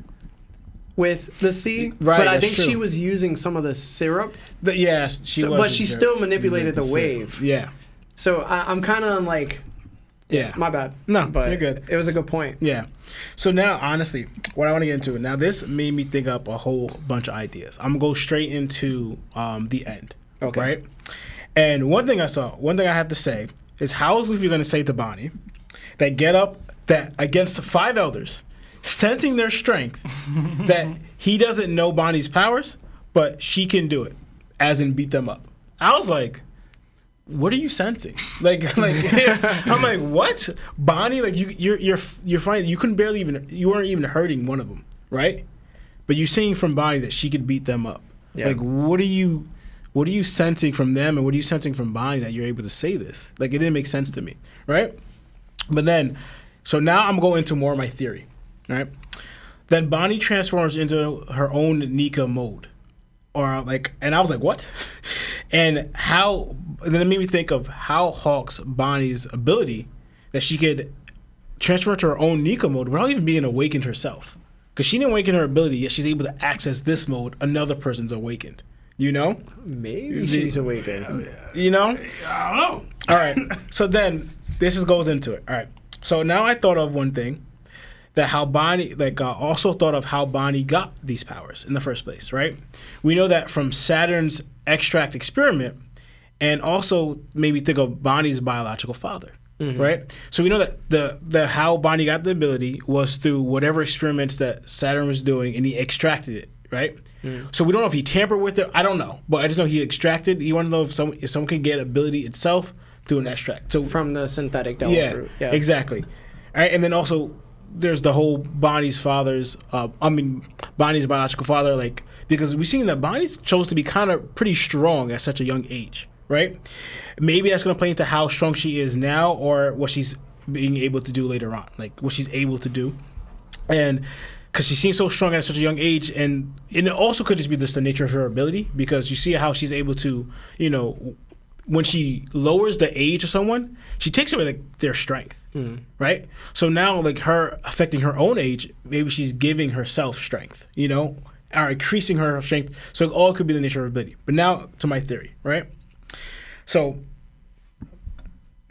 with the sea, Right, but I that's think true. she was using some of the syrup. Yeah, she was. But she still manipulated the wave. Yeah. So I'm kind of like, Yeah. my bad. No, but you're good. It was a good point. Yeah. So now, honestly, what I want to get into, now this made me think up a whole bunch of ideas. I'm going to go straight into the end. Okay. Right? And one thing I have to say is, how is Luffy going to say to Bonnie that get up that against 5 elders, sensing their strength, that he doesn't know Bonnie's powers, but she can do it, as in beat them up? I was like, what are you sensing? Like I'm like, what? Bonnie, like you're fine. You couldn't barely even, you weren't even hurting one of them, right? But you're seeing from Bonnie that she could beat them up. Yeah. Like, what are you sensing from them, and what are you sensing from Bonnie that you're able to say this? Like, it didn't make sense to me, right? But then, so now I'm going into more of my theory, right? Then Bonnie transforms into her own Nika mode. Or like, and I was like, what? And then it made me think of how Hawk's Bonnie's ability that she could transfer to her own Nika mode without even being awakened herself. Because she didn't awaken her ability, yet she's able to access this mode another person's awakened. You know? Maybe she's awakened. You know? I don't know. All right. So then this goes into it. All right. So now I thought of one thing. That how Bonnie, also thought of how Bonnie got these powers in the first place, right? We know that from Saturn's extract experiment, and also made me think of Bonnie's biological father, right? So we know that the how Bonnie got the ability was through whatever experiments that Saturn was doing, and he extracted it, right? So we don't know if he tampered with it. I don't know, but I just know he extracted. You want to know if someone can get ability itself through an extract. So From the synthetic devil fruit. Yeah, exactly. All right, and then also, there's the whole Bonnie's biological father, like, because we've seen that Bonnie chose to be kind of pretty strong at such a young age, right? Maybe that's going to play into how strong she is now, or what she's being able to do later on, like what she's able to do. And because she seems so strong at such a young age, and it also could just be the nature of her ability, because you see how she's able to, when she lowers the age of someone, she takes away their strength, right? So now, like, her affecting her own age, maybe she's giving herself strength, or increasing her strength. So it all could be the nature of her ability. But now to my theory, right? So,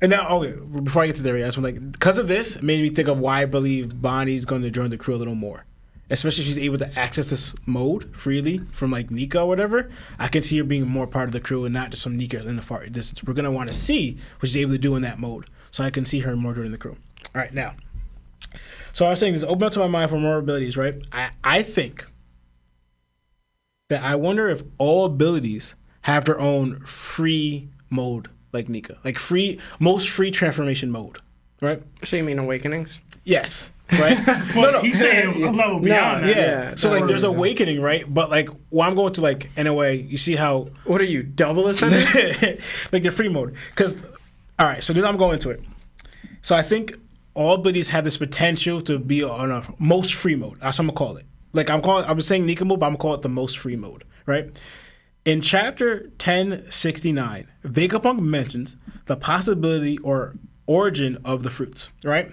and now, okay, before I get to the theory, I just want because of this, it made me think of why I believe Bonnie's going to join the crew a little more. Especially if she's able to access this mode freely from like Nika or whatever, I can see her being more part of the crew and not just some Nika in the far distance. We're going to want to see what she's able to do in that mode. So I can see her more joining the crew. All right, now. So I was saying this, open up to my mind for more abilities, right? I think that I wonder if all abilities have their own free mode like Nika. Like most free transformation mode, right? So you mean awakenings? Yes. Right? Well, he's saying a level beyond that. Yeah. So like there's awakening, right? But like I'm going to like in a way, you see how What are you, double ascendant? like the free mode. Because all right, so this I'm going to it. So I think all abilities have this potential to be on a most free mode. That's what I'm gonna call it. Like I'm saying Nika mode, but I'm gonna call it the most free mode, right? In chapter 1069, Vegapunk mentions the possibility or origin of the fruits, right?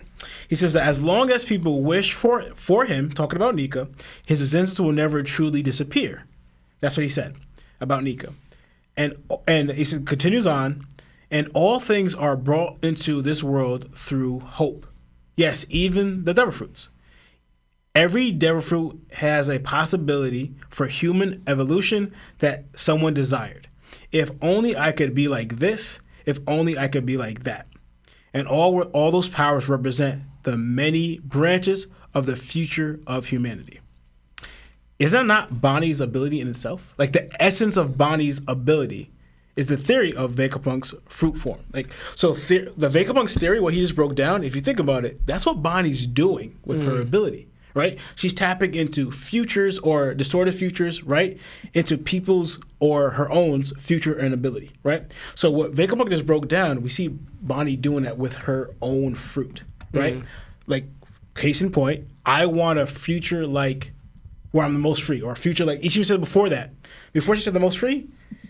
He says that as long as people wish for him, talking about Nika, his existence will never truly disappear. That's what he said about Nika. And he said, continues on, and all things are brought into this world through hope. Yes, even the devil fruits. Every devil fruit has a possibility for human evolution that someone desired. If only I could be like this, if only I could be like that. And all those powers represent the many branches of the future of humanity. Is that not Bonnie's ability in itself? Like the essence of Bonnie's ability is the theory of Vegapunk's fruit form. Like so, the Vegapunk's theory, what he just broke down, if you think about it, that's what Bonnie's doing with her ability, right? She's tapping into futures or distorted futures, right? Into people's or her own future and ability, right? So what Vegapunk just broke down, we see Bonnie doing that with her own fruit, right? Like, case in point, I want a future like where I'm the most free, or a future like, she said before that. Before she said the most free,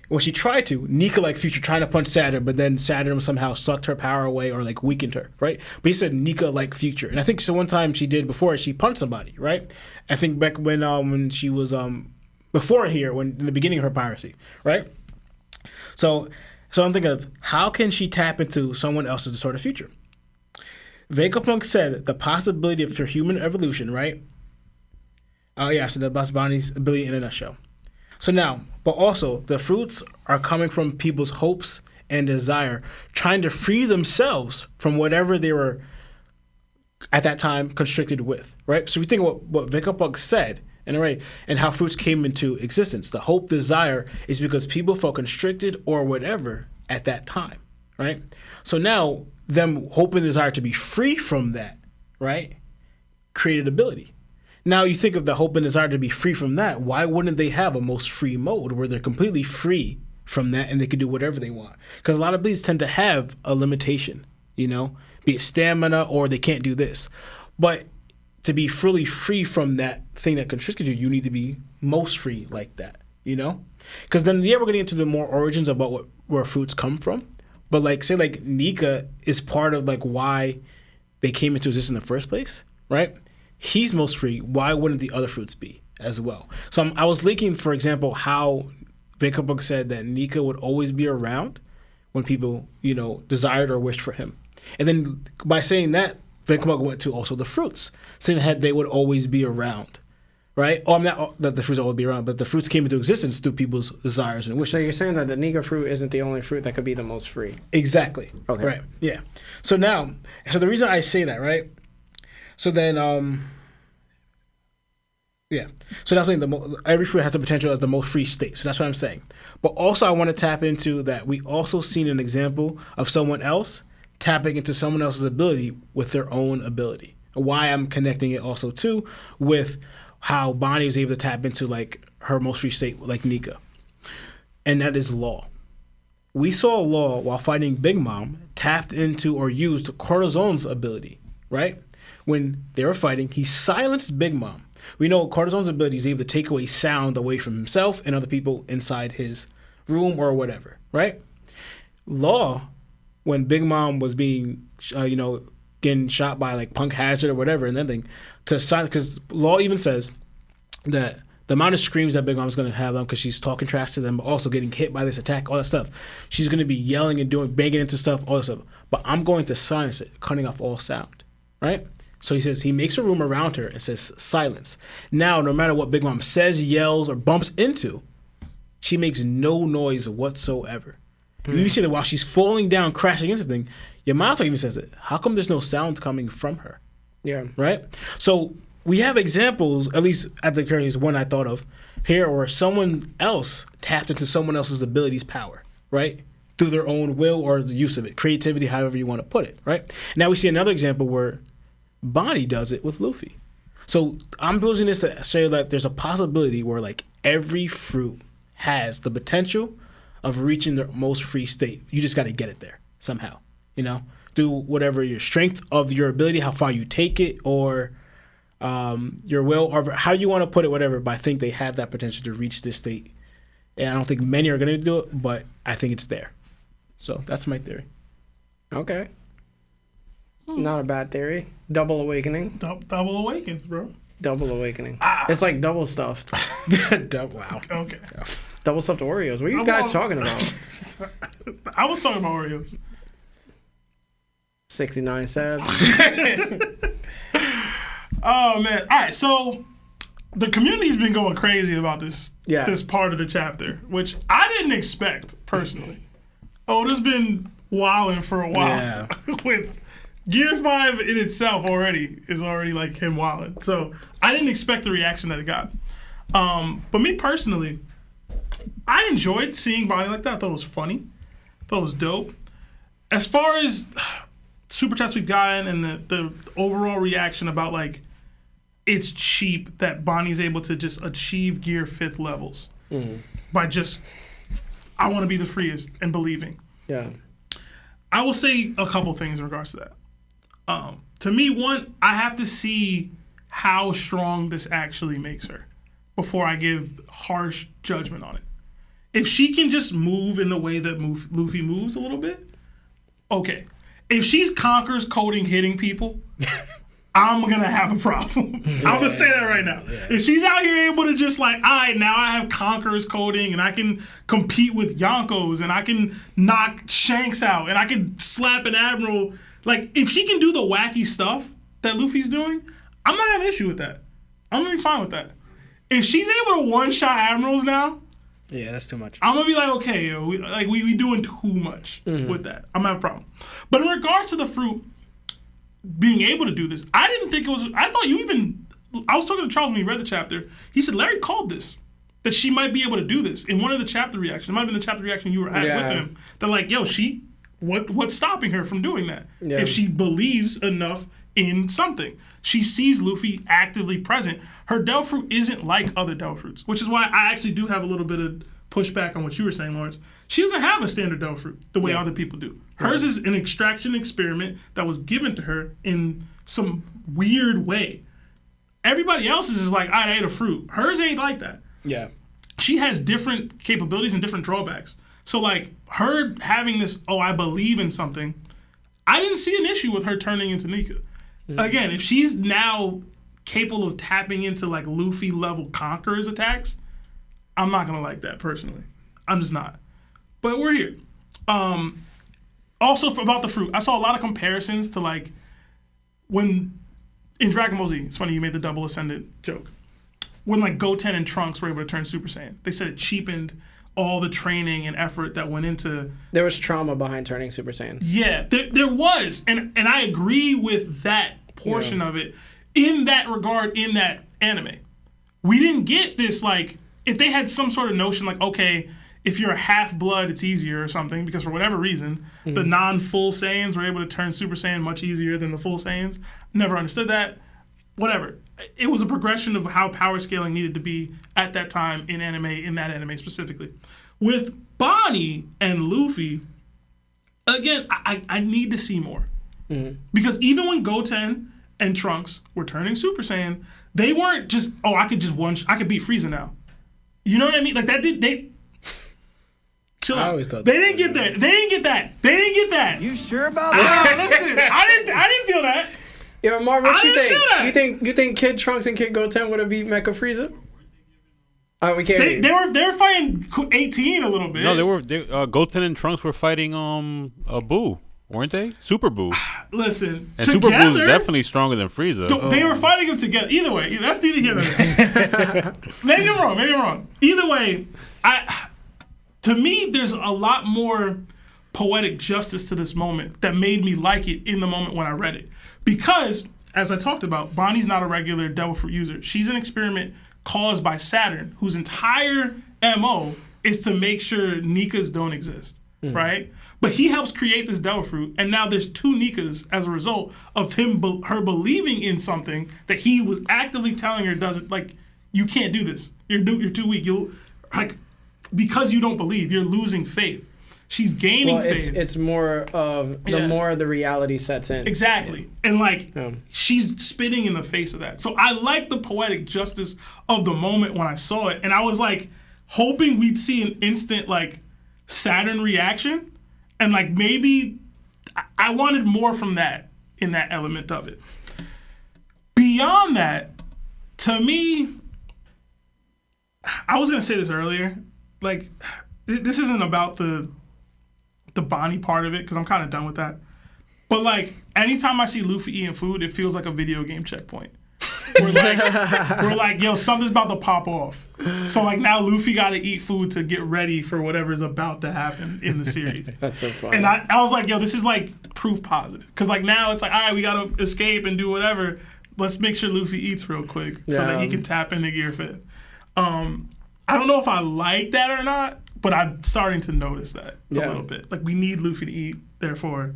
Well, she tried to. Nika, like Future, trying to punch Saturn, but then Saturn somehow sucked her power away or like weakened her, right? But he said Nika, like Future, and I think so. One time she did before she punched somebody, right? I think back when she was before here, when in the beginning of her piracy, right? So I'm thinking of how can she tap into someone else's sort of future? Vegapunk said the possibility of her human evolution, right? Oh yeah, so that's Bonnie's ability in a nutshell. So now, but also the fruits are coming from people's hopes and desire, trying to free themselves from whatever they were at that time constricted with, right? So we think what Vegapunk said, and how fruits came into existence. The hope, desire is because people felt constricted or whatever at that time, right? So now them hope and desire to be free from that, right, created ability. Now you think of the hope and desire to be free from that. Why wouldn't they have a most free mode where they're completely free from that and they can do whatever they want? Because a lot of abilities tend to have a limitation, be it stamina or they can't do this. But to be fully free from that thing that constricted you, you need to be most free like that, Because then, we're getting into the more origins about where fruits come from. But like, say like Nika is part of like why they came into existence in the first place, right? He's most free. Why wouldn't the other fruits be as well? So I was linking, for example, how Vegapunk said that Nika would always be around when people, desired or wished for him. And then by saying that, Vegapunk went to also the fruits, saying that they would always be around, right? Oh, I'm not that the fruits would be around, but the fruits came into existence through people's desires and wishes. So you're saying that the Nika fruit isn't the only fruit that could be the most free? Exactly. Okay. Right. Yeah. So the reason I say that, right? So then, So now I'm saying every fruit has the potential as the most free state. So that's what I'm saying. But also I want to tap into that we also seen an example of someone else tapping into someone else's ability with their own ability. Why I'm connecting it also too with how Bonnie was able to tap into like her most free state like Nika. And that is Law. We saw Law while fighting Big Mom tapped into or used Cortizone's ability, right? When they were fighting, he silenced Big Mom. We know Cortizone's ability is able to take away sound away from himself and other people inside his room or whatever, right? Law, when Big Mom was being, getting shot by like Punk Hazard or whatever, and then because Law even says that the amount of screams that Big Mom's going to have them because she's talking trash to them, but also getting hit by this attack, all that stuff. She's going to be yelling and banging into stuff, all that stuff. But I'm going to silence it, cutting off all sound, right? So he says he makes a room around her and says silence. Now, no matter what Big Mom says, yells, or bumps into, she makes no noise whatsoever. You see that while she's falling down, crashing into things, Yamato even says it. How come there's no sound coming from her? Yeah. Right? So we have examples, at least at the current one I thought of here, where someone else tapped into someone else's abilities, power, right? Through their own will or the use of it, creativity, however you want to put it, right? Now we see another example where Bonnie does it with Luffy. So I'm using this to say that there's a possibility where like every fruit has the potential of reaching their most free state. You just got to get it there somehow, through whatever your strength of your ability, how far you take it, or your will, or how you want to put it, whatever. But I think they have that potential to reach this state. And I don't think many are going to do it, but I think it's there. So that's my theory. Okay. Not a bad theory. Double awakening. Double awakens, bro. Double awakening. It's like double stuffed. Wow. Okay. Double stuffed Oreos. What are you guys talking about? I was talking about Oreos. 69 cents. Oh man! All right, so the community's been going crazy about this part of the chapter, which I didn't expect personally. Oda's been wilding for a while with Gear 5 in itself is already like him wilding. So I didn't expect the reaction that it got. But me personally, I enjoyed seeing Bonnie like that. I thought it was funny. I thought it was dope. As far as super chats we've gotten and the overall reaction about like it's cheap that Bonnie's able to just achieve Gear 5th levels by just I want to be the freest and believing. Yeah. I will say a couple things in regards to that. To me, one, I have to see how strong this actually makes her before I give harsh judgment on it. if she can just move in the way that Luffy moves a little bit, okay. If she's conquers coding hitting people, I'm going to have a problem. I'm going to say that right now. Yeah. If she's out here able to just like, all right, now I have Conqueror's coding and I can compete with Yonkos and I can knock Shanks out and I can slap an Admiral. Like, if she can do the wacky stuff that Luffy's doing, I'm not having an issue with that. I'm going to be fine with that. If she's able to one-shot Admirals now, yeah, that's too much. I'm going to be like, okay, yo, we doing too much with that. I'm going to have a problem. But in regards to the fruit being able to do this, I didn't think it was, I thought you even, I was talking to Charles when he read the chapter. He said Larry called this, that she might be able to do this. In one of the chapter reactions, it might have been the chapter reaction you were at with him, that like, yo, what's stopping her from doing that? Yeah. If she believes enough in something. She sees Luffy actively present. Her Devil Fruit isn't like other Devil Fruits, which is why I actually do have a little bit of pushback on what you were saying, Lawrence. She doesn't have a standard Devil Fruit the way other people do. Hers is an extraction experiment that was given to her in some weird way. Everybody else's is like, I ate a fruit. Hers ain't like that. Yeah. She has different capabilities and different drawbacks. So like her having this, I believe in something, I didn't see an issue with her turning into Nika. Again, if she's now capable of tapping into like Luffy level Conqueror's attacks, I'm not gonna like that personally. I'm just not. But we're here. Also about the fruit, I saw a lot of comparisons to like when in Dragon Ball Z. It's funny you made the double ascendant joke. When like Goten and Trunks were able to turn Super Saiyan, they said it cheapened all the training and effort that went into. There was trauma behind turning Super Saiyan. Yeah, there was, and I agree with that portion of it in that regard in that anime. We didn't get this like, if they had some sort of notion like, okay, if you're a half-blood, it's easier or something, because for whatever reason, the non-full Saiyans were able to turn Super Saiyan much easier than the full Saiyans. Never understood that. Whatever. It was a progression of how power scaling needed to be at that time in anime, in that anime specifically. With Bonnie and Luffy, again, I need to see more. Because even when Goten and Trunks were turning Super Saiyan, they weren't just, I could beat Frieza now. You know what I mean? Like that chill out. I always thought they didn't get that. They didn't get that. You sure about that? Listen, I didn't feel that. Yo, Marv, what you didn't feel think? You think Kid Trunks and Kid Goten would have beat Mecha Frieza? We can't. They were fighting 18 a little bit. No, Goten and Trunks were fighting Boo, weren't they? Super Boo. Listen, and Super Boo is definitely stronger than Frieza. They were fighting him together. Either way, that's neither here nor there. Maybe I'm wrong. Either way, to me, there's a lot more poetic justice to this moment that made me like it in the moment when I read it. Because, as I talked about, Bonnie's not a regular Devil Fruit user. She's an experiment caused by Saturn, whose entire MO is to make sure Nikas don't exist, right? But he helps create this Devil Fruit, and now there's two Nikas as a result of her believing in something that he was actively telling her doesn't, like, you can't do this. You're too weak. Because you don't believe, you're losing faith. She's gaining faith. It's more of the more the reality sets in. Exactly. And she's spitting in the face of that. So I like the poetic justice of the moment when I saw it. And I was like hoping we'd see an instant like Saturn reaction. And like maybe I wanted more from that in that element of it. Beyond that, to me, I was going to say this earlier. Like, this isn't about the Bonnie part of it, because I'm kind of done with that. But like, anytime I see Luffy eating food, it feels like a video game checkpoint. We're like, yo, something's about to pop off. So like now Luffy got to eat food to get ready for whatever's about to happen in the series. That's so funny. And I was like, yo, this is like proof positive. Because like now it's like, all right, we got to escape and do whatever. Let's make sure Luffy eats real quick so that he can tap into Gear 5. I don't know if I like that or not, but I'm starting to notice that a little bit. Like, we need Luffy to eat, therefore,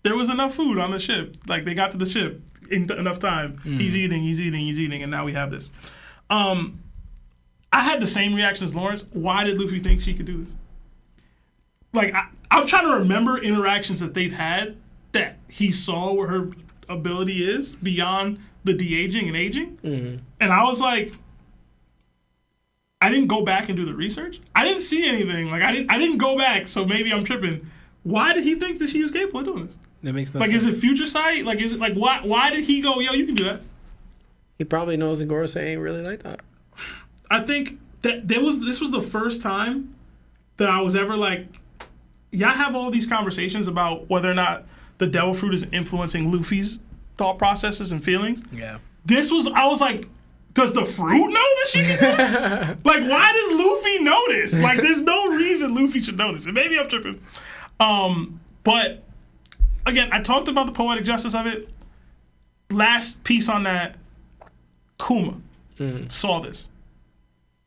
there was enough food on the ship. Like, they got to the ship in enough time. He's eating, and now we have this. I had the same reaction as Lawrence. Why did Luffy think she could do this? Like, I'm trying to remember interactions that they've had that he saw where her ability is beyond the de-aging and aging. And I was like, I didn't go back and do the research. I didn't see anything. Like I didn't go back, so maybe I'm tripping. Why did he think that she was capable of doing this? That makes no like, sense. is it future sight? Like, is it like why did he go, yo, you can do that? He probably knows the Gorosei ain't really like that. I think that this was the first time that I was ever like, y'all have all these conversations about whether or not the devil fruit is influencing Luffy's thought processes and feelings. Yeah. I was like, does the fruit know that she can do it? Like, why does Luffy know this? Like, there's no reason Luffy should know this. And maybe I'm tripping. But, again, I talked about the poetic justice of it. Last piece on that, Kuma saw this.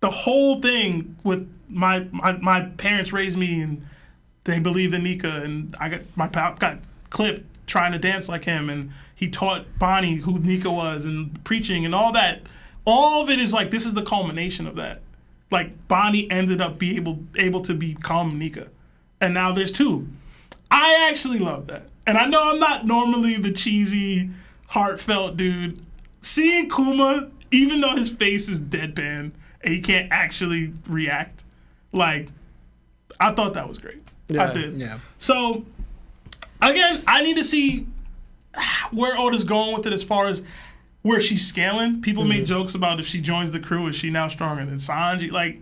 The whole thing with my parents raised me and they believed in Nika, and my pop got clipped trying to dance like him, and he taught Bonnie who Nika was and preaching and all that. All of it is like, this is the culmination of that. Like, Bonnie ended up being able to become Nika. And now there's two. I actually love that. And I know I'm not normally the cheesy, heartfelt dude. Seeing Kuma, even though his face is deadpan and he can't actually react, like, I thought that was great. Yeah, I did. Yeah. So, again, I need to see where Oda's going with it as far as where she's scaling. People make jokes about if she joins the crew, is she now stronger than Sanji? Like,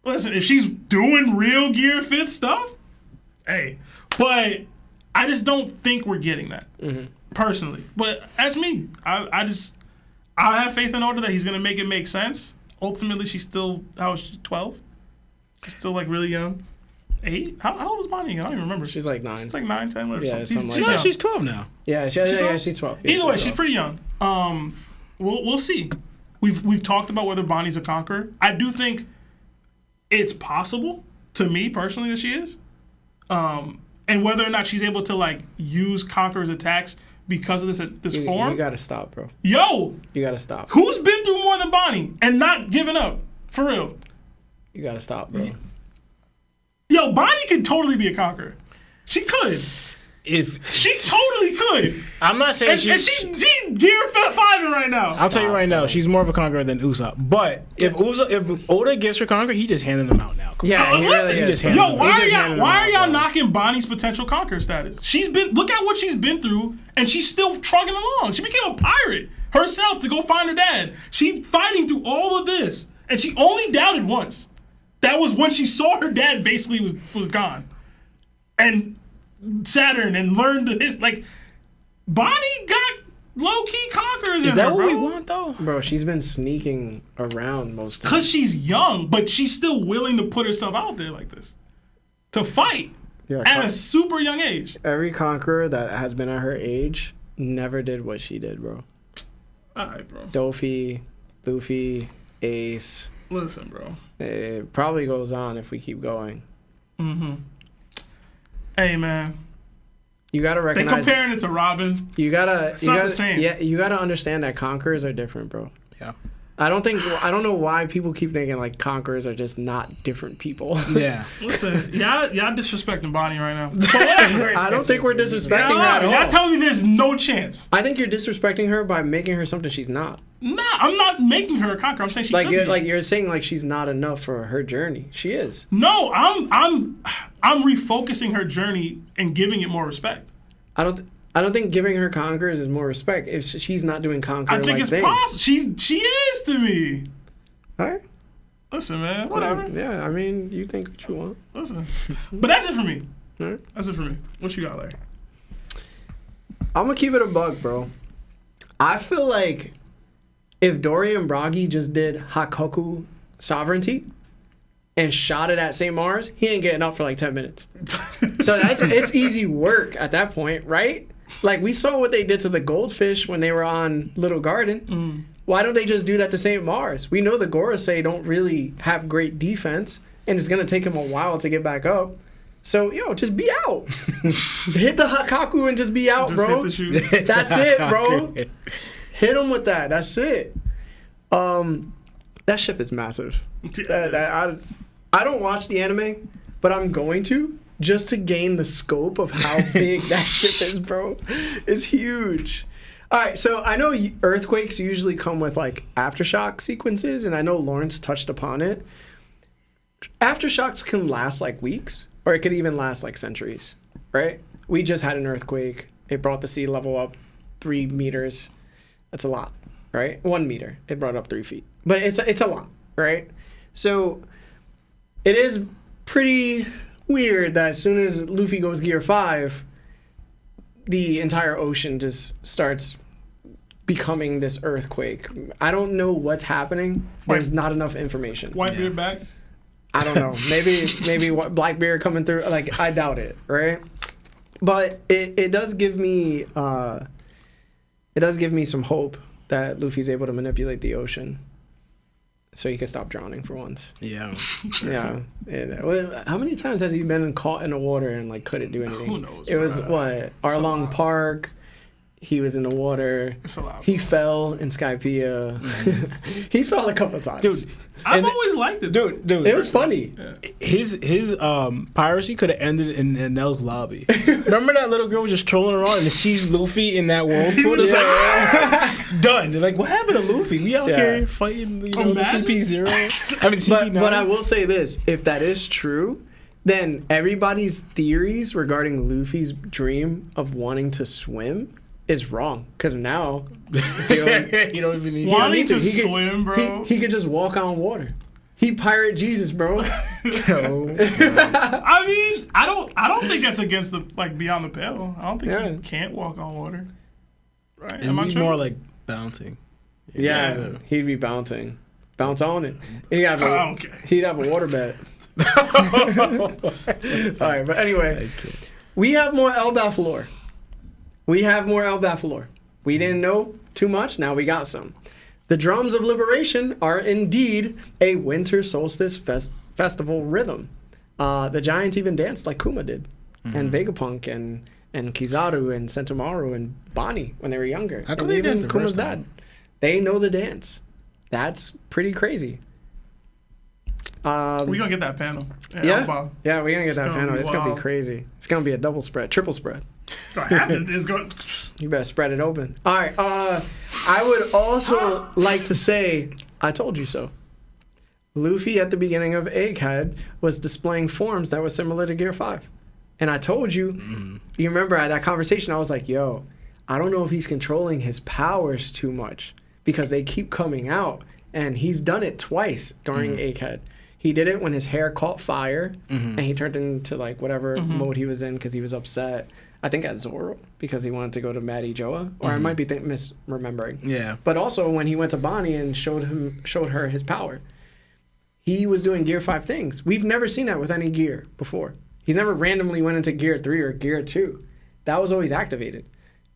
listen, if she's doing real Gear 5th stuff, hey. But I just don't think we're getting that, personally. But that's me. I have faith in Oda that he's going to make it make sense. Ultimately, she's still, how is she, 12? She's still, like, really young. 8? How old is Bonnie again? I don't even remember. She's like 9. She's like 9, 10, whatever. Yeah, She's something like young. that. She's 12 now. Yeah, she's 12. Yeah, Either way, 12. she's pretty young. We'll see. We've talked about whether Bonnie's a conqueror. I do think it's possible, to me personally, that she is. And whether or not she's able to like use Conqueror's attacks because of this form. You gotta stop, bro. Yo, You gotta stop. who's been through more than Bonnie and not giving up? For real. You gotta stop, bro. Yo, Bonnie could totally be a conqueror. She could. If She totally could. I'm not saying And she Gear 5 right now. I'll tell you right now, she's more of a conqueror than Usopp. But if Oda gives her conquer, he just handing them out now. Yeah, he Listen, really is. just yo, why He just are handed y'all them out, bro. knocking Bonnie's potential conqueror status? Look at what she's been through, and she's still trugging along. She became a pirate herself to go find her dad. She's fighting through all of this, and she only doubted once. That was when she saw her dad basically was gone, and Saturn, and learned like Bonnie got low key conquerors. Is in that her, what we bro. want though? Bro, she's been sneaking around most of Because she's young, but she's still willing to put herself out there like this. To fight at a super young age. Every conqueror that has been at her age never did what she did, bro. Alright, bro. Luffy, Ace. Listen, bro. It probably goes on if we keep going. Hey, man. You gotta They recognize. comparing it to Robin. You gotta. It's not the same. Yeah, you gotta understand that conquerors are different, bro. Yeah. I don't know why people keep thinking like conquerors are just not different people. Yeah. Listen, y'all disrespecting Bonnie right now. But whatever. I don't think we're disrespecting her at all. Y'all telling me there's no chance. I think you're disrespecting her by making her something she's not. Nah, I'm not making her a conqueror. I'm saying she Like could be. you're saying like she's not enough for her journey. She is. No, I'm refocusing her journey and giving it more respect. I don't think giving her conquerors is more respect if she's not doing conqueror I think it's things. possible. She is to me. All right. Listen, man, whatever. Yeah, I mean, you think what you want. Listen. But that's it for me. All right. That's it for me. What you got, Larry? I'm gonna keep it a buck, bro. I feel like if Dory and Bragi just did Hakoku sovereignty and shot it at St. Mars, he ain't getting up for like 10 minutes. So it's easy work at that point, right? Like we saw what they did to the goldfish when they were on Little Garden. Why don't they just do that to St. Mars? We know the Gorosei don't really have great defense, and it's gonna take them a while to get back up. So, yo, just be out. Hit the Hakaku and just be out, Just bro. hit the shoot. That's it, bro. Hit him with that. That's it. That ship is massive. I don't watch the anime, but I'm going to just to gain the scope of how big that ship is, bro. It's huge. All right, so I know earthquakes usually come with like aftershock sequences, and I know Lawrence touched upon it. Aftershocks can last like weeks, or it could even last like centuries, right? We just had an earthquake. It brought the sea level up 3 meters. That's a lot, right? 1 meter. It brought up 3 feet. But it's a lot, right? So it is pretty weird that as soon as Luffy goes Gear 5, the entire ocean just starts becoming this earthquake. I don't know what's happening. There's not enough information. Whitebeard back? I don't know. Maybe Blackbeard coming through. Like, I doubt it, right? But it does give me some hope that Luffy's able to manipulate the ocean so he can stop drowning for once. Yeah. Yeah. Well, how many times has he been caught in the water and like couldn't do anything? Who knows? It was what? Arlong Park. He was in the water. It's a lot. He fell in Skypiea. Mm-hmm. He's fell a couple times. Dude, I've always liked it. dude. It was funny. Yeah. His piracy could have ended in Nell's lobby. Remember that little girl was just trolling around and sees Luffy in that whirlpool? It's like, done. They're like, what happened to Luffy? We out here fighting, the CP0. I mean, CP9. But I will say this: if that is true, then everybody's theories regarding Luffy's dream of wanting to swim is wrong. Because now you don't even need Wanting to He could- swim, bro. He could just walk on water. He pirate Jesus, bro. No. I mean, I don't think that's against the beyond the pale. I don't think Yeah. he can't walk on water. Right? It'd Am I be true? more like bouncing. Yeah, he'd be bouncing. Bounce on it. He'd have Okay. He'd have a water bed. All right, but anyway, we have more 𝐴𝐵𝐴 lore. We have more 𝐴𝐵𝐴 lore. We didn't know too much. Now we got some. The drums of liberation are indeed a winter solstice festival rhythm. The giants even danced like Kuma did, and Vegapunk and Kizaru and Sentomaru and Bonnie when they were younger. How come and they even danced the Kuma's first time? dad. They know the dance. That's pretty crazy. We gonna get that panel. Yeah, 𝐴𝐵𝐴. yeah, we're gonna get that gonna panel. be It's gonna be wild. crazy. It's gonna be a double spread, triple spread. It's going. You better spread it open. All right. I would also like to say, I told you so. Luffy at the beginning of Egghead was displaying forms that were similar to Gear 5. And I told you, you remember at that conversation, I was like, yo, I don't know if he's controlling his powers too much because they keep coming out. And he's done it twice during Egghead. He did it when his hair caught fire and he turned into like whatever mode he was in because he was upset. I think at Zoro because he wanted to go to Maddie Joa, or I might be misremembering. Yeah. But also when he went to Bonnie and showed her his power, he was doing Gear 5 things. We've never seen that with any gear before. He's never randomly went into Gear 3 or Gear 2. That was always activated.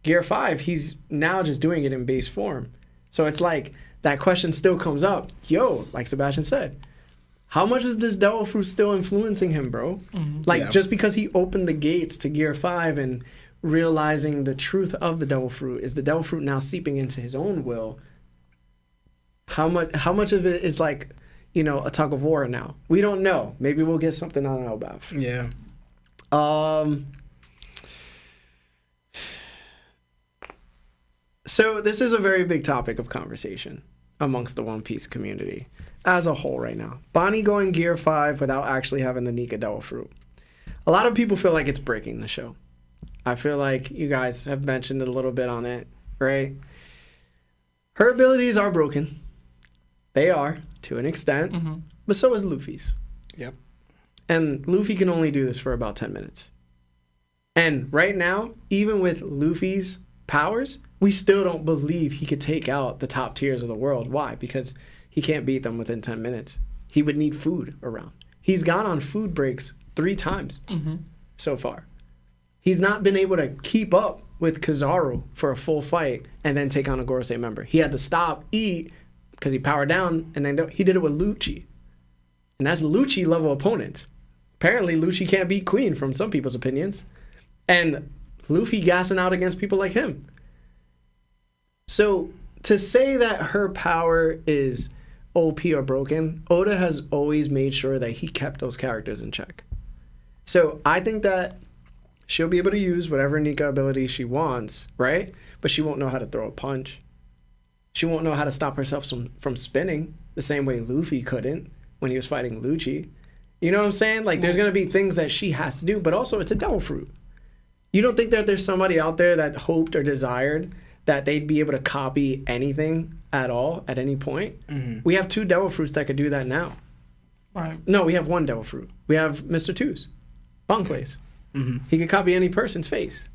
Gear 5, he's now just doing it in base form. So it's like that question still comes up. Yo, like Sebastian said, how much is this devil fruit still influencing him, bro? Like, just because he opened the gates to Gear 5 and realizing the truth of the devil fruit, is the devil fruit now seeping into his own will? How much of it is like, you know, a tug of war now? We don't know. Maybe we'll get something on 𝐴𝐵𝐴. Yeah. So this is a very big topic of conversation amongst the One Piece community as a whole right now. Bonnie going Gear 5 without actually having the Nika Devil Fruit. A lot of people feel like it's breaking the show. I feel like you guys have mentioned a little bit on it, right? Her abilities are broken. They are, to an extent. But so is Luffy's. Yep. And Luffy can only do this for about 10 minutes. And right now, even with Luffy's powers, we still don't believe he could take out the top tiers of the world. Why? Because he can't beat them within 10 minutes. He would need food around. He's gone on food breaks 3 times so far. He's not been able to keep up with Kizaru for a full fight and then take on a Gorosei member. He had to stop, eat, because he powered down, and then he did it with Lucci. And that's Lucci level opponents. Apparently, Lucci can't beat Queen from some people's opinions. And Luffy gassing out against people like him. So to say that her power is OP or broken, Oda has always made sure that he kept those characters in check. So I think that She'll be able to use whatever Nika ability she wants, right? But she won't know how to throw a punch. She won't know how to stop herself from spinning the same way Luffy couldn't when he was fighting Lucci. You know what I'm saying? Like, there's going to be things that she has to do, but also it's a devil fruit. You don't think that there's somebody out there that hoped or desired that they'd be able to copy anything at all at any point? We have 2 devil fruits that could do that now. Right. No, we have 1 devil fruit. We have Mr. Twos, Bunclays. He could copy any person's face.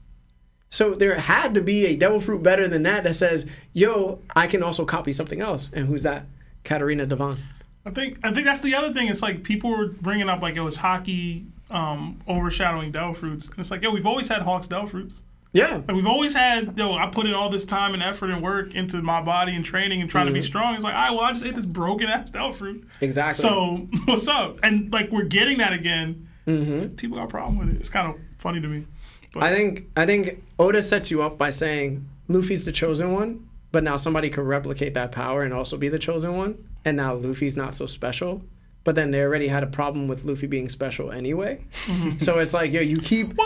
So there had to be a devil fruit better than that says, yo, I can also copy something else. And who's that? Katarina Devon. I think that's the other thing. It's like people were bringing up like it was Haki overshadowing devil fruits. And it's like, yo, we've always had Hawk's devil fruits. Yeah. Like we've always had, yo, I put in all this time and effort and work into my body and training and trying to be strong. It's like, all right, well, I just ate this broken ass devil fruit. Exactly. So what's up? And like we're getting that again. People got a problem with it. It's kind of funny to me. But I think Oda sets you up by saying Luffy's the chosen one, but now somebody could replicate that power and also be the chosen one, and now Luffy's not so special. But then they already had a problem with Luffy being special anyway. So it's like, yo, you keep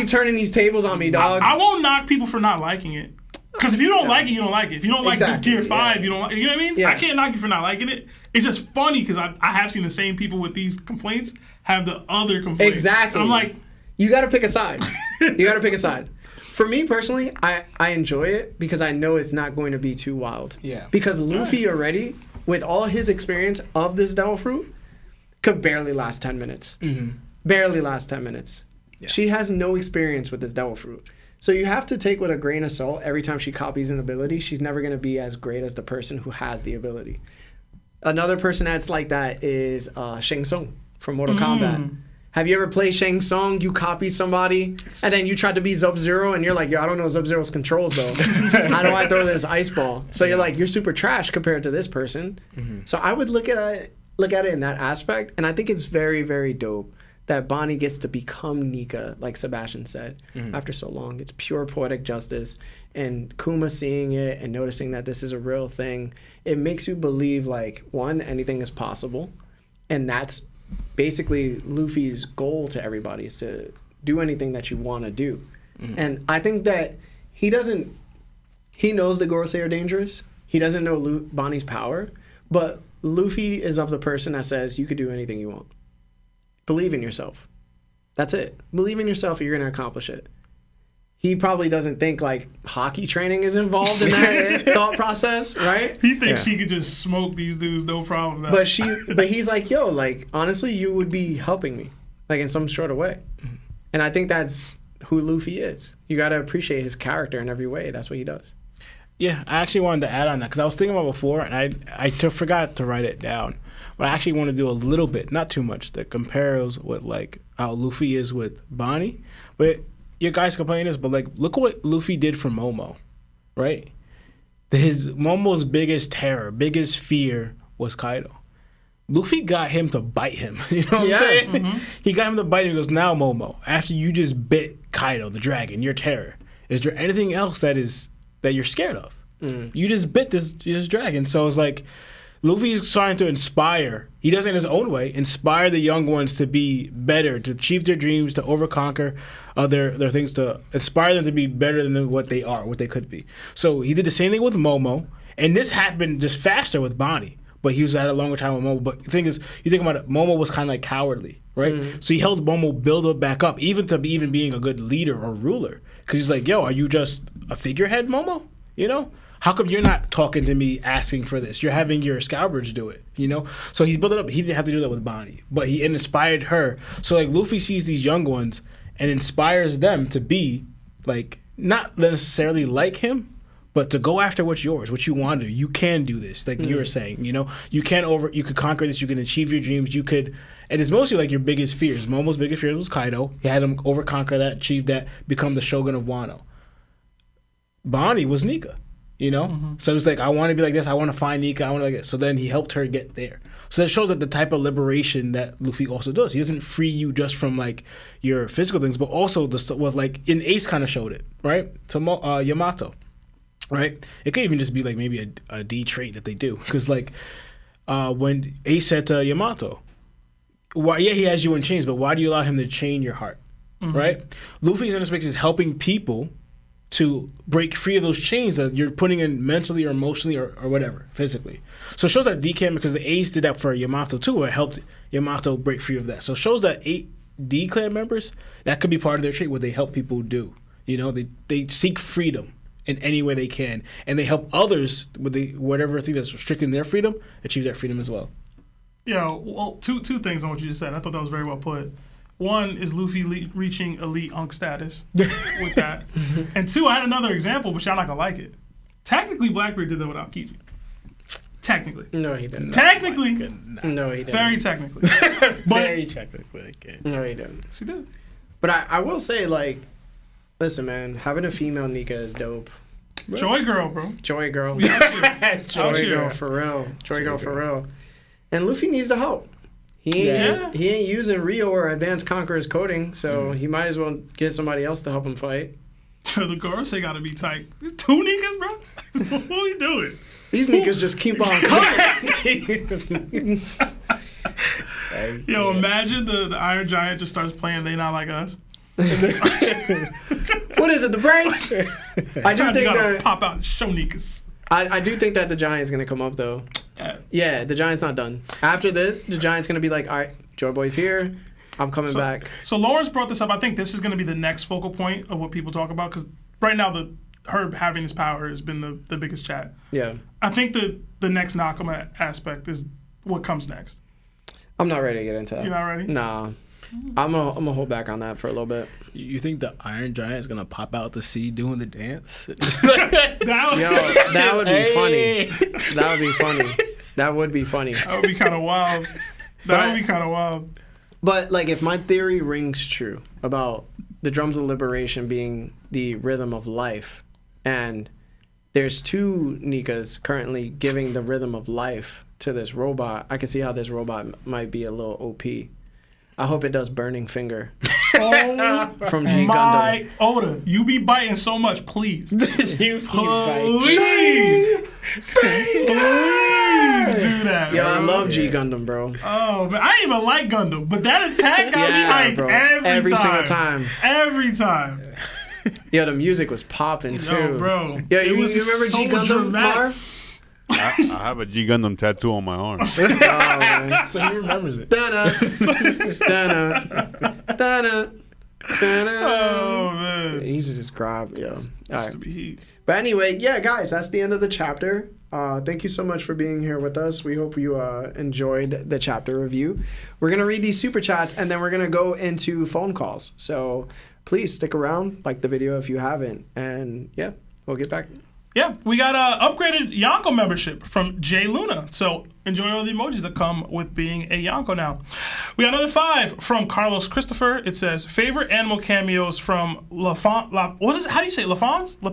turning these tables on me, dog. I won't knock people for not liking it. Because if you don't like it, you don't like it. If you don't like Gear 5, you don't like it. You know what I mean? Yeah. I can't knock you for not liking it. It's just funny because I have seen the same people with these complaints have the other complaints. Exactly. And I'm like, you got to pick a side. You got to pick a side. For me personally, I enjoy it because I know it's not going to be too wild. Yeah. Because Luffy already, with all his experience of this devil fruit, could barely last 10 minutes. Barely last 10 minutes. Yeah. She has no experience with this devil fruit. So you have to take with a grain of salt every time she copies an ability. She's never going to be as great as the person who has the ability. Another person that's like that is Shang Tsung from Mortal Kombat. Have you ever played Shang Tsung? You copy somebody, and then you tried to be Sub-Zero, and you're like, yo, I don't know Sub-Zero's controls, though. How do I throw this ice ball? So you're like, you're super trash compared to this person. So I would look at it in that aspect, and I think it's very, very dope that Bonnie gets to become Nika, like Sebastian said, after so long. It's pure poetic justice, and Kuma seeing it and noticing that this is a real thing, it makes you believe, like, one, anything is possible, and that's basically Luffy's goal to everybody is to do anything that you want to do. And I think that he knows the 𝙏𝙝𝙪𝙢 are dangerous. He doesn't know Bonnie's power, but Luffy is of the person that says you could do anything you want. Believe in yourself. That's it. Believe in yourself, you're going to accomplish it. He probably doesn't think like hockey training is involved in that thought process, right? He thinks she could just smoke these dudes, no problem. But he's like, yo, like, honestly, you would be helping me, like, in some sort of way. And I think that's who Luffy is. You got to appreciate his character in every way. That's what he does. Yeah, I actually wanted to add on that because I was thinking about it before, and I forgot to write it down. But I actually want to do a little bit, not too much, that compares with, like, how Luffy is with Bonnie. But you guys complain this, but, like, look at what Luffy did for Momo, right? Momo's biggest terror, biggest fear was Kaido. Luffy got him to bite him. You know what I'm saying? He got him to bite him. He goes, now, Momo, after you just bit Kaido, the dragon, your terror, is there anything else that you're scared of? You just bit this dragon. So it's like Luffy's trying to inspire. He does it in his own way. Inspire the young ones to be better, to achieve their dreams, to overconquer their things, to inspire them to be better than what they are, what they could be. So he did the same thing with Momo, and this happened just faster with Bonnie. But he was at a longer time with Momo. But the thing is, you think about it, Momo was kind of like cowardly, right? So he helped Momo build up back up, even to even being a good leader or ruler. Because he's like, yo, are you just a figurehead, Momo? You know? How come you're not talking to me asking for this? You're having your Scalbridge do it, you know? So he built it up. He didn't have to do that with Bonnie. But he inspired her. So, like, Luffy sees these young ones and inspires them to be, like, not necessarily like him, but to go after what's yours, what you want to do. You can do this, like you were saying, you know? You could conquer this. You can achieve your dreams. You could... And it's mostly like your biggest fears. Momo's biggest fears was Kaido. He had him overconquer that, achieve that, become the Shogun of Wano. Bonnie was Nika, you know? So it's like, I want to be like this. I want to find Nika. I want to like it. So then he helped her get there. So that shows that the type of liberation that Luffy also does. He doesn't free you just from like your physical things, but also like in Ace kind of showed it, right? To Yamato, right? It could even just be like maybe a D trait that they do. Because like when Ace said to Yamato, he has you in chains, but why do you allow him to chain your heart? right? Luffy's in this space is helping people to break free of those chains that you're putting in mentally or emotionally or whatever, physically. So it shows that D-Clan, because the A's did that for Yamato too, where it helped Yamato break free of that. So it shows that 8 D-Clan members, that could be part of their trait, what they help people do. You know, they seek freedom in any way they can, and they help others with whatever thing that's restricting their freedom, achieve that freedom as well. Yeah, well, two things on what you just said. I thought that was very well put. One is Luffy reaching elite Unk status with that. And 2, I had another example, but y'all not gonna like it. Technically, Blackbeard did that without Kiji. Technically. No, he didn't. Technically. No, he didn't. Very technically. Very technically. Okay. No, he didn't. Yes, he did. But I will say, like, listen, man, having a female Nika is dope. Joy girl, bro. Joy girl. We out here. Joy girl for real. Joy girl for real. And Luffy needs the help. He ain't using Rio or Advanced Conqueror's coding, so he might as well get somebody else to help him fight. The Gorosei gotta be tight. There's 2 Nikas, bro? What are we doing? These Nikas just keep on coming. Yo, imagine the Iron Giant just starts playing They Not Like Us. What is it, the braids? I do think that pop out and show Nikas. I do think that the Giant's gonna come up though. Yeah, the Giant's not done. After this, the Giant's gonna be like, all right, Joy Boy's here. I'm coming back. So Lawrence brought this up. I think this is gonna be the next focal point of what people talk about, because right now her having this power has been the biggest chat. Yeah. I think the next Nakama aspect is what comes next. I'm not ready to get into that. You're not ready? Nah. I'm gonna hold back on that for a little bit. You think the Iron Giant is gonna pop out the sea doing the dance? That would be funny. That would be funny. That would be funny. That would be kind of wild. That would be kind of wild. But like, if my theory rings true about the drums of liberation being the rhythm of life, and there's 2 Nikas currently giving the rhythm of life to this robot, I can see how this robot might be a little OP. I hope it does Burning Finger. From G Gundam. Oda, you be biting so much, please. Please do that. Yo, bro. I love G Gundam, bro. Oh man, I didn't even like Gundam, but that attack got me hyped bro. every time. Single time. Every time. Yo, the music was popping too. Yo, bro. Yo, you remember so G Gundam, Marv? I have a G Gundam tattoo on my arm. Oh, man. So he remembers it. Da-na, da-na, da-na, da-na. Oh man. He's just grab, yo. All right. To be heat. But anyway, yeah, guys, that's the end of the chapter. Thank you so much for being here with us. We hope you enjoyed the chapter review. We're going to read these super chats, and then we're going to go into phone calls. So please stick around, like the video if you haven't. And yeah, we'll get back. Yeah, we got a upgraded Yonko membership from Jay Luna. So enjoy all the emojis that come with being a Yonko now. We got another 5 from Carlos Christopher. It says, favorite animal cameos from what is it? How do you say it? Lapins? I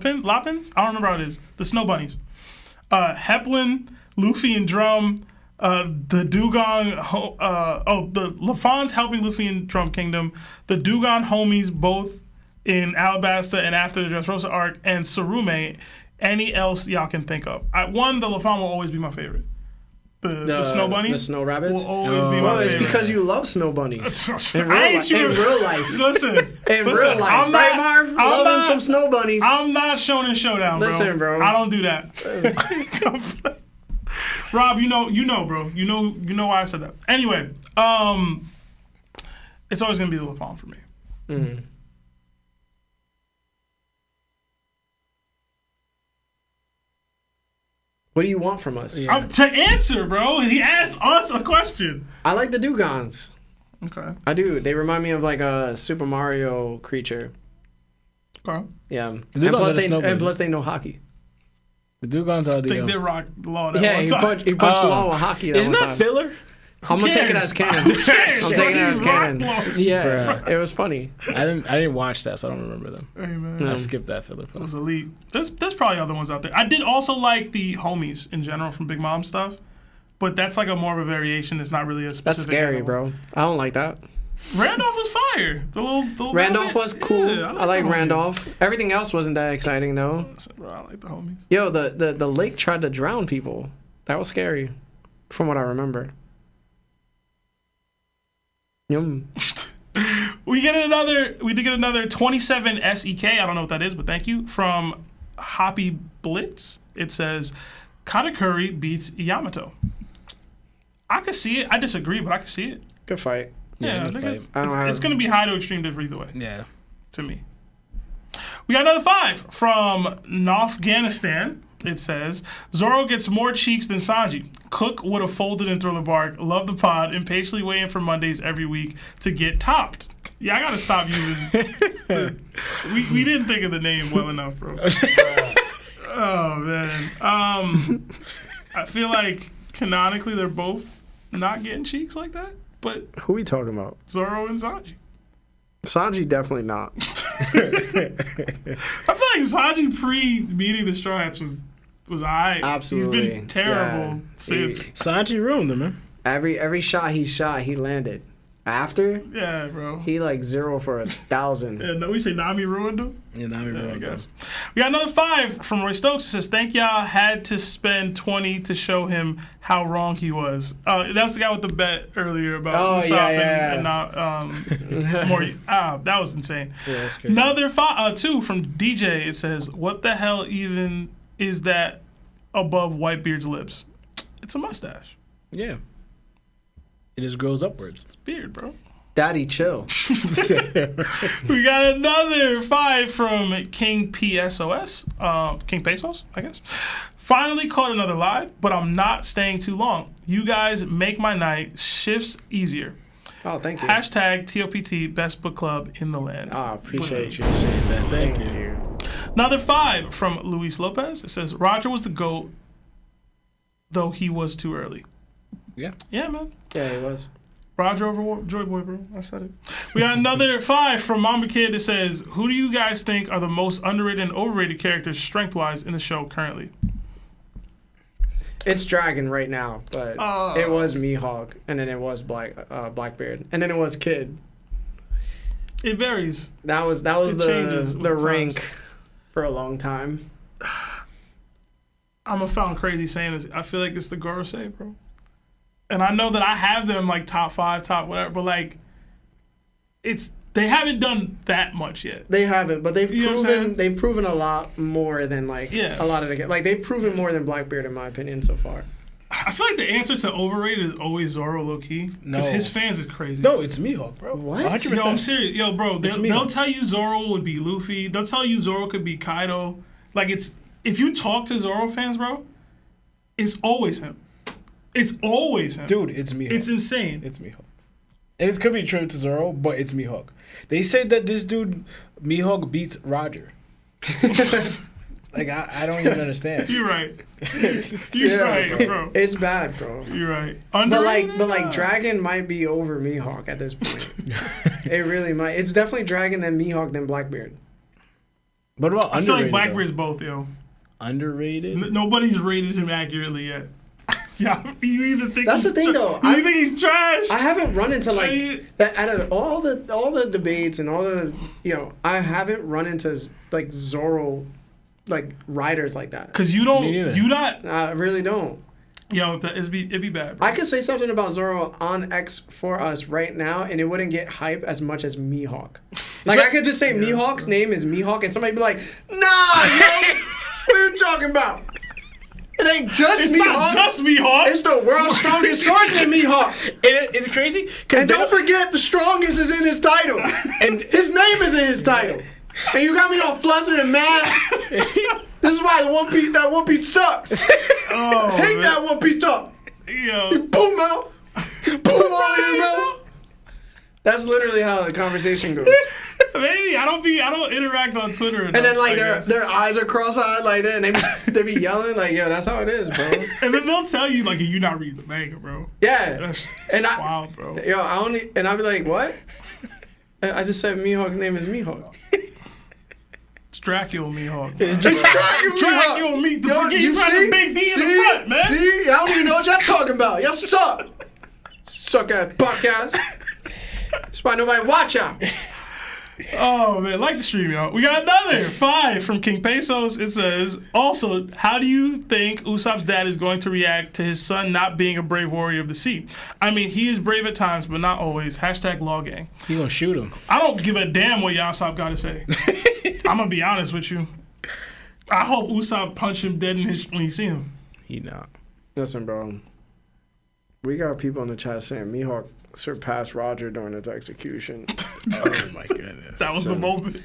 don't remember how it is. The Snow Bunnies. Heplin, Luffy and Drum, the Dugong, the Lafons helping Luffy and Drum Kingdom, the Dugong homies both in Alabasta and after the Dressrosa arc, and Sarume. Any else y'all can think of? The Lafon will always be my favorite. The Snow Bunny? The Snow Rabbits? Will always be my favorite. It's because you love Snow Bunnies. In real life. Listen. In real life. Right, Marv? Love some Snow Bunnies. I'm not Shonen Showdown, bro. Listen, bro. I don't do that. Rob, you know, bro. You know why I said that. Anyway, it's always going to be the Lafon for me. Mm-hmm. What do you want from us? Yeah. To answer, bro. He asked us a question. I like the Dugons. Okay. I do. They remind me of like a Super Mario creature. Okay. Yeah. And plus they know hockey. The Dugons are I think they rock the law. Yeah, he punched the law with hockey. Isn't that filler? I'm gonna take it as canon. I'm taking it as canon. Yeah, Bruh. it was funny. I didn't watch that, so I don't remember them. Hey man, I skipped that filler. It was elite. There's probably other ones out there. I did also like the homies in general from Big Mom stuff, but that's like a more of a variation. It's not really a specific. That's scary, animal. bro. I don't like that. Randolph was fire. The little Randolph was cool. Yeah, I like Randolph. Everything else wasn't that exciting though. Listen, bro, I like the homies. Yo, the lake tried to drown people. That was scary, from what I remember. Yum. We did get another 27 SEK. I don't know what that is, but thank you. From Hoppy Blitz. It says, Katakuri beats Yamato. I could see it. I disagree, but I could see it. Good fight. Yeah, I think fight. it's going to be high to extreme diff either way. Yeah. To me. We got another 5 from Afghanistan. It says, Zoro gets more cheeks than Sanji. Cook would have folded in Thriller Bark. Love the pod. Impatiently waiting for Mondays every week to get topped. Yeah, I got to stop using... we didn't think of the name well enough, bro. Oh, man. I feel like canonically they're both not getting cheeks like that, but... Who we talking about? Zoro and Sanji. Sanji definitely not. I feel like Sanji pre-meeting the Straw Hats was alright. Absolutely. He's been terrible since. Sanji ruined him, man. Every shot he shot, he landed. After, Yeah, bro. he like 0 for 1,000. Yeah, no, we say Nami ruined him. Yeah, now we I ruined him. guess. We got another 5 from Roy Stokes. It says, thank y'all had to spend 20 to show him how wrong he was. That's the guy with the bet earlier about Usopp and not Mori. That was insane. Yeah, that's crazy. Another 2 from DJ. It says, what the hell even is that above Whitebeard's lips? It's a mustache. Yeah. It just grows upwards. It's beard, bro. Daddy, chill. We got another 5 from King PSOS. King Pesos, I guess. Finally caught another live, but I'm not staying too long. You guys make my night. Shifts easier. Oh, thank you. Hashtag TOPT, best book club in the land. Oh, appreciate you saying that. Thank you. Another 5 from Luis Lopez. It says, Roger was the GOAT, though he was too early. Yeah. Yeah, man. Yeah, it was. Roger over Joy Boy, bro. I said it. We got another 5 from Mamba Kid that says, who do you guys think are the most underrated and overrated characters strength-wise in the show currently? It's Dragon right now, but it was Mihawk, and then it was Blackbeard, and then it was Kid. It varies. That was changes the with rank times. for a long time. I'm gonna sound crazy saying this. I feel like it's the Gorosei, bro. And I know that I have them like top 5, top whatever, but like, they haven't done that much yet. They haven't, but they've You know what I'm saying? proven a lot more than a lot of the they've proven more than Blackbeard in my opinion so far. I feel like the answer to overrated is always Zoro low key because his fans is crazy. No, it's Mihawk, bro. What? 100%. Yo, I'm serious. Yo, bro, they'll tell you Zoro would be Luffy. They'll tell you Zoro could be Kaido. Like if you talk to Zoro fans, bro, it's always him. It's always him. Dude, it's Mihawk. It's insane. It's Mihawk. It could be true to Zoro, but it's Mihawk. They said that this dude, Mihawk, beats Roger. Like, I don't even understand. You're right. You're right, bro. It's bad, bro. You're right. But like Dragon might be over Mihawk at this point. It really might. It's definitely Dragon then Mihawk then Blackbeard. What about I underrated? feel like Blackbeard's both, yo. Underrated? Nobody's rated him accurately yet. Yeah, you even think That's the thing, though. You think he's trash? I haven't run into that out of all the debates and all the I haven't run into like Zoro like writers like that. Cause you not. I really don't. Yo, it'd be bad, bro. I could say something about Zoro on X for us right now, and it wouldn't get hype as much as Mihawk. Like I could just say Mihawk's name is Mihawk, and somebody be like, "Nah, yo, what are you talking about? It ain't just It's Mihawk. not just Mihawk. It's the world's strongest swordsman, Mihawk. It's crazy. And don't forget, the strongest is in his title, and his name is in his title. And you got me all flustered and mad. This is why that One Piece sucks. Hate that One Piece talk. Yo. You boom out. Boom all in your mouth. That's literally how the conversation goes. Maybe I don't interact on Twitter enough, And then like I guess. their eyes are cross-eyed like that, and they be yelling like, yo, that's how it is, bro. And then they'll tell you like, you're not reading the manga, bro. Yeah. That's And wild, bro. Yo, I'll be like, what? I just said Mihawk's name is Mihawk. It's Dracula Mihawk. It's Dracula Mihawk. Yo, You got the big D in the front, man. See? I don't even know what y'all talking about. Y'all suck. Suck ass podcast. That's why nobody watch y'all. Oh man, like the stream, y'all. We got another 5 from King Pesos. It says, also, how do you think Usopp's dad is going to react to his son not being a brave warrior of the sea? I mean, he is brave at times, but not always. Hashtag law gang. He gonna shoot him. I don't give a damn what Usopp got to say. I'm gonna be honest with you. I hope Usopp punch him dead when he see him. He not. Listen, bro. We got people in the chat saying Mihawk surpassed Roger during his execution. Oh my goodness. That was the moment.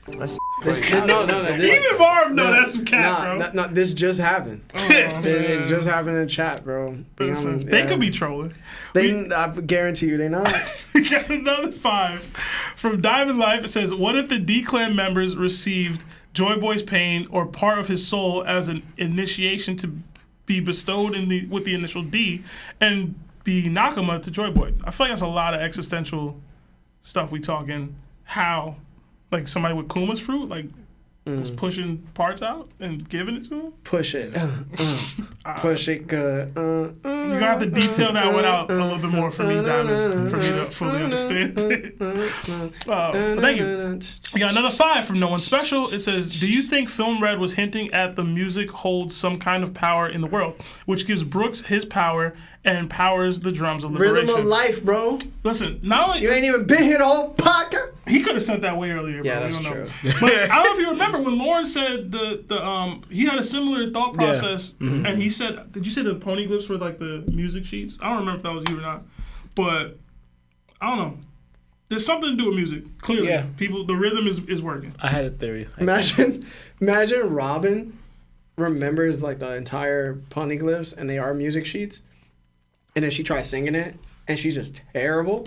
No. Even Marv know that's some cat, bro. This just happened. It just happened in chat, bro. They could be trolling. I guarantee you, they not. We got another 5 from Diamond Life. It says, what if the D-Clan members received Joy Boy's pain or part of his soul as an initiation to be bestowed with the initial D and be Nakama to Joy Boy? I feel like that's a lot of existential stuff we talking. How, like somebody with Kuma's fruit, like was pushing parts out and giving it to him? Push it. Push it good. You're going to have to detail that one out a little bit more for me, Diamond, for me to fully understand it. Thank you. We got another 5 from No One Special. It says, do you think Film Red was hinting at the music holds some kind of power in the world, which gives Brooks his power and empowers the drums of liberation? Rhythm of life, bro. Listen, not only... You ain't even been here the whole podcast. He could have sent that way earlier, bro. Yeah, we that's don't know. true. But I don't know if you remember when Lauren said he had a similar thought process, and he said, did you say the pony glyphs were like the music sheets? I don't remember if that was you or not, but I don't know. There's something to do with music. Clearly, the rhythm is working. I had a theory. Imagine Robin remembers like the entire poneglyphs and they are music sheets, and then she tries singing it, and she's just terrible.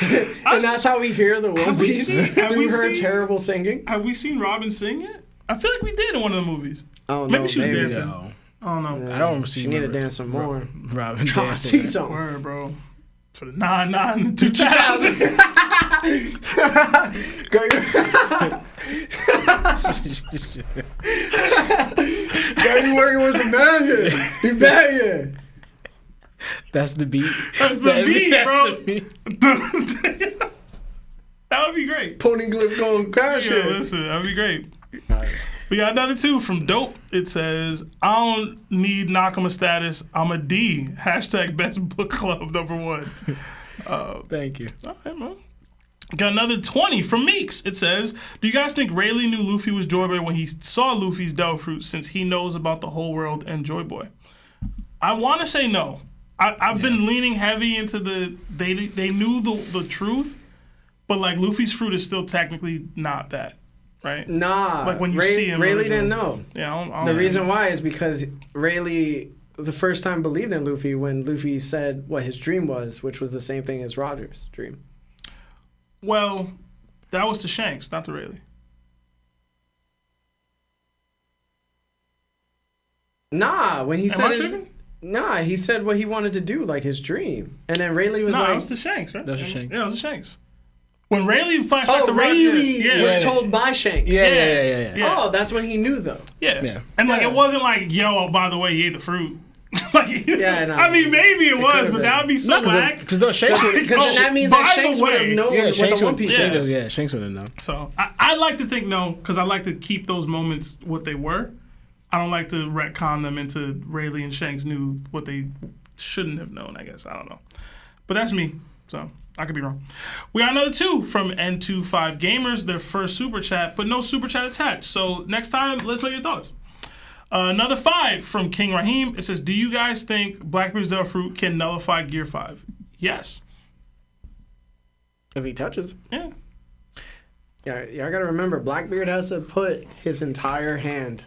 And that's how we hear the One Piece through her terrible singing. Have we seen Robin sing yet? I feel like we did in one of the movies. Oh, maybe she was dancing. No. I don't know. Yeah, I don't remember seeing she need to dance some more. Robin Trying to dancing. see something. Word, bro. For the 9/9 2000. Girl, you working with some magic. You bad here. That's the beat. That's the beat, bro. The beat. That would be great. Poneglyph going crash Yeah, here. listen, that would be great. We got another 2 from Dope. It says, I don't need Nakama status. I'm a D. Hashtag best book club #1. Thank you. All right, man. Got another 20 from Meeks. It says, do you guys think Rayleigh knew Luffy was Joy Boy when he saw Luffy's Devil Fruit, since he knows about the whole world and Joy Boy? I want to say no. I've been leaning heavy into they knew the truth, but like Luffy's fruit is still technically not that, right? Nah. Like when you see him. Rayleigh didn't know. Yeah, I don't The reason why is because Rayleigh the first time believed in Luffy when Luffy said what his dream was, which was the same thing as Roger's dream. Well, that was to Shanks, not to Rayleigh. Nah, when he Am said I his, tripping? nah, he said what he wanted to do, like his dream, and then Rayleigh was No, like, it was to Shanks, right? That was to Shanks. Yeah, it was to Shanks. When Rayleigh flashed back "Oh, to Roger, Rayleigh was told by Shanks." Yeah. Oh, that's when he knew though. Yeah. And like it wasn't like, yo, by the way, he ate the fruit. Like, Yeah, no. I mean, maybe it was, could've but been. that would be so whack. Because the Shanks would Because that means by that the Shanks would have way- known what Shanks the One would Piece is. Shanks would have known. So I like to think no, because I like to keep those moments what they were. I don't like to retcon them into Rayleigh and Shanks knew what they shouldn't have known, I guess. I don't know. But that's me. So I could be wrong. We got another 2 from N25 Gamers, their first super chat, but no super chat attached. So next time, let's know your thoughts. Another 5 from King Raheem. It says, do you guys think Blackbeard's Devil Fruit can nullify Gear 5? Yes. If he touches. Yeah. Yeah, y'all gotta remember, Blackbeard has to put his entire hand.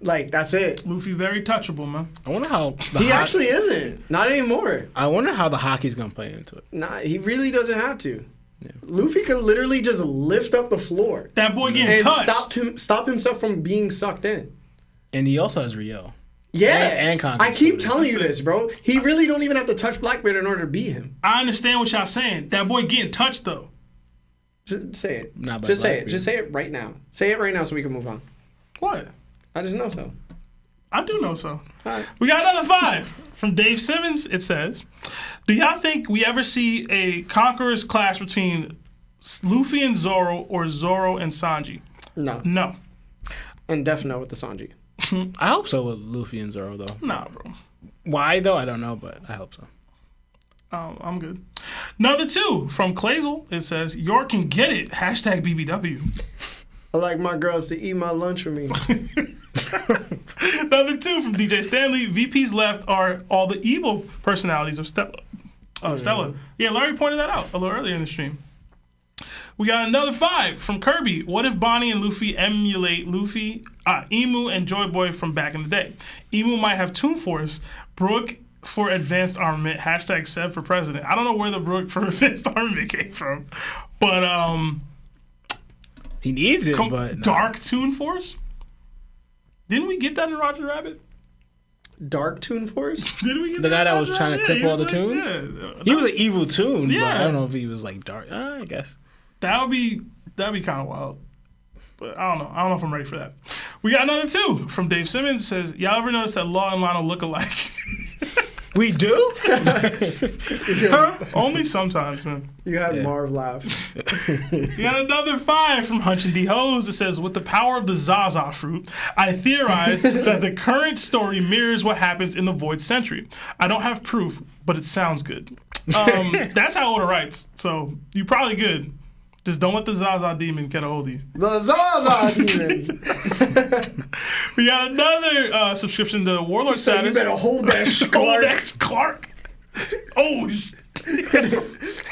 Like, that's it. Luffy very touchable, man. I wonder how He actually isn't. Not anymore. I wonder how the hockey's gonna play into it. Nah, he really doesn't have to. Yeah. Luffy could literally just lift up the floor That boy getting and touched. stop himself from being sucked in. And he also has Riel. Yeah, And I keep concentrated. telling you That's it. this, bro. He really don't even have to touch Blackbeard in order to beat him. I understand what y'all saying. That boy getting touched, though. Just say it. Not by Just say it. Blackbeard. Just say it right now. Say it right now so we can move on. What? I just know so. I do know so. Alright. We got another 5 from Dave Simmons. It says, do y'all think we ever see a conqueror's clash between Luffy and Zoro or Zoro and Sanji? No. No. And Def no with the Sanji. I hope so with Luffy and Zoro though. Nah, bro. Why though? I don't know, but I hope so. I'm good. Number 2 from 𝙏𝙗�10. It says, "York can get it." Hashtag BBW. I like my girls to eat my lunch with me. Number 2 from DJ Stanley. VPs left are all the evil personalities of Stella. Stella. Yeah, Larry pointed that out a little earlier in the stream. We got another 5 from Kirby. What if Bonnie and Luffy emulate Emu and Joy Boy from back in the day? Emu might have Toon Force. Brooke for advanced armament. Hashtag Seb for president. I don't know where the Brooke for advanced armament came from, but he needs it. But no. Dark Toon Force. Didn't we get that in Roger Rabbit? Dark Toon Force? Did we get the guy that was Roger trying to Rabbit? clip all the tunes? Yeah. He was an evil toon, Yeah. but I don't know if he was like dark. I guess. That'd be kind of wild. But I don't know. I don't know if I'm ready for that. We got another 2 from Dave Simmons. It says, y'all ever notice that Law and Lionel look alike? We do? Only sometimes, man. You had Marv laugh. We got another 5 from Hunch and D Hose. It says, with the power of the Zaza fruit, I theorize that the current story mirrors what happens in the Void Century. I don't have proof, but it sounds good. That's how Oda writes, so you're probably good. Just don't let the Zaza demon get a hold of you. The Zaza demon. We got another subscription to Warlord So status. you better hold that Clark. Oh,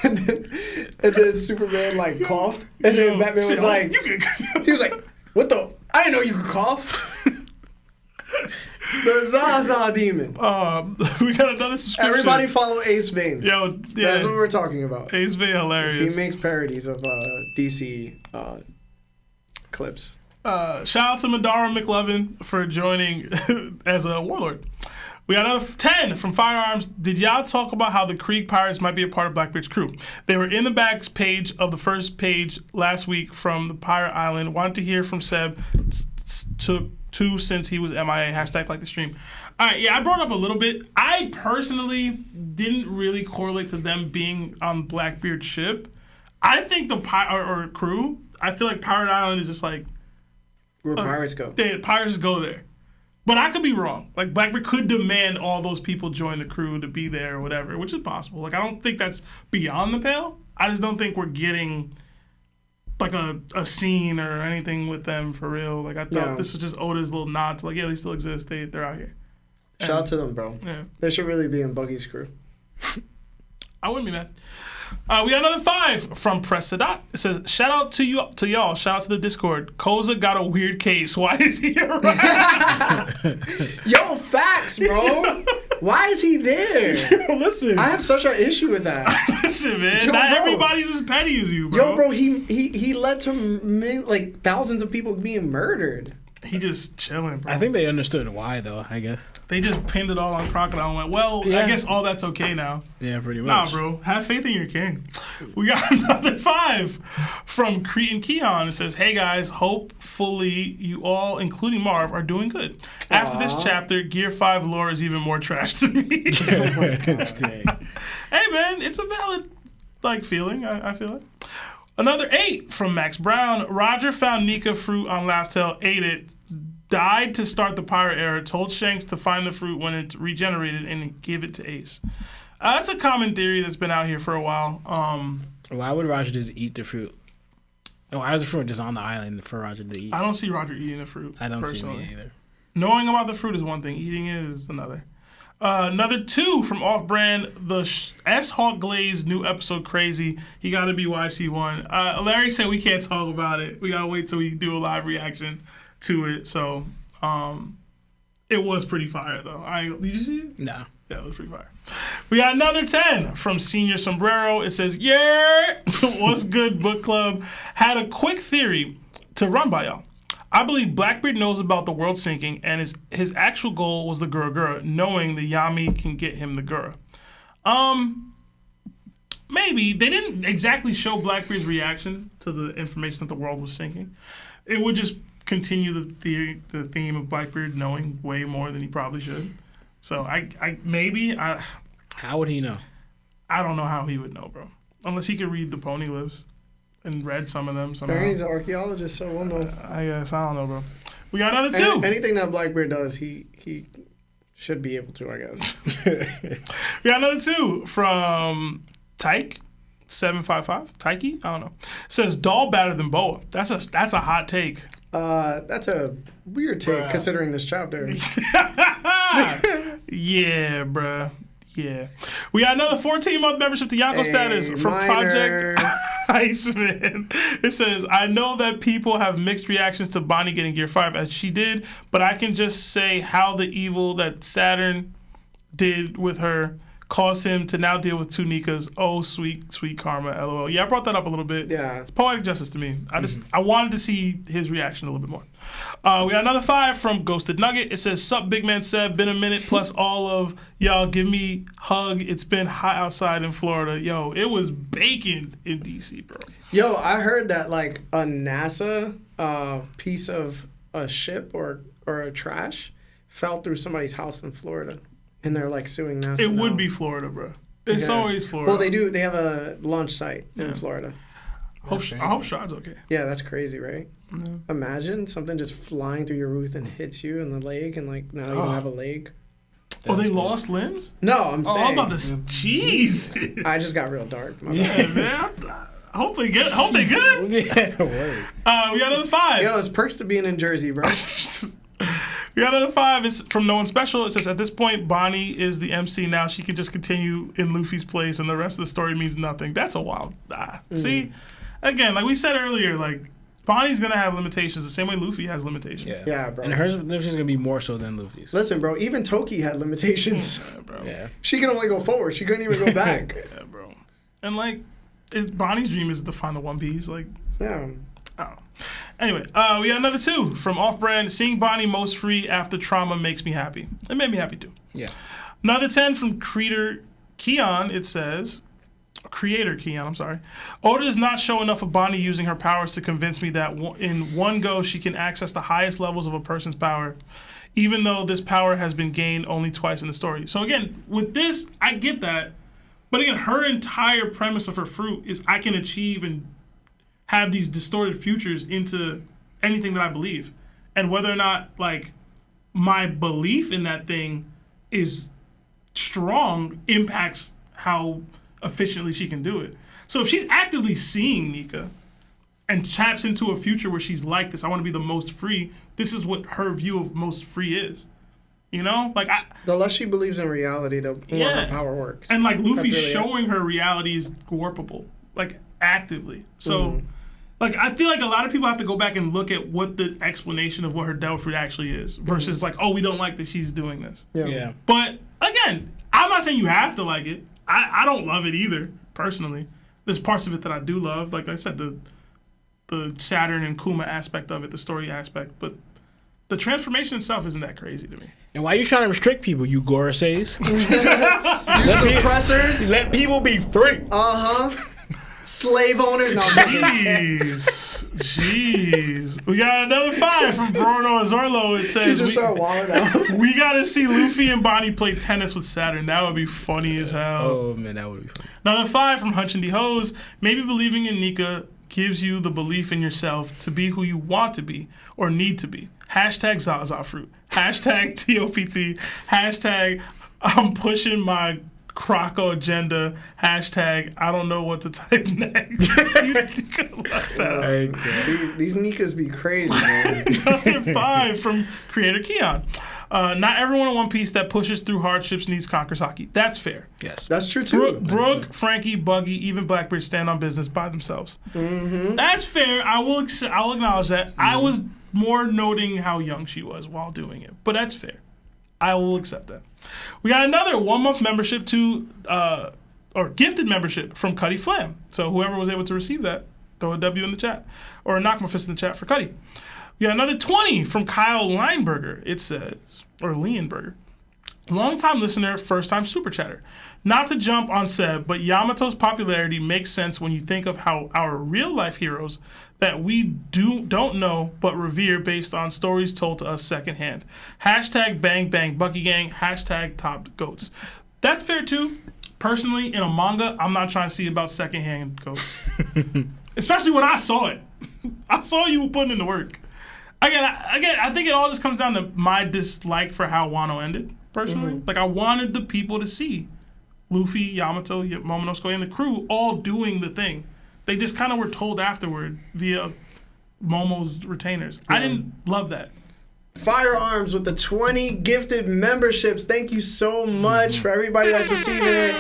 and then Superman like coughed, and then Batman was like, he was like, what the? I didn't know you could cough. The Zaza demon. We got another subscription. Everybody follow Ace Vane. Yo, yeah. That's what we're talking about. Ace Vane hilarious. He makes parodies of DC clips. Shout out to Madara McLovin for joining as a warlord. We got another 10 from Firearms. Did y'all talk about how the Krieg Pirates might be a part of Blackbeard's crew? They were in the back page of the first page last week from the Pirate Island. Wanted to hear from Seb. Took 2 since he was MIA. Hashtag like the stream. All right, yeah, I brought up a little bit. I personally didn't really correlate to them being on Blackbeard's ship. I think the or crew, I feel like Pirate Island is just like... Where pirates go. Pirates go there. But I could be wrong. Like, Blackbeard could demand all those people join the crew to be there or whatever, which is possible. Like, I don't think that's beyond the pale. I just don't think we're getting, like, a scene or anything with them for real. Like, I thought this was just Oda's little nod to, like, yeah, they still exist. They're out here. Shout out to them, bro. Yeah. They should really be in Buggy's crew. I wouldn't be mad. We got another 5 from Press Sadat. It says, shout out to y'all. Shout out to the Discord. Koza got a weird case. Why is he around? Yo, facts, bro. Why is he there? Listen. I have such an issue with that. Listen, man. Yo, not bro. everybody's as petty as you, bro. Yo, bro, he led to like thousands of people being murdered. He just chilling, bro. I think they understood why, though, I guess. They just pinned it all on Crocodile and went, well, I guess all that's okay now. Yeah, pretty much. Nah, bro. Have faith in your king. We got another 5 from Cretan Keon. It says, hey, guys, hopefully you all, including Marv, are doing good. After this chapter, Gear 5 lore is even more trash to me. Oh my God. Hey, man, it's a valid, feeling. I feel it. Another 8 from Max Brown. Roger found Nika fruit on Laugh-Tale, ate it, died to start the pirate era, told Shanks to find the fruit when it regenerated and give it to Ace. That's a common theory that's been out here for a while. Why would Roger just eat the fruit? And why is the fruit just on the island for Roger to eat? I don't see Roger eating the fruit. I don't personally. see me either. Knowing about the fruit is one thing. Eating it is another. Another 2 from Off-Brand. The S-Hawk Glaze new episode crazy. He got to be YC1. Larry said we can't talk about it. We got to wait till we do a live reaction to it. So it was pretty fire, though. Did you see it? No. Yeah, it was pretty fire. We got another 10 from Senior Sombrero. It says, yeah, what's good, book club? Had a quick theory to run by y'all. I believe Blackbeard knows about the world sinking, and his actual goal was the Gura, knowing the Yami can get him the Gura. Maybe. They didn't exactly show Blackbeard's reaction to the information that the world was sinking. It would just continue the theme of Blackbeard knowing way more than he probably should. So How would he know? I don't know how he would know, bro. Unless he could read the pony lips and read some of them somehow. Barry's an archaeologist, so we'll know. I guess. I don't know, bro. We got another two. Anything that Blackbeard does, he should be able to, I guess. We got another two from Tyke755. Tyke? I don't know. Says Doll better than Boa. That's a hot take. That's a weird take considering this chapter. Yeah, bruh. Yeah. We got another 14-month membership to Yako status from Project Iceman. It says, I know that people have mixed reactions to Bonnie getting Gear 5 as she did, but I can just say how the evil that Saturn did with her caused him to now deal with two Nikas. Oh, sweet, sweet karma, LOL. Yeah, I brought that up a little bit. Yeah. It's poetic justice to me. I wanted to see his reaction a little bit more. We got another 5 from Ghosted Nugget. It says, sup, big man Seb. Been a minute plus all of y'all give me hug. It's been hot outside in Florida. Yo, it was baking in DC, bro. Yo, I heard that like a NASA piece of a ship or a trash fell through somebody's house in Florida. And they're like suing NASA. It now. would be Florida, bro. It's always Florida. Well, they do. They have a launch site in Florida. I hope Shard's okay. Yeah, that's crazy, right? Yeah. Imagine something just flying through your roof and hits you in the leg, and like now you don't have a leg. They lost limbs? No, I'm saying. I'm about to. Jeez. I just got real dark. My yeah, man. I hope they good. Hope they good. Yeah, word. We got another 5. Yo, it's perks to being in Jersey, bro. We got another 5. It's from No One Special. It says, at this point, Bonnie is the MC now. She can just continue in Luffy's place, and the rest of the story means nothing. That's a wild. See, again, like we said earlier, like Bonnie's gonna have limitations the same way Luffy has limitations. Yeah, bro. And her limitations gonna be more so than Luffy's. Listen, bro. Even Toki had limitations. Yeah, bro. Yeah. She can only go forward. She couldn't even go back. Yeah, bro. And like, Bonnie's dream is to find the One Piece. Like, Yeah. I don't know. Anyway, we got another 2 from Off-Brand. Seeing Bonnie most free after trauma makes me happy. It made me happy too. Yeah. Another 10 from Creator Keon. It says, Creator Keon, I'm sorry. Oda does not show enough of Bonnie using her powers to convince me that in one go she can access the highest levels of a person's power, even though this power has been gained only twice in the story. So again, with this, I get that. But again, her entire premise of her fruit is I can achieve and have these distorted futures into anything that I believe. And whether or not, like, my belief in that thing is strong impacts how efficiently she can do it. So if she's actively seeing Nika and taps into a future where she's like this, I want to be the most free, this is what her view of most free is. You know? Like, The less she believes in reality, the more her power works. And, like, Luffy's really showing her reality is warpable, like, actively. So... Like, I feel like a lot of people have to go back and look at what the explanation of what her devil fruit actually is versus like, oh, we don't like that she's doing this. Yeah. But, again, I'm not saying you have to like it. I don't love it either, personally. There's parts of it that I do love. Like I said, the Saturn and Kuma aspect of it, the story aspect. But the transformation itself isn't that crazy to me. And why are you trying to restrict people, you Gorasays? You suppressors. Let people be free. Slave owners. No, Jeez. We got another 5 from Bruno Azorlo. It you says, just start walling out. we got to see Luffy and Bonnie play tennis with Saturn. That would be funny as hell. Oh, man, that would be funny. Another 5 from Hunch and D Hose. Maybe believing in Nika gives you the belief in yourself to be who you want to be or need to be. Hashtag Zaza Fruit. Hashtag TOPT. Hashtag I'm pushing my Croco agenda. Hashtag I don't know what to type next. These Nikas be crazy, man. Another 5 from Creator Keon. Not everyone in One Piece that pushes through hardships needs conquers Haki. That's fair. Yes. That's true, too. Brooke, Frankie, Buggy, even Blackbeard stand on business by themselves. That's fair. I'll acknowledge that. I was more noting how young she was while doing it. But that's fair. I will accept that. We got another 1-month membership to, or gifted membership from Cuddy Flam. So whoever was able to receive that, throw a W in the chat. Or knock my fist in the chat for Cuddy. We got another 20 from Kyle Lineberger. It says, or Leonberger. Long-time listener, first-time super chatter. Not to jump on Seb, but Yamato's popularity makes sense when you think of how our real-life heroes that we don't know but revere based on stories told to us secondhand. Hashtag bang bang Bucky Gang. Hashtag top goats. That's fair too. Personally, in a manga, I'm not trying to see about secondhand goats. especially when I saw it. I saw you putting in the work. Again, I think it all just comes down to my dislike for how Wano ended, personally. Like, I wanted the people to see Luffy, Yamato, Momonosuke, and the crew all doing the thing. They just kind of were told afterward via Momo's retainers. I didn't love that. Firearms with the 20 gifted memberships. Thank you so much for everybody that's receiving it.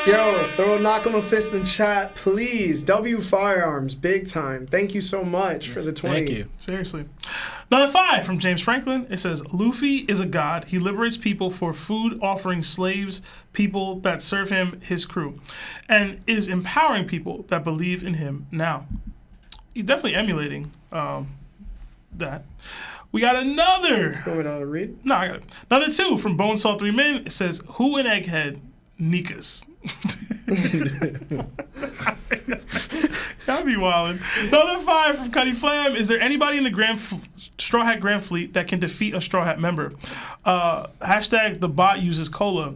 Yo, throw a knock on the fist in chat, please. W Firearms, big time. Thank you so much for the 20. Thank you. Seriously. Another 5 from James Franklin. It says, Luffy is a god. He liberates people for food, offering slaves, people that serve him, his crew, and is empowering people that believe in him now. He's definitely emulating that. We got another. You want me to read? No, I got it. Another 2 from Bonesaw 3 Men. It says, who in Egghead? Nikas. That'd be wildin'. Another 5 from Cuddy Flam. Is there anybody in the Straw Hat Grand Fleet that can defeat a Straw Hat member? Hashtag the bot uses cola.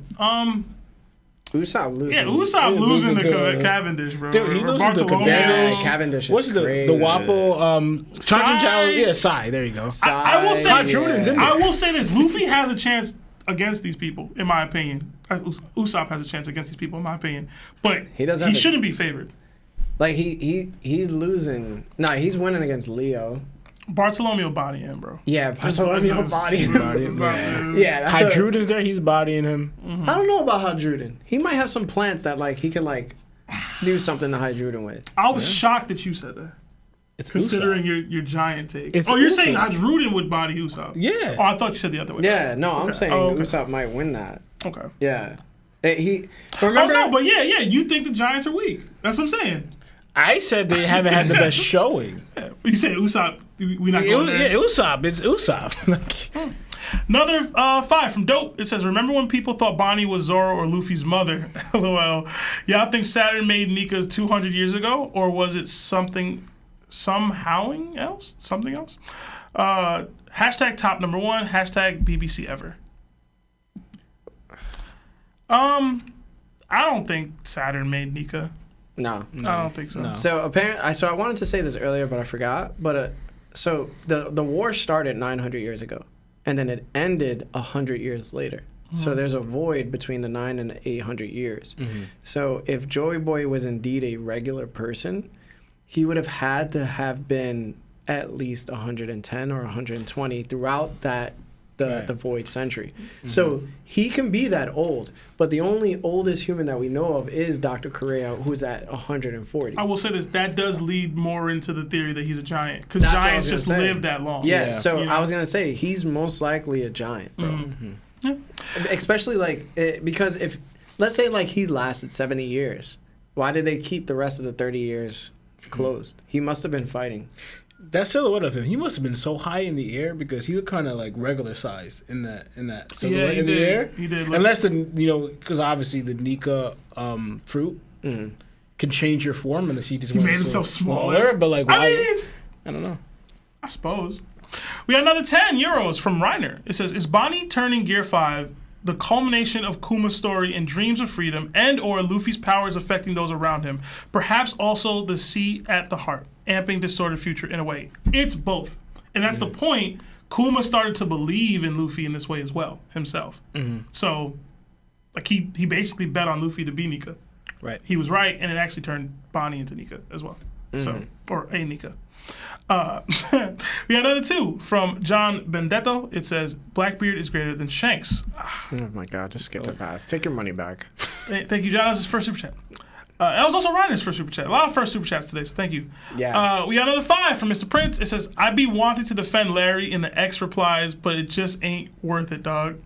Usopp losing. Yeah, Usopp losing to to Cavendish, bro. Dude, he Or loses to Bartolomeo. Yeah, Cavendish is What's the crazy. Wappo? Sai. Yeah, Sai. There you go. I will say, Juden's in there. I will say this: Luffy has a chance against these people, in my opinion. Usopp has a chance against these people, in my opinion. But He doesn't have a- shouldn't be favored. Like, he's losing. Nah, he's winning against Leo. Bartolomeo body him, bro. Yeah, Bartolomeo body. Yeah. Yeah, that's Hydruden's there. He's bodying him. I don't know about Hydruden. He might have some plants that, like, he can, like, do something to Hydruden with. I was shocked that you said that, It's considering your giant take. It's you're Usopp. saying Hydruden would body Usopp? Yeah. Oh, I thought you said the other way. Yeah, no, I'm Okay. saying Oh, okay. Usopp might win that. Okay. Yeah. He Oh remember. no, but yeah, you think the Giants are weak? That's what I'm saying. I said they haven't had the best showing. You said Usopp. We not going there. Yeah, Usopp. It's Usopp. Another 5 from Dope. It says, remember when people thought Bonnie was Zoro or Luffy's mother? LOL. Y'all think Saturn made Nika 200 years ago? Or was it something else? Something else? Hashtag top number 1. Hashtag BBC ever. I don't think Saturn made Nika. No. I don't think so. No. So apparently, I wanted to say this earlier, but I forgot. But so the war started 900 years ago, and then it ended 100 years later. So there's a void between the 9 and the 800 years. So if Joey Boy was indeed a regular person, he would have had to have been at least 110 or 120 throughout the void century. So he can be that old, but the only oldest human that we know of is Dr. Correa, who's at 140. I will say this, that does lead more into the theory that he's a giant, because That's what I giants was just gonna say. live that long. Yeah, so You know? I was gonna say he's most likely a giant, bro. Yeah. Especially because if, let's say, like, he lasted 70 years, why did they keep the rest of the 30 years closed? He must have been fighting. That silhouette of him, he must have been so high in the air because he looked kind of like regular size in that silhouette he in the did. air. He did look- Unless because obviously the Nika fruit can change your form, unless he just He made himself smaller. But like, why? I don't know. I suppose. We got another 10 euros from Reiner. It says, is Bonnie turning Gear 5 the culmination of Kuma's story and dreams of freedom, and or Luffy's powers affecting those around him? Perhaps also the sea at the heart, amping distorted future in a way. It's both. And that's the point. Kuma started to believe in Luffy in this way as well, himself. So, like, he basically bet on Luffy to be Nika. Right. He was right, and it actually turned Bonnie into Nika as well. So, or a Nika. We got another 2 from John Bendetto. It says, Blackbeard is greater than Shanks. Oh my God, just skip the pass. Take your money back. Thank you, John. That was his first super chat. That was also Reiner's first super chat. A lot of first super chats today, so thank you. Yeah. We got another 5 from Mr. Prince. It says, I be wanting to defend Larry in the X replies, but it just ain't worth it, dog.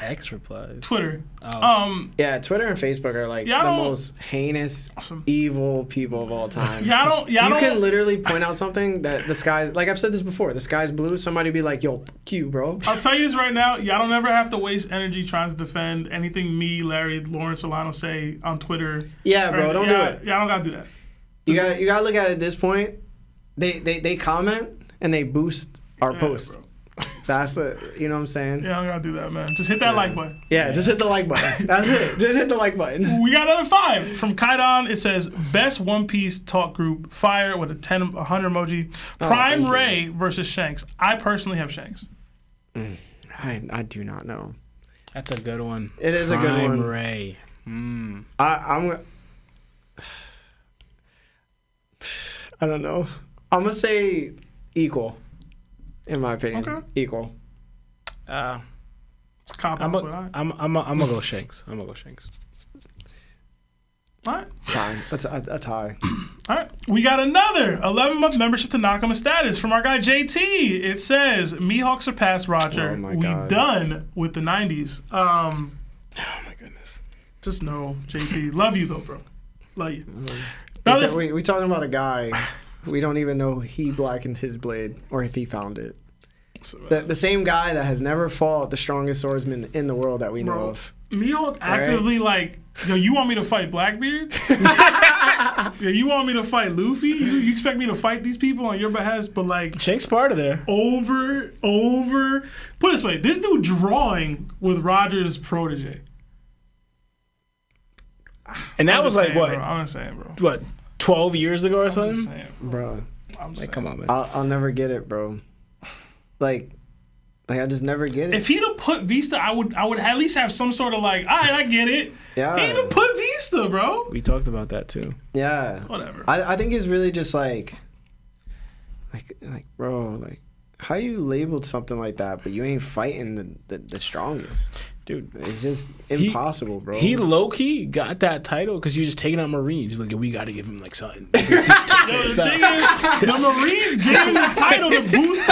X replies. Twitter. Yeah, Twitter and Facebook are like the most heinous, evil people of all time. You can literally point out something that the sky's, like I've said this before, the sky's blue. Somebody be like, yo, fuck you, bro. I'll tell you this right now. Y'all don't ever have to waste energy trying to defend anything me, Larry, Lawrence, Solano say on Twitter. Yeah, bro, don't do it. Y'all don't gotta do that. You gotta look at it at this point. They comment and they boost our post. Bro. That's the, you know what I'm saying? Yeah, I'm gonna do that, man. Just hit that like button. Yeah, just hit the like button. That's it. Just hit the like button. We got another 5 from 𝙏𝙗�10. It says best One Piece talk group. Fire with a 100 emoji. Prime thank Ray versus Shanks. I personally have Shanks. I do not know. That's a good one. It is a good one. Prime Ray. I don't know. I'm gonna say equal. In my opinion, Okay. equal. It's a cop I'm out, but all right. gonna go Shanks. All All right. Fine. That's a tie. All right. We got another 11-month membership to Nakama status from our guy JT. It says Mihawk surpassed Roger. Oh my We God. done with the 90s. Oh my goodness. Just know, JT, love you though, bro. Love you. Another- We talking about a guy. We don't even know he blackened his blade or if he found it. The same guy that has never fought the strongest swordsman in the world that we know Bro, of. Mihawk actively like, yo, you want me to fight Blackbeard? Yeah, you want me to fight Luffy? You expect me to fight these people on your behest? But like, Shanks part of there. over. Put it this way, this dude drawing with Roger's protege. And that I'm was just like saying, what? Bro, I'm just saying, bro. What? 12 years ago or I'm just something? saying, Bro, I'm just Like, saying. come on, man. I'll never get it, bro. Like I just never get it. If he'd have put Vista, I would at least have some sort of like, all right, I get it. Yeah. He didn't put Vista, bro. We talked about that too. Yeah. Whatever. I think it's really just like bro, like how you labeled something like that, but you ain't fighting the strongest. Dude, It's just impossible, bro. he low-key got that title because he was just taking out Marines. He's like, yo, we got to give him like something. Yo, the thing is, the Marines gave him the title to boost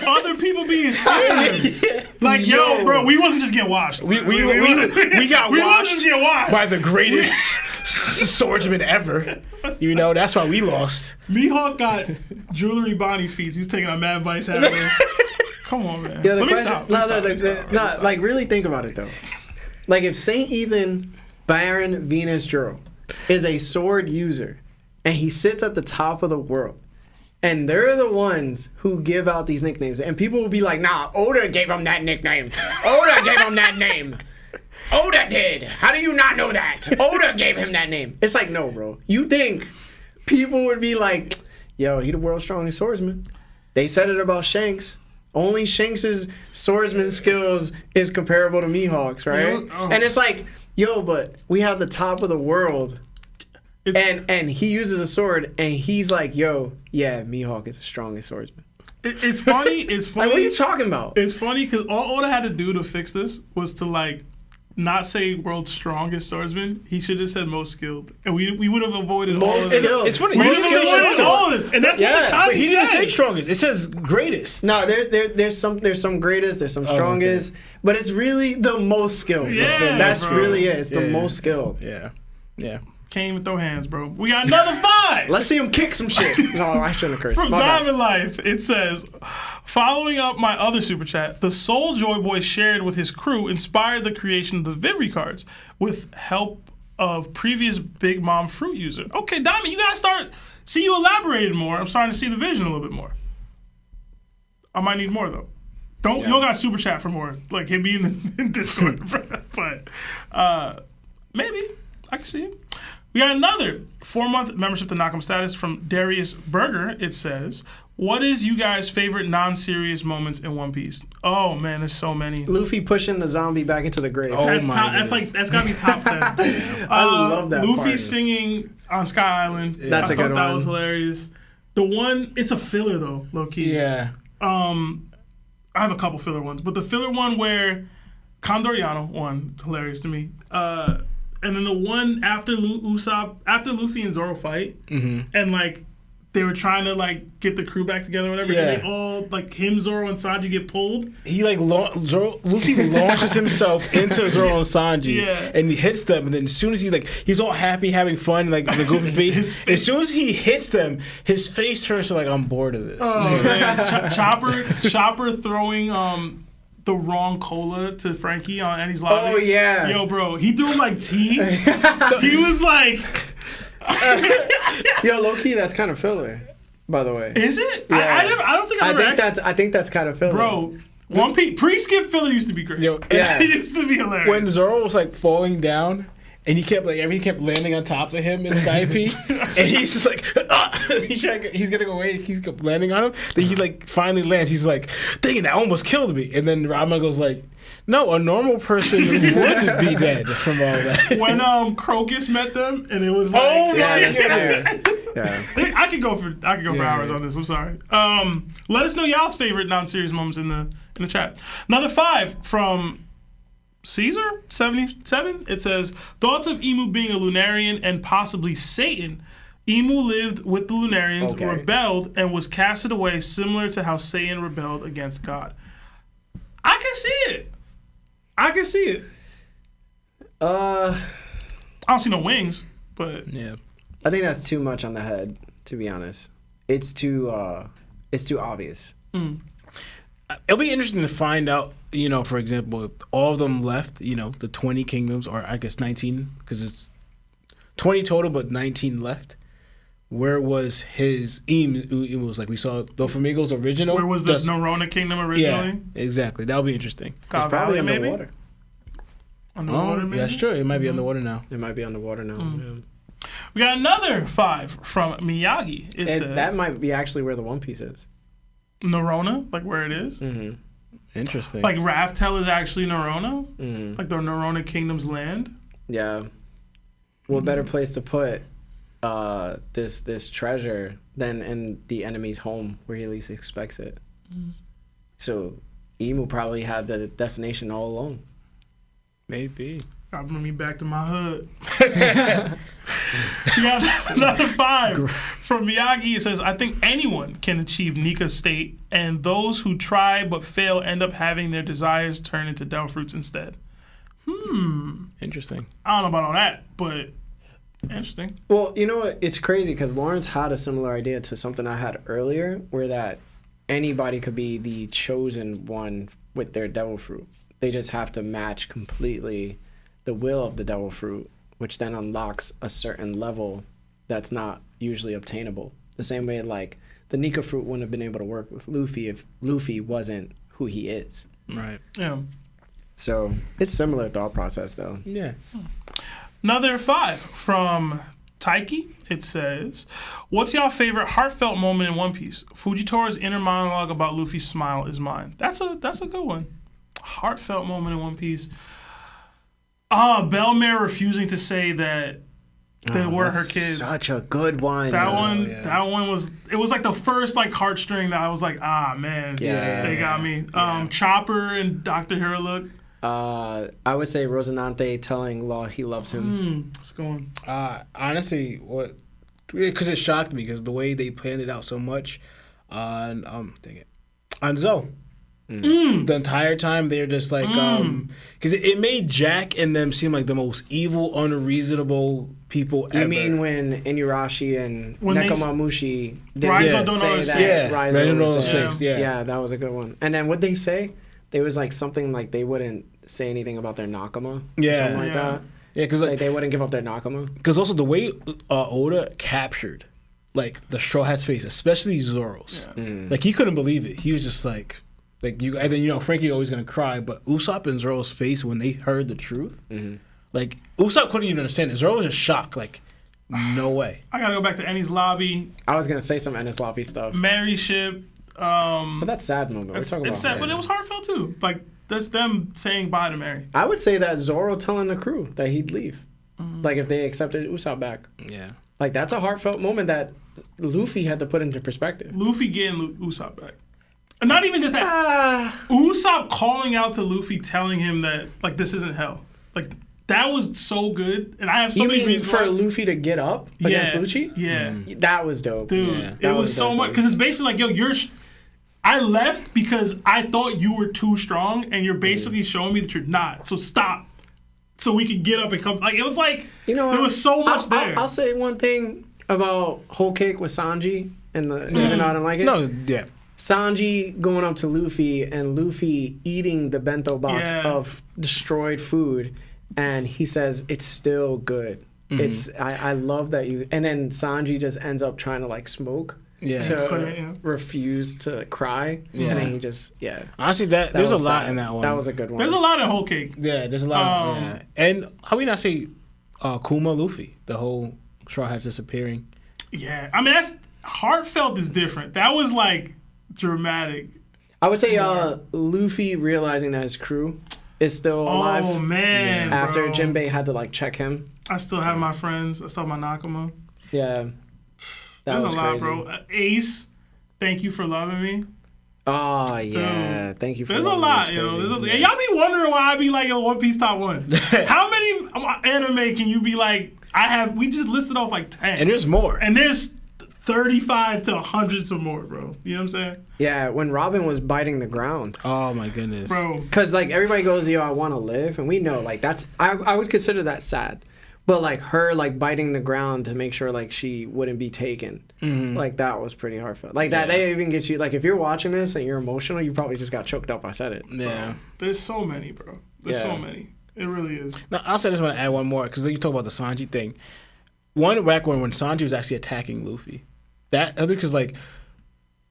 other people being scared of him. Like, yo, bro, we wasn't just getting washed. We got we wasn't washed just getting washed. by the greatest swordsman ever. You know, that's why we lost. Mihawk got jewelry Bonnie feats. He was taking a Mad Vice out of him. Come on, man. Yeah, the Let me question, stop. Let me stop. like really think about it though. Like if Saint Ethan, Baron Venus Juro is a sword user, and he sits at the top of the world, and they're the ones who give out these nicknames, and people will be like, "Nah, Oda gave him that nickname. Oda gave him that name. Oda did. How do you not know that? Oda gave him that name." It's like, no, bro. You think people would be like, "Yo, he the world's strongest swordsman." They said it about Shanks. Only Shanks' swordsman skills is comparable to Mihawk's, right? And it's like, yo, but we have the top of the world, and he uses a sword, and he's like, yo, yeah, Mihawk is the strongest swordsman. It's funny. It's funny. Like, what are you talking about? It's funny because all Oda had to do to fix this was to like not say world's strongest swordsman. He should have said most skilled, and we would have avoided all of Most this. skilled. It's funny. We would Most have skilled avoided is all of this, and that's Yeah, what the But he didn't say said. strongest. It says greatest. No, there's some greatest, there's some strongest, but it's really the most skilled. Yeah, That's bro. really it. It's the Yeah. most skilled. Yeah. Yeah. Can't even throw hands, bro. We got another 5. Let's see him kick some shit. No, I shouldn't have cursed. From My bad. Diamond Life, it says, following up my other super chat, the Soul Joy Boy shared with his crew inspired the creation of the Vivri cards with help of previous Big Mom fruit user. Okay, Diamond, you gotta start. See, you elaborated more. I'm starting to see the vision a little bit more. I might need more though. You don't got super chat for more. Like hit me in Discord, but maybe I can see it. We got another 4-month membership to Nakam status from Darius Berger. It says, what is you guys' favorite non-serious moments in One Piece? Oh man, there's so many. Luffy pushing the zombie back into the grave. Oh, That's my top, goodness. that's gotta be top 10. I love that Luffy part. singing on Sky Island. That's I a thought good that one. was hilarious. The one, it's a filler though, low key. Yeah. I have a couple filler ones, but the filler one where Condoriano one, hilarious to me. And then the one after Luffy and Zoro fight, and like they were trying to like get the crew back together, or whatever. Yeah. And they all like him, Zoro, and Sanji get pulled. He like Luffy launches himself into Zoro and Sanji, Yeah. and he hits them. And then as soon as he's all happy, having fun, like the goofy face. His face. As soon as he hits them, his face turns to like, I'm bored of this. Oh man, Chopper throwing the wrong cola to Frankie on Annie's lobby. Oh, yeah. Yo, bro, he threw him like tea. He was like, Yo, low key, that's kind of filler, by the way. is it? Yeah. I don't think I've ever I think that's kind of filler. Bro, One Piece pre-skip filler used to be great. Yo, It used to be hilarious. when Zoro was like falling down, and he kept everything kept landing on top of him in Skype, and he's just like, he's gonna go away. He's kept landing on him. Then he like finally lands. He's like, dang, that almost killed me. And then Rama goes like, no, a normal person would be dead from all that. When Crocus met them, and it was like, Oh my goodness. goodness. Yeah. I could go for hours on this. I'm sorry. Let us know y'all's favorite non-serious moments in the chat. Another 5 from Caesar 77. It says thoughts of Emu being a Lunarian and possibly Satan. Emu lived with the Lunarians, Okay. rebelled, and was casted away, similar to how Satan rebelled against God. I can see it. I can see it. I don't see no wings, but Yeah. I think that's too much on the head, to be honest. It's too obvious. It'll be interesting to find out, for example, if all of them left, the 20 kingdoms, or I guess 19, because it's 20 total, but 19 left. Where was his Emu? Was like we saw Doflamingo's original. where was the Norona Kingdom originally? Yeah, exactly. That'll be interesting. God It's probably Valley, maybe? underwater. Underwater, maybe? That's true. It might be underwater now. It might be underwater now. Yeah. We got another 5 from Miyagi. It says That might be actually where the One Piece is. Norona, like where it is. Interesting. Like Raftel is actually Norona? Mm-hmm. Like the Norona Kingdom's land? Yeah. What better place to put this treasure than in the enemy's home where he least expects it? So Emu probably had the destination all along. Maybe. Gotta bring me back to my hood. We got another 5 from Miyagi. It says, I think anyone can achieve Nika's state, and those who try but fail end up having their desires turn into devil fruits instead. Interesting. I don't know about all that, but interesting. Well, you know what? It's crazy because Lawrence had a similar idea to something I had earlier, where that anybody could be the chosen one with their devil fruit. They just have to match completely the will of the devil fruit, which then unlocks a certain level that's not usually obtainable. The same way, like, the Nika fruit wouldn't have been able to work with Luffy if Luffy wasn't who he is. Right. Yeah. So it's similar thought process, though. Yeah. Another 5 from Taiki. It says, what's y'all favorite heartfelt moment in One Piece? Fujitori's inner monologue about Luffy's smile is mine. That's a good one. Heartfelt moment in One Piece. Belmare refusing to say that they were her That's kids. Such a good one. That yo. one, yeah. that one was. It was like the first like heartstring that I was like, man, Yeah. they got me. Chopper and Dr. Hiralook. I would say Rosinante telling Law he loves him. Let's go on. Honestly, because it shocked me because the way they planned it out so much on on Zoe. The entire time they're just like because it made Jack and them seem like the most evil, unreasonable people ever. You mean when Inuyasha and When they Nekamamushi Raizo don't know say the that six. Raizo don't know was the there? six, yeah. that was a good one. And then what they say? They was like something like they wouldn't say anything about their Nakama. Yeah. Something like Yeah. that. Yeah, because Like they wouldn't give up their Nakama. also the way Oda captured like the Straw Hat's face, especially Zoro's. Like he couldn't believe it. He was just like you, and then Frankie always gonna cry, but Usopp and Zoro's face when they heard the truth, like Usopp couldn't even understand it. Zoro was just shocked, like no way. I gotta go back to Ennie's lobby, I was gonna say some Ennis Lobby stuff. Mary ship. But that's sad moment. We're talking about It's sad, but it was heartfelt too. Like that's them saying bye to Mary. I would say that Zoro telling the crew that he'd leave. Like if they accepted Usopp back. Yeah. Like that's a heartfelt moment that Luffy had to put into perspective. Luffy getting Usopp back. And not even just that. Usopp calling out to Luffy, telling him that like this isn't hell. Like that was so good, and I have so You many mean reasons for why. Luffy to get up against Lucci? Yeah, That was dope. dude, Yeah. it That was was so dope, much dude. because it's basically like, yo, I left because I thought you were too strong, and you're basically showing me that you're not. So stop, so we can get up and come. Like it was like, You know what? there was so much there. I'll say one thing about Whole Cake with Sanji and the even though I don't like it. No, yeah. Sanji going up to Luffy and Luffy eating the bento box Yeah. of destroyed food, and he says it's still good. I love that you. And then Sanji just ends up trying to like smoke. Yeah. to refuse to cry. Yeah. And then he just, Honestly, there's a was lot sad. in that one. That was a good one. There's a lot of whole cake. Yeah, there's a lot. Yeah. And how we not say Kuma Luffy? The whole Straw Hats disappearing. Yeah, I mean that's heartfelt is different. That was like dramatic. I would say Luffy realizing that his crew is still alive. Oh man! After bro. Jinbei had to like check him. I still have my friends. I still have my Nakama. Yeah. There's was a lot, crazy. bro. Ace, thank you for loving me. Oh yeah, Dude, thank you for There's a loving lot, this yo. crazy. And y'all be wondering why I be like, yo, One Piece top 1. How many anime can you be like, we just listed off like 10. And there's more. And there's 35 to hundreds or more, bro. You know what I'm saying? Yeah, when Robin was biting the ground. Oh my goodness. Bro. Cause like everybody goes, yo, I want to live, and we know like that's I would consider that sad, but like her like biting the ground to make sure like she wouldn't be taken, like that was pretty heartfelt. Like that they even get you like if you're watching this and you're emotional, you probably just got choked up. I said it. Yeah. There's so many, bro. There's so many. It really is. Now, also, I just want to add one more because you talk about the Sanji thing. One back when Sanji was actually attacking Luffy, that other because like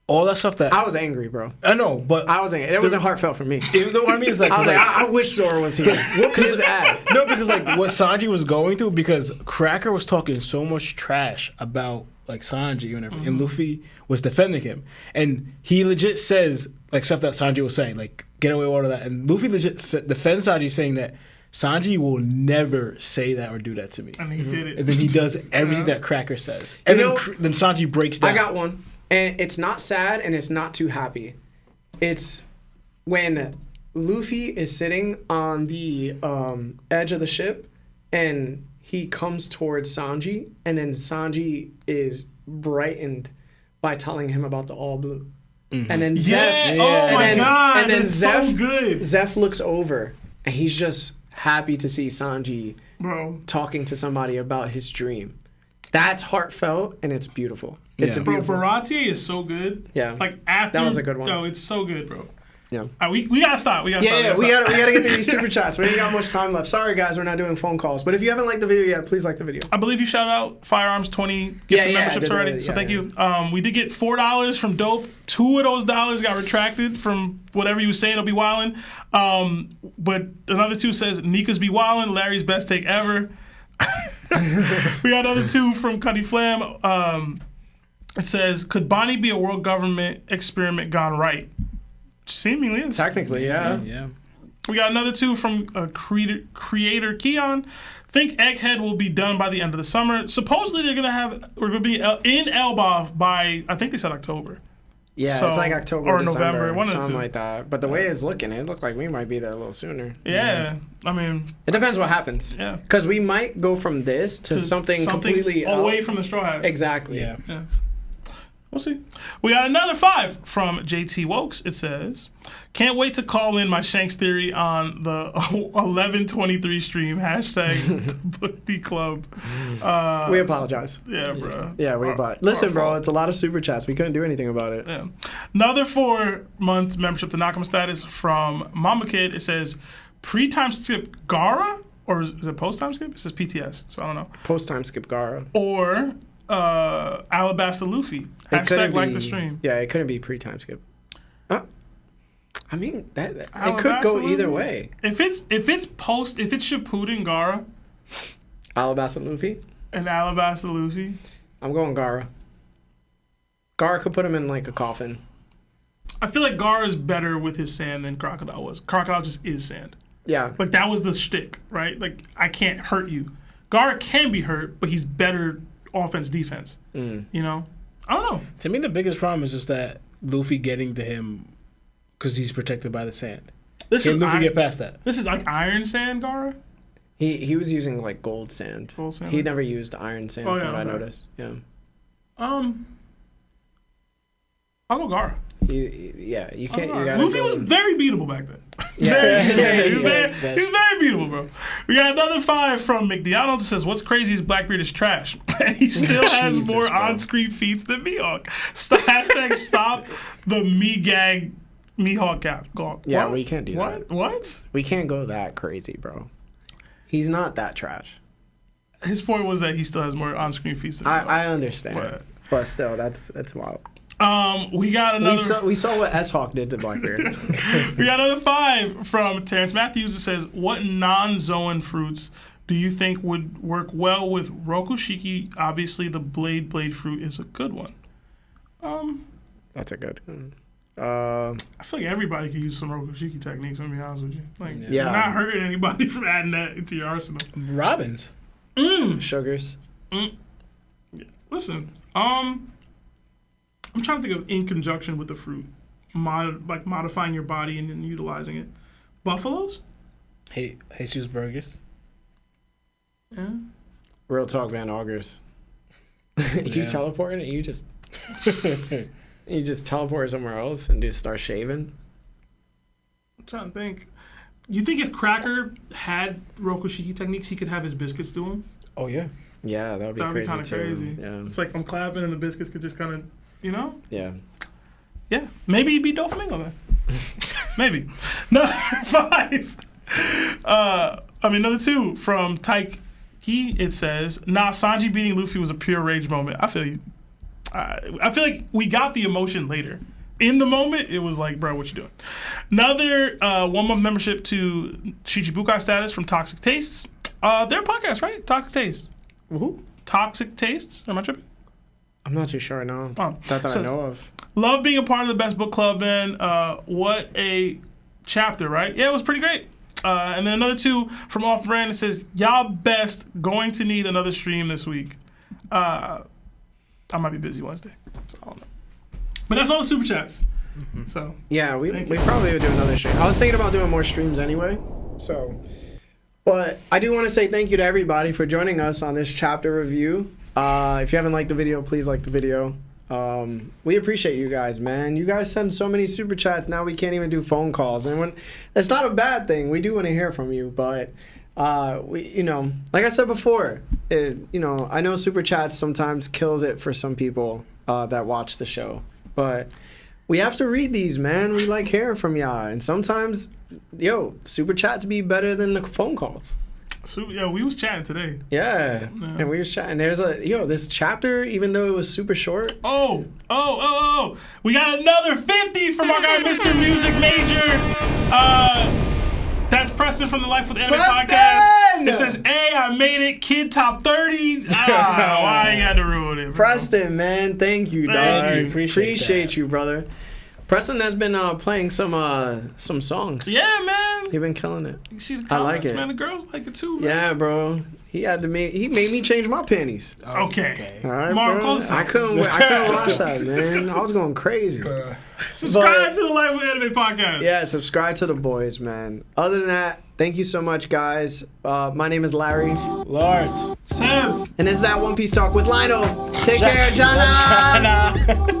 all that stuff that I was angry, bro. I know, but I was angry. It wasn't heartfelt for me. you know what I mean? It's like, I was it's like, I wish Sora was here. Whoop his ass. no, because like what Sanji was going through, because Cracker was talking so much trash about like Sanji and everything, and Luffy was defending him, and he legit says like stuff that Sanji was saying, like get away with all of that, and Luffy legit defends Sanji, saying that Sanji will never say that or do that to me, And he did it. and then he does everything that Cracker says, and You then, know, then Sanji breaks down. I got one, and it's not sad and it's not too happy. It's when Luffy is sitting on the edge of the ship, and he comes towards Sanji, and then Sanji is brightened by telling him about the all blue. And then Yeah. Zeph, Oh my God. and then That's Zeph, so good. Zeph looks over, and he's just happy to see Sanji Bro. talking to somebody about his dream. That's heartfelt and it's beautiful. It's a Yeah. Bro, beautiful. Baratier is so good. Yeah. Like after That was a good one. No, it's so good, bro. Yeah. We gotta stop. We gotta stop. Yeah, we gotta get through these super chats. We ain't got much time left. Sorry guys, we're not doing phone calls. But if you haven't liked the video yet, please like the video. I believe you shout out Firearms 20 gift Yeah, I memberships did already. that, So yeah, thank yeah. you. We did get $4 from Dope. 2 of those dollars got retracted from whatever you was saying. It'll be wildin'. But another 2 says Nika's be wildin'. Larry's best take ever. We got another 2 from Cuddy Flam. It says, could Bonnie be a world government experiment gone right? Seemingly is. Technically, yeah. Yeah. We got another 2 from creator Keon. Think Egghead will be done by the end of the summer. Supposedly we're gonna be in Elbaf by, I think they said October. Yeah, So- it's like October or December, November, one of the something two. like that. But the way it's looking, it looked like we might be there a little sooner. Yeah, I mean, It depends what happens. yeah. Because we might go from this to something completely away out. from the Straw Hats. Exactly. Yeah. Yeah. We'll see. We got another 5 from JT Wokes. It says, can't wait to call in my Shanks theory on the 1123 stream. Hashtag book the club. We apologize. Yeah, bro. Yeah, we apologize. Listen, bro, it's a lot of super chats. We couldn't do anything about it. Yeah. Another 4-month membership to Nakama status from Mama Kid. It says, pre-time skip Gara? Or is it post-time skip? It says PTS, so I don't know. Post time skip Gara. Or Alabasta Luffy. It couldn't Hashtag like be- the stream. Yeah, it couldn't be pre-time skip. I mean, that it Alabasta could go Luffy? either way. If it's Shippuden Gara Alabasta Luffy. and Alabasta Luffy, I'm going Gara. Gara could put him in like a coffin. I feel like Gara is better with his sand than Crocodile was. Crocodile just is sand. Yeah. Like that was the shtick, right? Like I can't hurt you. Gara can be hurt, but he's better offense defense. You know, I don't know. To me, the biggest problem is just that Luffy getting to him because he's protected by the sand. Can Luffy get past that? This is like Iron Sand Gara. He was using like gold sand. Gold sand? He never used iron sand Oh, from yeah, what I okay. noticed. Yeah. I'll go Gara. Yeah, you can't. You gotta Luffy go. was very beatable back then. Yeah. He was Yeah, very beatable, bro. We got another 5 from McDonald's. It says, what's crazy is Blackbeard is trash. And he still has Jesus, more bro. on-screen feats than Mihawk. Hashtag stop the me-gag Mihawk gap. Yeah, What? we can't do What? that. What? We can't go that crazy, bro. He's not that trash. His point was that he still has more on-screen feats than Mihawk. I understand. But But still, that's wild. We got another. We saw what 𝑆Hawk did to Blackbeard. We got another 5 from Terrence Matthews. It says, "What non-Zoan fruits do you think would work well with Rokushiki? Obviously, the blade fruit is a good one." That's a good one. I feel like everybody can use some Rokushiki techniques. I'm gonna be honest with you. Like, Yeah. you're not hurting anybody from adding that into your arsenal. Robins. Sugars. Yeah. Listen, I'm trying to think of in conjunction with the fruit, like modifying your body and then utilizing it. Buffaloes? Hey, Jesus burgers. Yeah. Real talk, Van Augers. You teleported and you just you just teleport somewhere else and just start shaving. I'm trying to think. You think if Cracker had Rokushiki techniques, he could have his biscuits do them? Oh yeah. Yeah, that would be That'd be crazy kind of too. crazy. Yeah. It's like I'm clapping and the biscuits could just kind of, you know? Yeah. Yeah. Maybe he'd be 𝙁flamingo then. Maybe. Number 5. Another 2 from Tyke. It says, "Nah, Sanji beating Luffy was a pure rage moment." I feel you. I feel like we got the emotion later. In the moment, it was like, bro, what you doing? Another 1-month membership to Shichibukai status from Toxic Tastes. Their podcast, right? Toxic Tastes. Who? Toxic Tastes. Am I tripping? I'm not too sure. No. Oh. Not that I know of. Love being a part of the best book club, man. What a chapter, right? Yeah, it was pretty great. And then another 2 from Off Brand. It says, "Y'all best going to need another stream this week." I might be busy Wednesday. So I don't know. But that's all the super chats. So Yeah, we Thank you. probably would do another stream. I was thinking about doing more streams anyway. So, but I do want to say thank you to everybody for joining us on this chapter review. If you haven't liked the video, please like the video. We appreciate you guys, man. You guys send so many super chats. Now we can't even do phone calls, and when that's not a bad thing. We do want to hear from you, but we, like I said before, I know super chats sometimes kills it for some people that watch the show, but we have to read these, man. We like hearing from y'all, and sometimes, super chats be better than the phone calls. So, yeah, we was chatting today. Yeah, and we was chatting. There's this chapter, even though it was super short. Oh. We got another 50 from our guy, Mr. Music Major. That's Preston from the Life with Anime podcast. It says, "Hey, I made it, kid top 30. Why you had to ruin it, bro? Preston, man, thank you, dog. Thank you. Appreciate you, brother. Preston has been playing some songs. Yeah, man. He's been killing it. You see the I like comments, it. man. The girls like it too, man. Yeah, bro. He made me change my panties. Okay. All right, Marcos. bro. I couldn't watch that, man. I was going crazy. Subscribe to the Life with Anime podcast. Yeah, subscribe to the boys, man. Other than that, thank you so much, guys. My name is Larry. Lawrence. Sam. And this is that One Piece Talk with Lino. Take care, Jana.